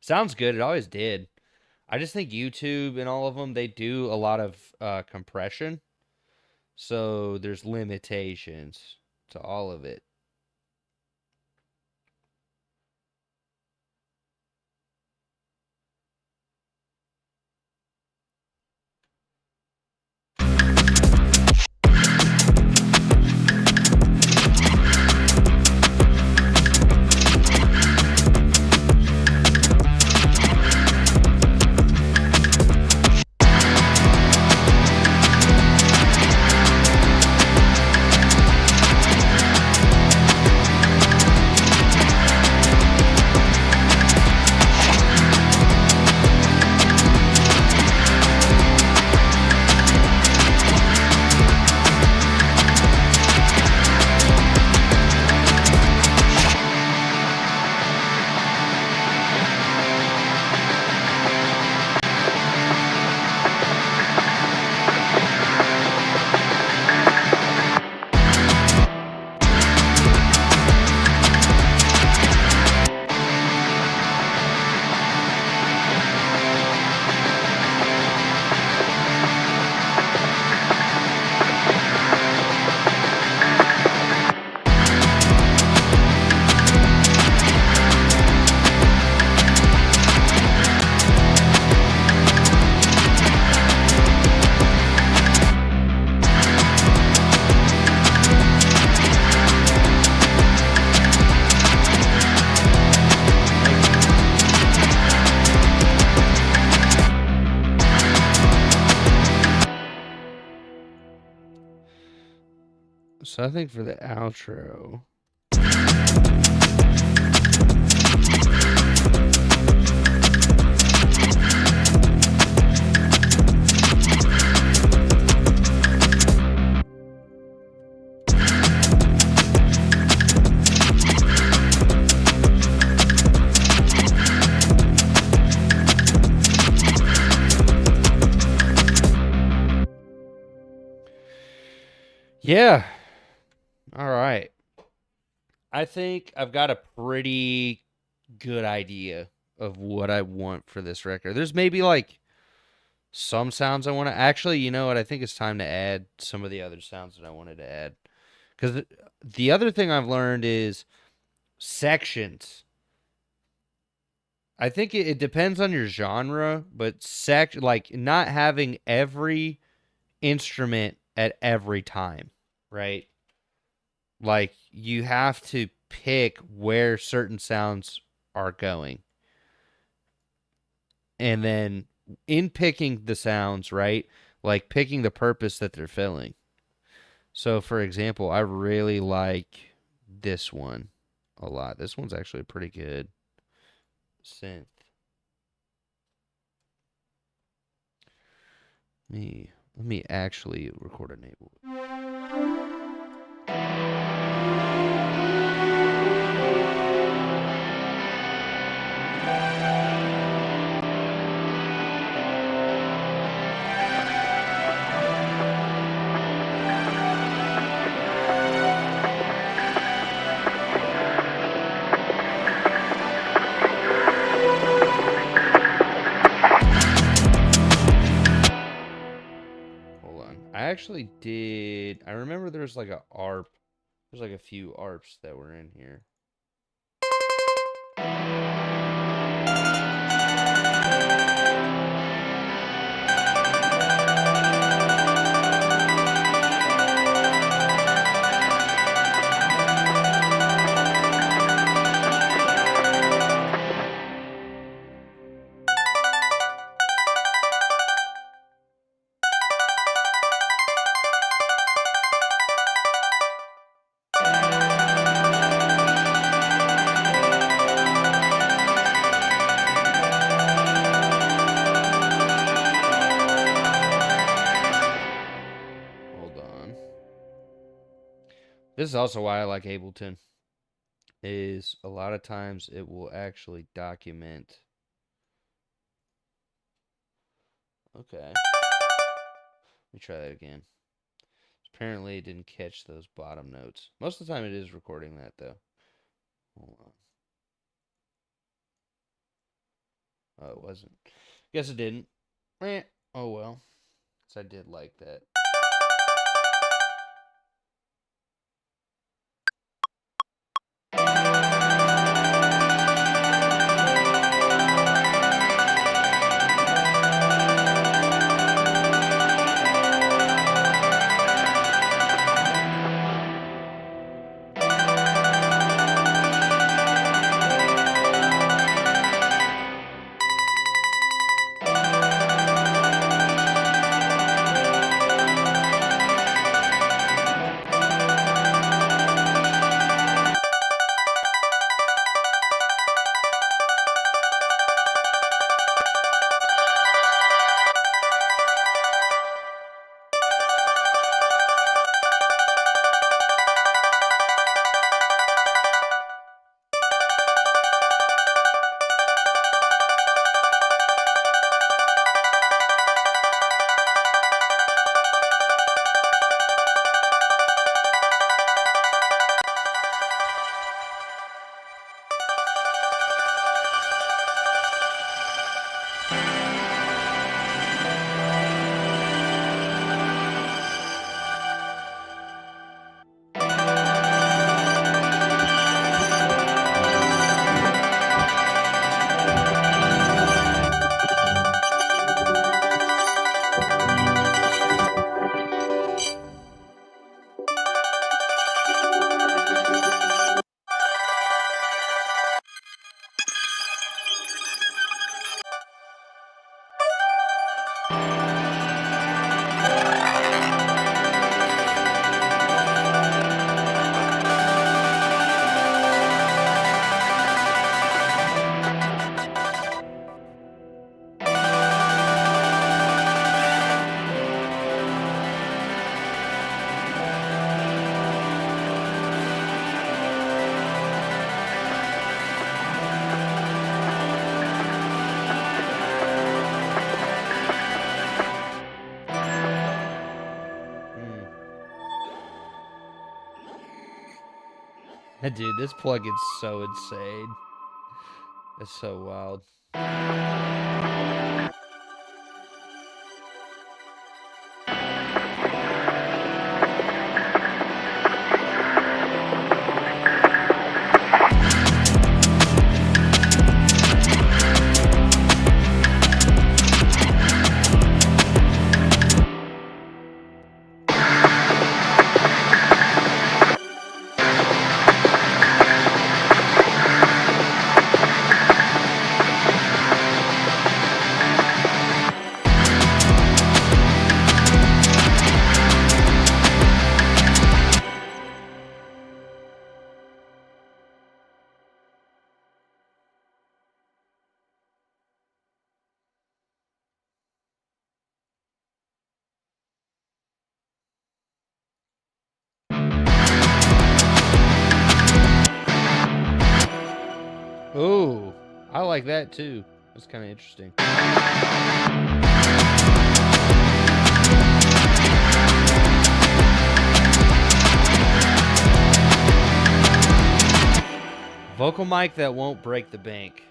Sounds good. It always did. I just think YouTube and all of them, they do a lot of compression. So there's limitations to all of it. So I think for the outro, Yeah. All right. I think I've got a pretty good idea of what I want for this record. There's maybe like some sounds I want to actually, you know what? I think it's time to add some of the other sounds that I wanted to add. Because the other thing I've learned is sections. I think it depends on your genre, but like not having every instrument at every time, right? Like you have to pick where certain sounds are going. And then in picking the sounds, right? Like picking the purpose that they're filling. So for example, I really like this one a lot. This one's actually pretty good synth. Let me actually record a name. I actually did. I remember there's like a ARP. There's like a few ARPs that were in here. This is also why I like Ableton, is a lot of times it will actually document. Okay. Let me try that again. Apparently it didn't catch those bottom notes. Most of the time it is recording that though. Hold on. Oh, it wasn't. Guess it didn't. Oh well. So I did like that. Dude, this plugin's so insane. It's so wild. Ooh, I like that too. That's kind of interesting. Vocal mic that won't break the bank.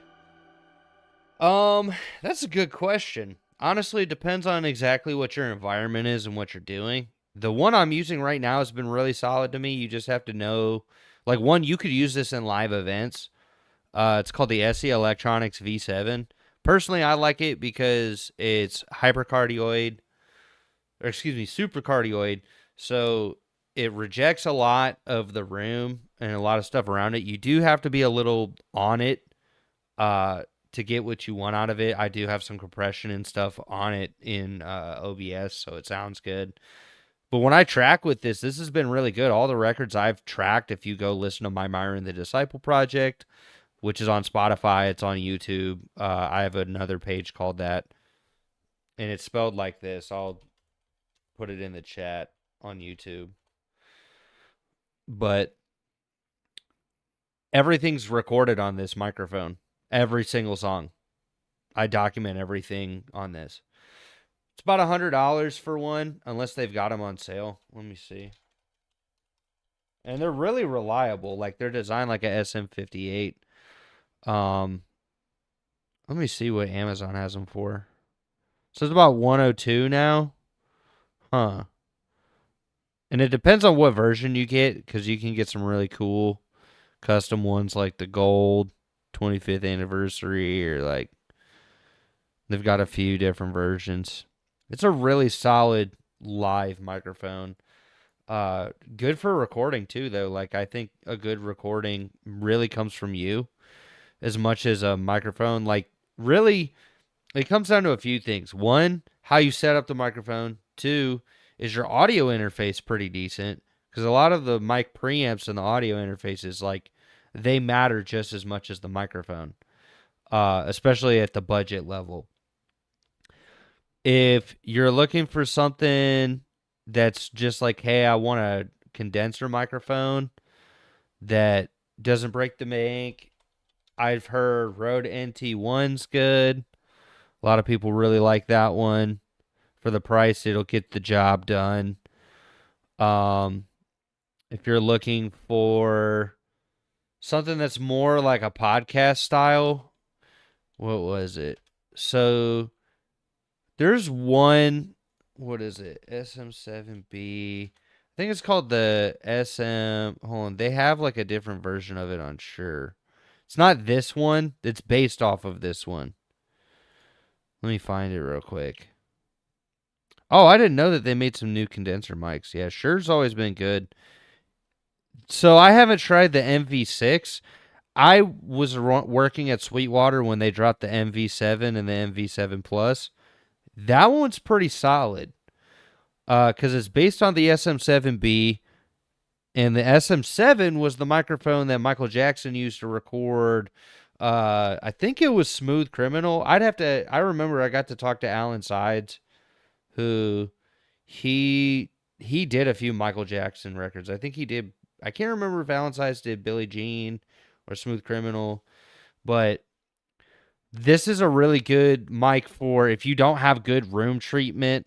That's a good question. Honestly, it depends on exactly what your environment is and what you're doing. The one I'm using right now has been really solid to me. You just have to know, like, one, you could use this in live events. It's called the SE Electronics V7. Personally, I like it because it's supercardioid, so it rejects a lot of the room and a lot of stuff around it. You do have to be a little on it to get what you want out of it. I do have some compression and stuff on it in OBS, so it sounds good. But when I track with this has been really good. All the records I've tracked, if you go listen to my Myron the Disciple project, which is on Spotify, it's on YouTube. I have another page called that, and it's spelled like this. I'll put it in the chat on YouTube. But everything's recorded on this microphone. Every single song. I document everything on this. It's about $100 for one, unless they've got them on sale. Let me see. And they're really reliable. Like, they're designed like a SM58. Let me see what Amazon has them for. So it's about 102 now. Huh. And it depends on what version you get, because you can get some really cool custom ones like the gold 25th anniversary, or like they've got a few different versions. It's a really solid live microphone. Good for recording too, though. Like, I think a good recording really comes from you as much as a microphone. Like, really, it comes down to a few things. One, how you set up the microphone. Two, is your audio interface pretty decent? Because a lot of the mic preamps and the audio interfaces, like, they matter just as much as the microphone, especially at the budget level. If you're looking for something that's just like, hey, I want a condenser microphone that doesn't break the bank, I've heard Rode NT1's good. A lot of people really like that one. For the price, it'll get the job done. If you're looking for something that's more like a podcast style, what was it? So there's one, what is it? SM7B. I think it's called the SM. Hold on. They have like a different version of it on Shure. It's not this one. It's based off of this one. Let me find it real quick. Oh, I didn't know that they made some new condenser mics. Yeah, Shure's always been good. So I haven't tried the MV6. I was working at Sweetwater when they dropped the MV7 and the MV7 Plus. That one's pretty solid because it's based on the SM7B, and the SM7 was the microphone that Michael Jackson used to record. I think it was Smooth Criminal. I remember I got to talk to Alan Sides, who he did a few Michael Jackson records. I think he did. I can't remember if Alan Sides did Billie Jean or Smooth Criminal, but this is a really good mic for if you don't have good room treatment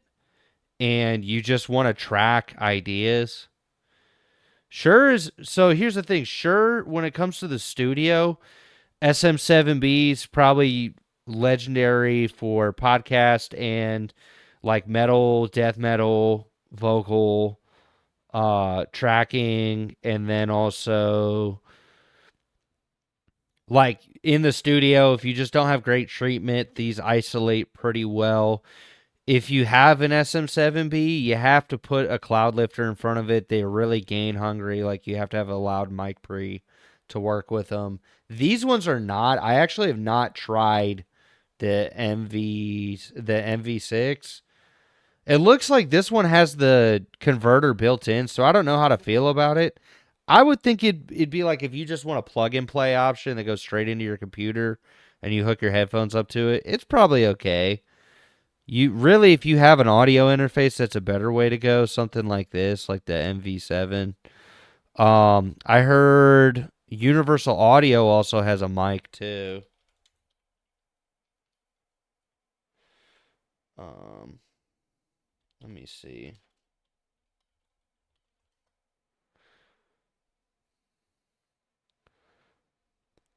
and you just want to track ideas. Shure is so. Here's the thing. Shure, when it comes to the studio, SM7B is probably legendary for podcast and like metal, death metal, vocal, tracking, and then also like in the studio, if you just don't have great treatment, these isolate pretty well. If you have an SM7B, you have to put a cloud lifter in front of it. They're really gain hungry. Like you have to have a loud mic pre to work with them. These ones are not. I actually have not tried the MV6. It looks like this one has the converter built in, so I don't know how to feel about it. I would think it'd be like if you just want a plug and play option that goes straight into your computer and you hook your headphones up to it. It's probably okay. You really, if you have an audio interface, that's a better way to go. Something like this, like the MV7. I heard Universal Audio also has a mic too. Um, Let me see.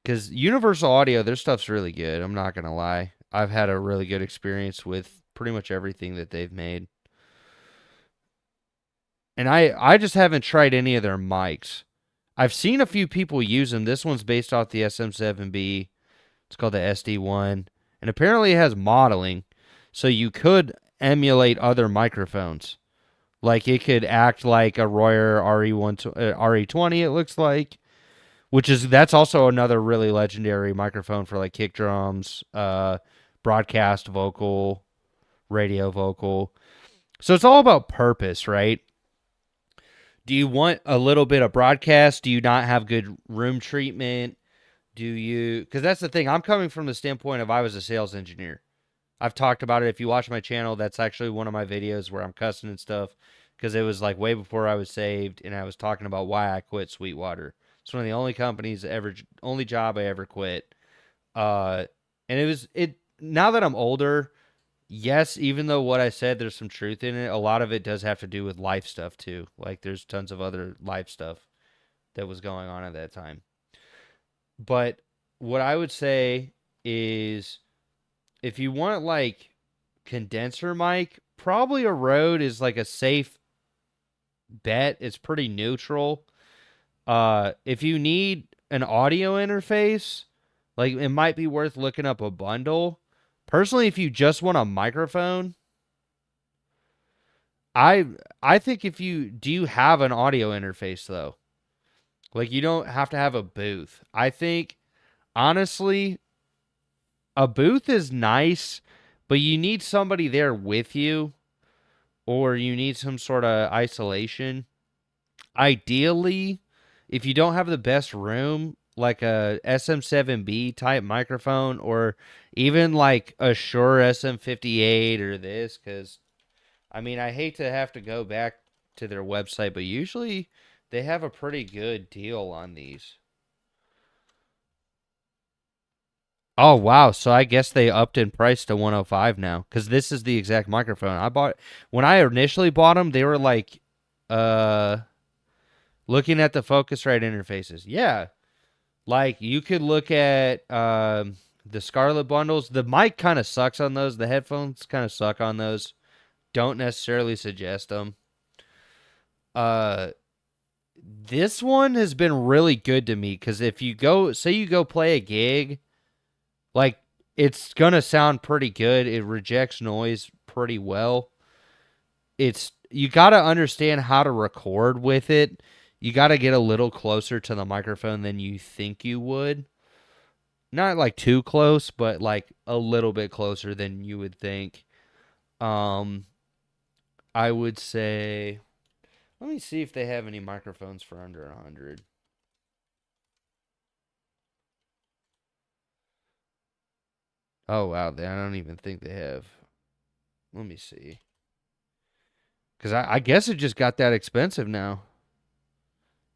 Because Universal Audio, their stuff's really good. I'm not gonna lie. I've had a really good experience with pretty much everything that they've made. And I just haven't tried any of their mics. I've seen a few people use them. This one's based off the SM7B. It's called the SD1. And apparently it has modeling. So you could emulate other microphones. Like it could act like a Royer RE20, it looks like. That's also another really legendary microphone for like kick drums, broadcast vocal, radio vocal. So it's all about purpose, right? Do you want a little bit of broadcast? Do you not have good room treatment? Do you? Because that's the thing. I'm coming from the standpoint of I was a sales engineer. I've talked about it. If you watch my channel, that's actually one of my videos where I'm cussing and stuff because it was like way before I was saved, and I was talking about why I quit Sweetwater. It's one of the only only job I ever quit. And it. Now that I'm older, yes, even though what I said, there's some truth in it. A lot of it does have to do with life stuff too. Like there's tons of other life stuff that was going on at that time. But what I would say is if you want like condenser mic, probably a Rode is like a safe bet. It's pretty neutral. If you need an audio interface, like it might be worth looking up a bundle. Personally, if you just want a microphone, I think if you do you have an audio interface though? Like you don't have to have a booth. I think honestly, a booth is nice, but you need somebody there with you or you need some sort of isolation. Ideally, if you don't have the best room, like a SM7B type microphone or even like a Shure SM58 or this, because I mean, I hate to have to go back to their website, but usually they have a pretty good deal on these. Oh wow, so I guess they upped in price to 105 now cuz this is the exact microphone I bought. When I initially bought them, they were like uh looking at the Focusrite interfaces. Yeah. Like you could look at the Scarlett bundles. The mic kind of sucks on those. The headphones kind of suck on those. Don't necessarily suggest them. Uh this one has been really good to me because if you go say you go play a gig, like it's gonna sound pretty good. It rejects noise pretty well. It's you gotta understand how to record with it. You gotta get a little closer to the microphone than you think you would. Not like too close, but like a little bit closer than you would think. Um I would say let me see if they have any microphones for under 100. Oh wow, I don't even think they have. Let me see. Because I guess it just got that expensive now.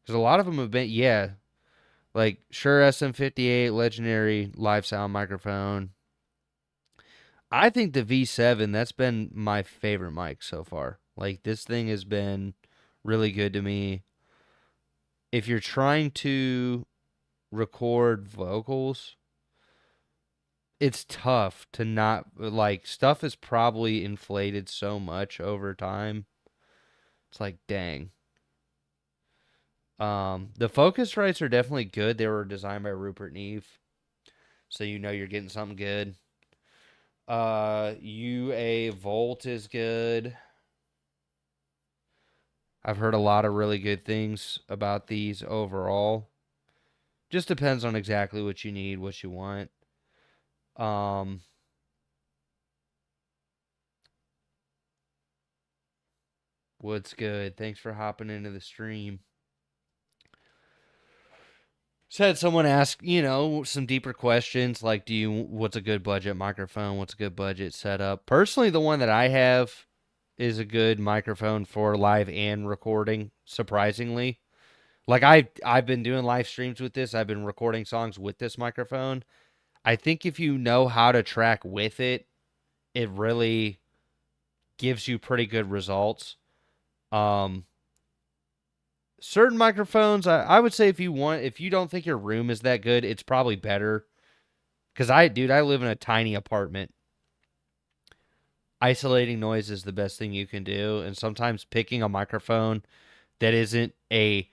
Because a lot of them have been, yeah, like Shure SM58 legendary live sound microphone. I think the V7, that's been my favorite mic so far. Like this thing has been really good to me. if you're trying to record vocals, it's tough to not, like, stuff is probably inflated so much over time. It's like, dang. The Focusrites are definitely good. They were designed by Rupert Neve, so you know you're getting something good. UA Volt is good. I've heard a lot of really good things about these overall. Just depends on exactly what you need, what you want. What's good? Thanks for hopping into the stream. Just had someone ask, some deeper questions like, what's a good budget microphone? What's a good budget setup? Personally, the one that I have is a good microphone for live and recording, surprisingly. Like, I've been doing live streams with this. I've been recording songs with this microphone. I think if you know how to track with it, it really gives you pretty good results. Certain microphones, I would say if you don't think your room is that good, it's probably better. Because I live in a tiny apartment. Isolating noise is the best thing you can do. And sometimes picking a microphone that isn't a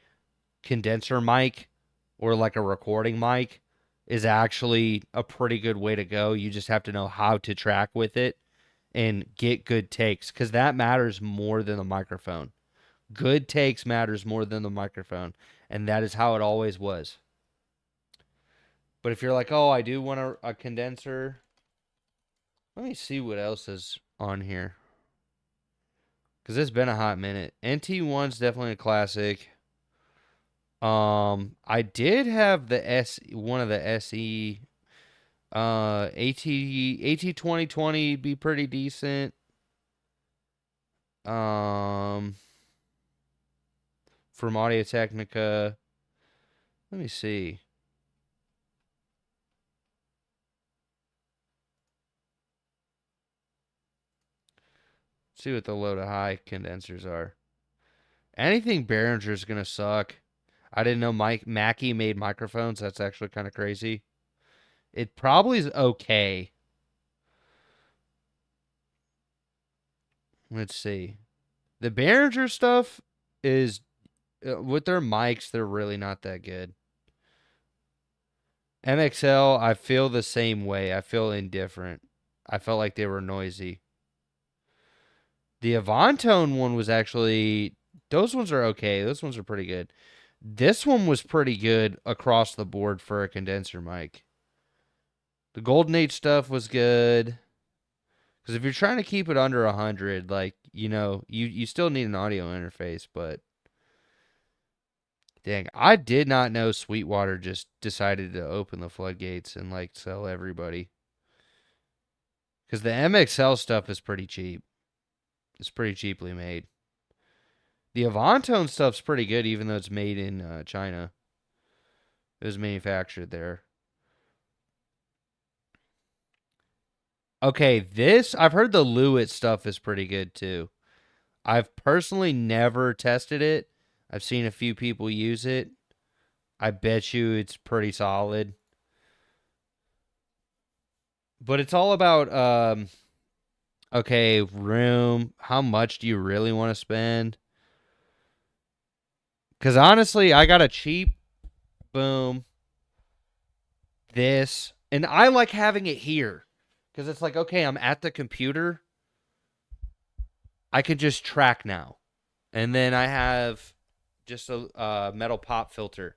condenser mic or like a recording mic is actually a pretty good way to go. You just have to know how to track with it and get good takes, because that matters more than the microphone. Good takes matters more than the microphone, and that is how it always was. But if you're like, oh, I do want a condenser, let me see what else is on here, because it's been a hot minute. NT1's definitely a classic. I did have one of the SE. AT2020 be pretty decent. From Audio Technica. Let me see. See what the low to high condensers are. Anything Behringer is gonna suck. I didn't know Mackie made microphones. That's actually kind of crazy. It probably is okay. Let's see. The Behringer stuff is, with their mics, they're really not that good. MXL, I feel the same way. I feel indifferent. I felt like they were noisy. The Avantone one was actually, those ones are okay. Those ones are pretty good. This one was pretty good across the board for a condenser mic. The Golden Age stuff was good. Because if you're trying to keep it under 100, like, you still need an audio interface, but dang, I did not know Sweetwater just decided to open the floodgates and, like, sell everybody. Because the MXL stuff is pretty cheap. It's pretty cheaply made. The Avantone stuff's pretty good, even though it's made in China. It was manufactured there. Okay, I've heard the Lewitt stuff is pretty good too. I've personally never tested it. I've seen a few people use it. I bet you it's pretty solid. But it's all about, okay, room. How much do you really want to spend? Because honestly, I got a cheap, boom, this. And I like having it here. Because it's like, okay, I'm at the computer. I could just track now. And then I have just a metal pop filter.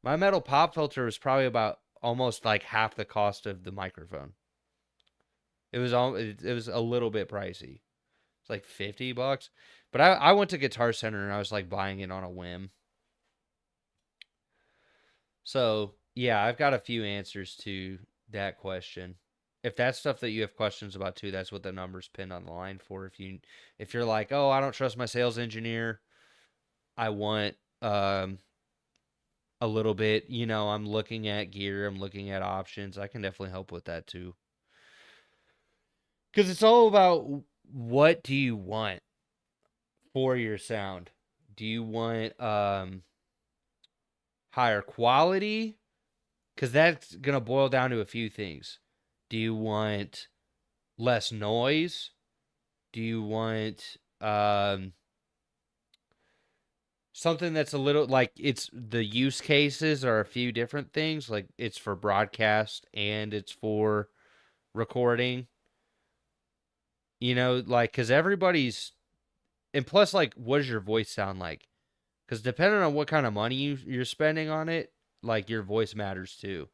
My metal pop filter is probably about almost like half the cost of the microphone. It was a little bit pricey. It's like $50. But I went to Guitar Center and I was like buying it on a whim. So, yeah, I've got a few answers to that question. If that's stuff that you have questions about too, that's what the number's pinned on the line for. If you're like, oh, I don't trust my sales engineer, I want a little bit, I'm looking at gear, I'm looking at options, I can definitely help with that too. Because it's all about what do you want for your sound. Do you want higher quality? Because that's gonna boil down to a few things. Do you want less noise? Do you want something that's a little like it's the use cases are a few different things, like it's for broadcast and it's for recording, like because everybody's, and plus, like, what does your voice sound like? Because depending on what kind of money you're spending on it, like your voice matters too.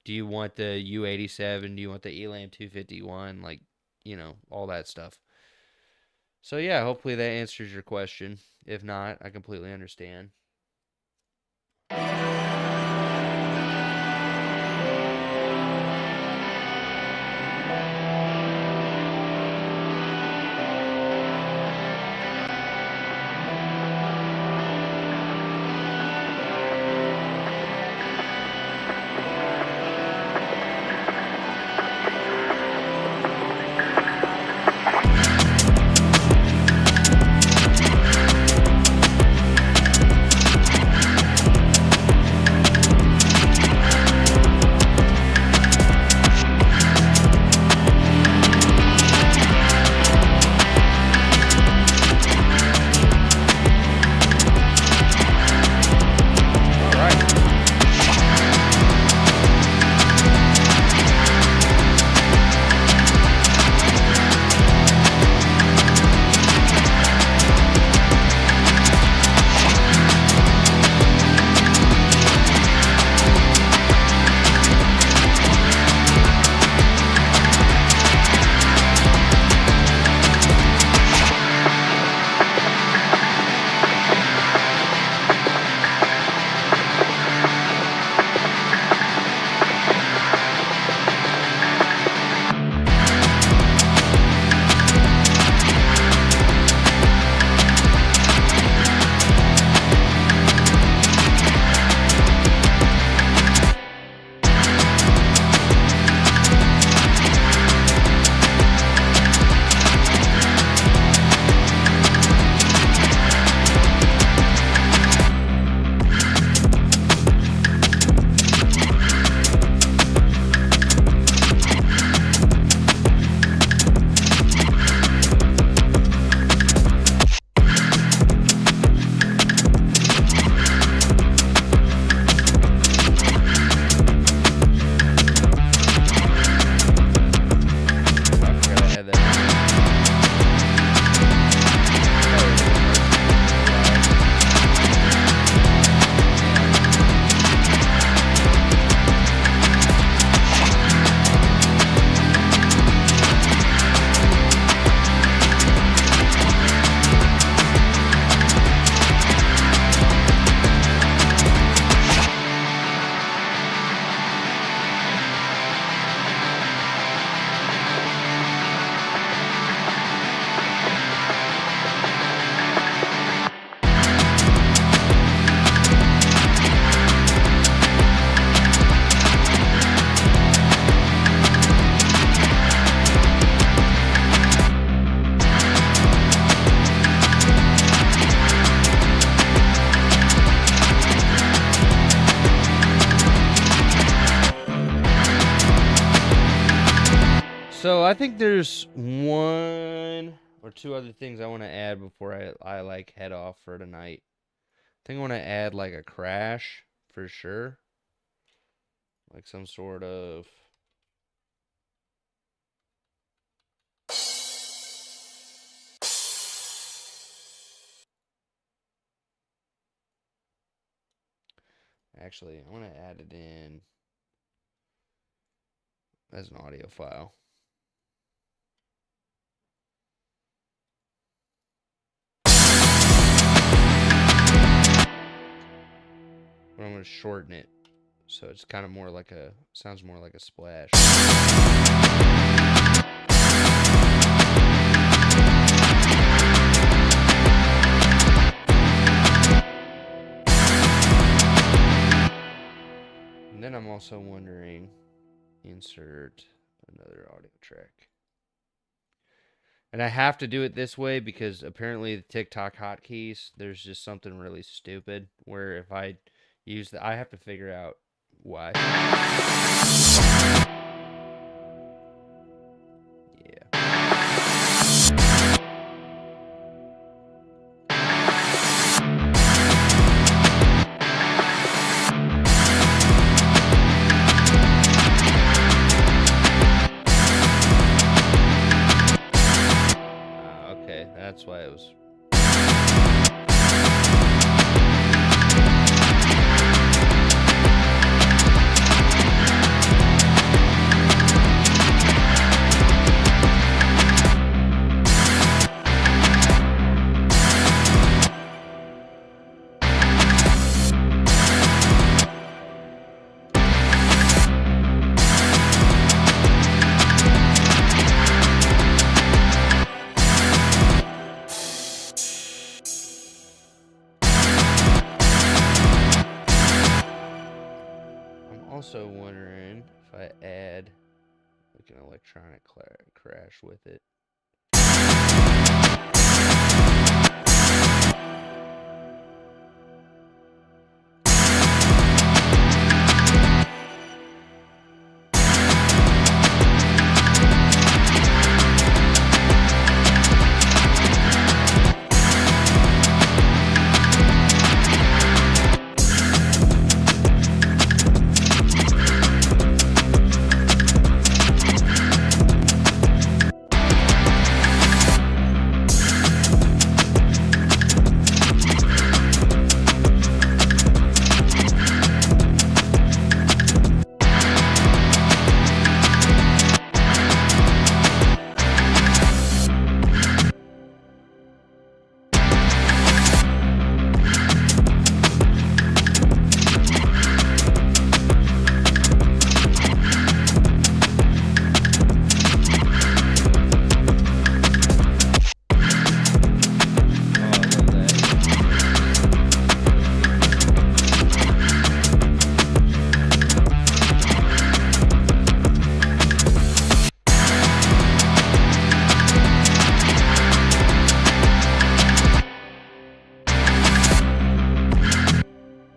Do you want the U87? Do you want the Elam 251? Like, all that stuff. So yeah, hopefully that answers your question. If not, I completely understand. So I think there's one or two other things I want to add before I like head off for tonight. I think I want to add like a crash for sure. Like some sort of actually I want to add it in as an audio file. But I'm going to shorten it so it's kind of more like sounds more like a splash. And then I'm also wondering, insert another audio track. And I have to do it this way because apparently the TikTok hotkeys, there's just something really stupid where if I use the, I have to figure out why. Yeah. Okay, that's why it was. Also wondering if I add like an electronic crash with it.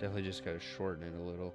Definitely just gotta shorten it a little.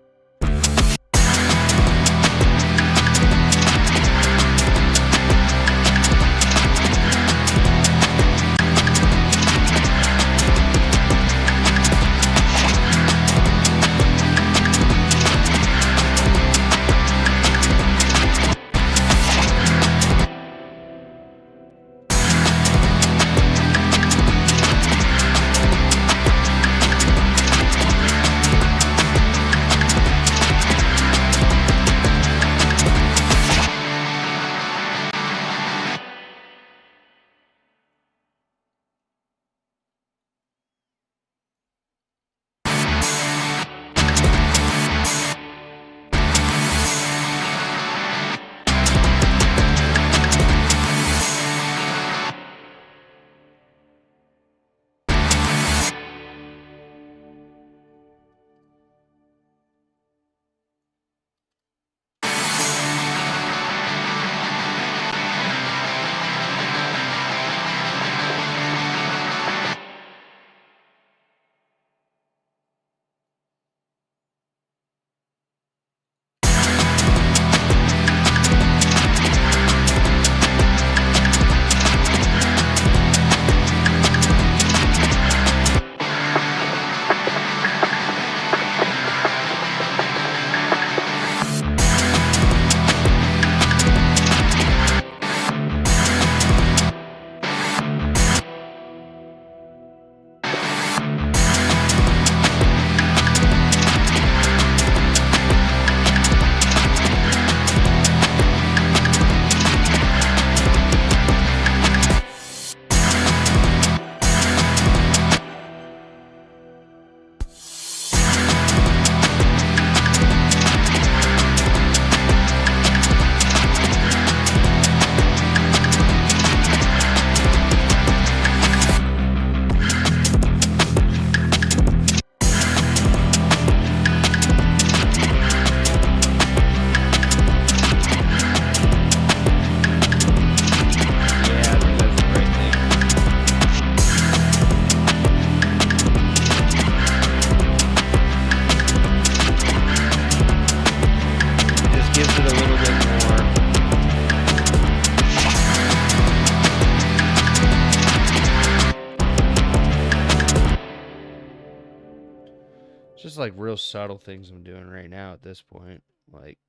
just like real subtle things I'm doing right now at this point. Like,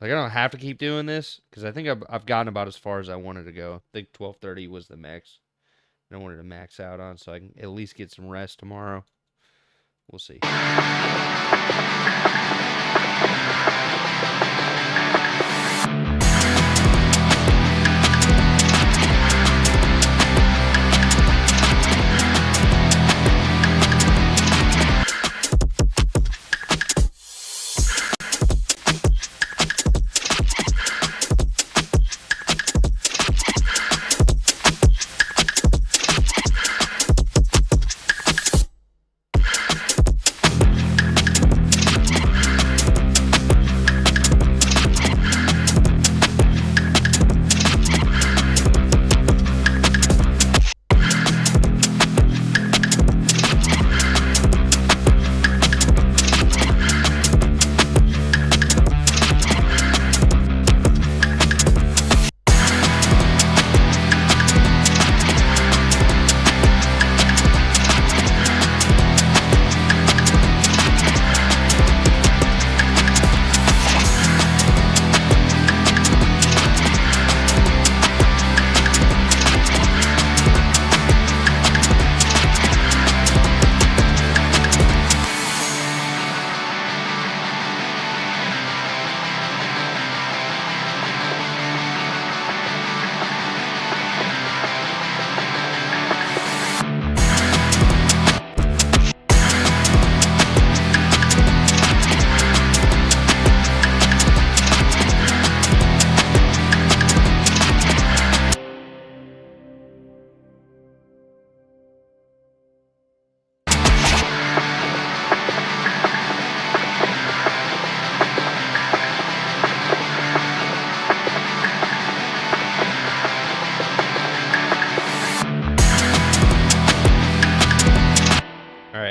I don't have to keep doing this because I think I've gotten about as far as I wanted to go. I think 12:30 was the max I wanted to max out on, so I can at least get some rest tomorrow. We'll see.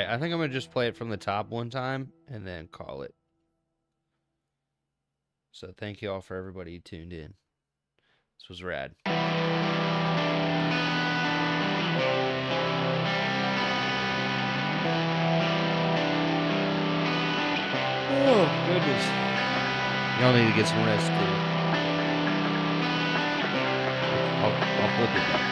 I think I'm going to just play it from the top one time and then call it. So thank you all for everybody who tuned in. This was rad. Oh, goodness. Y'all need to get some rest, too. I'll flip it back.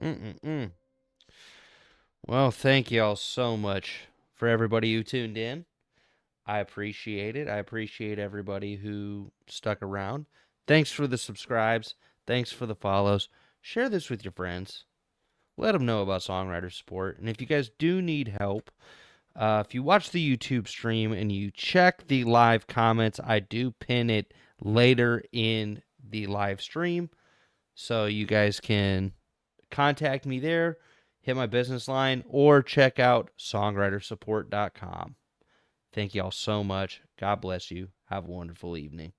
Mm-mm-mm. Well, thank you all so much for everybody who tuned in. I appreciate it. I appreciate everybody who stuck around. Thanks for the subscribes. Thanks for the follows. Share this with your friends. Let them know about songwriter support. And if you guys do need help, if you watch the YouTube stream and you check the live comments, I do pin it later in the live stream. So you guys can contact me there, hit my business line, or check out songwritersupport.com. Thank you all so much. God bless you. Have a wonderful evening.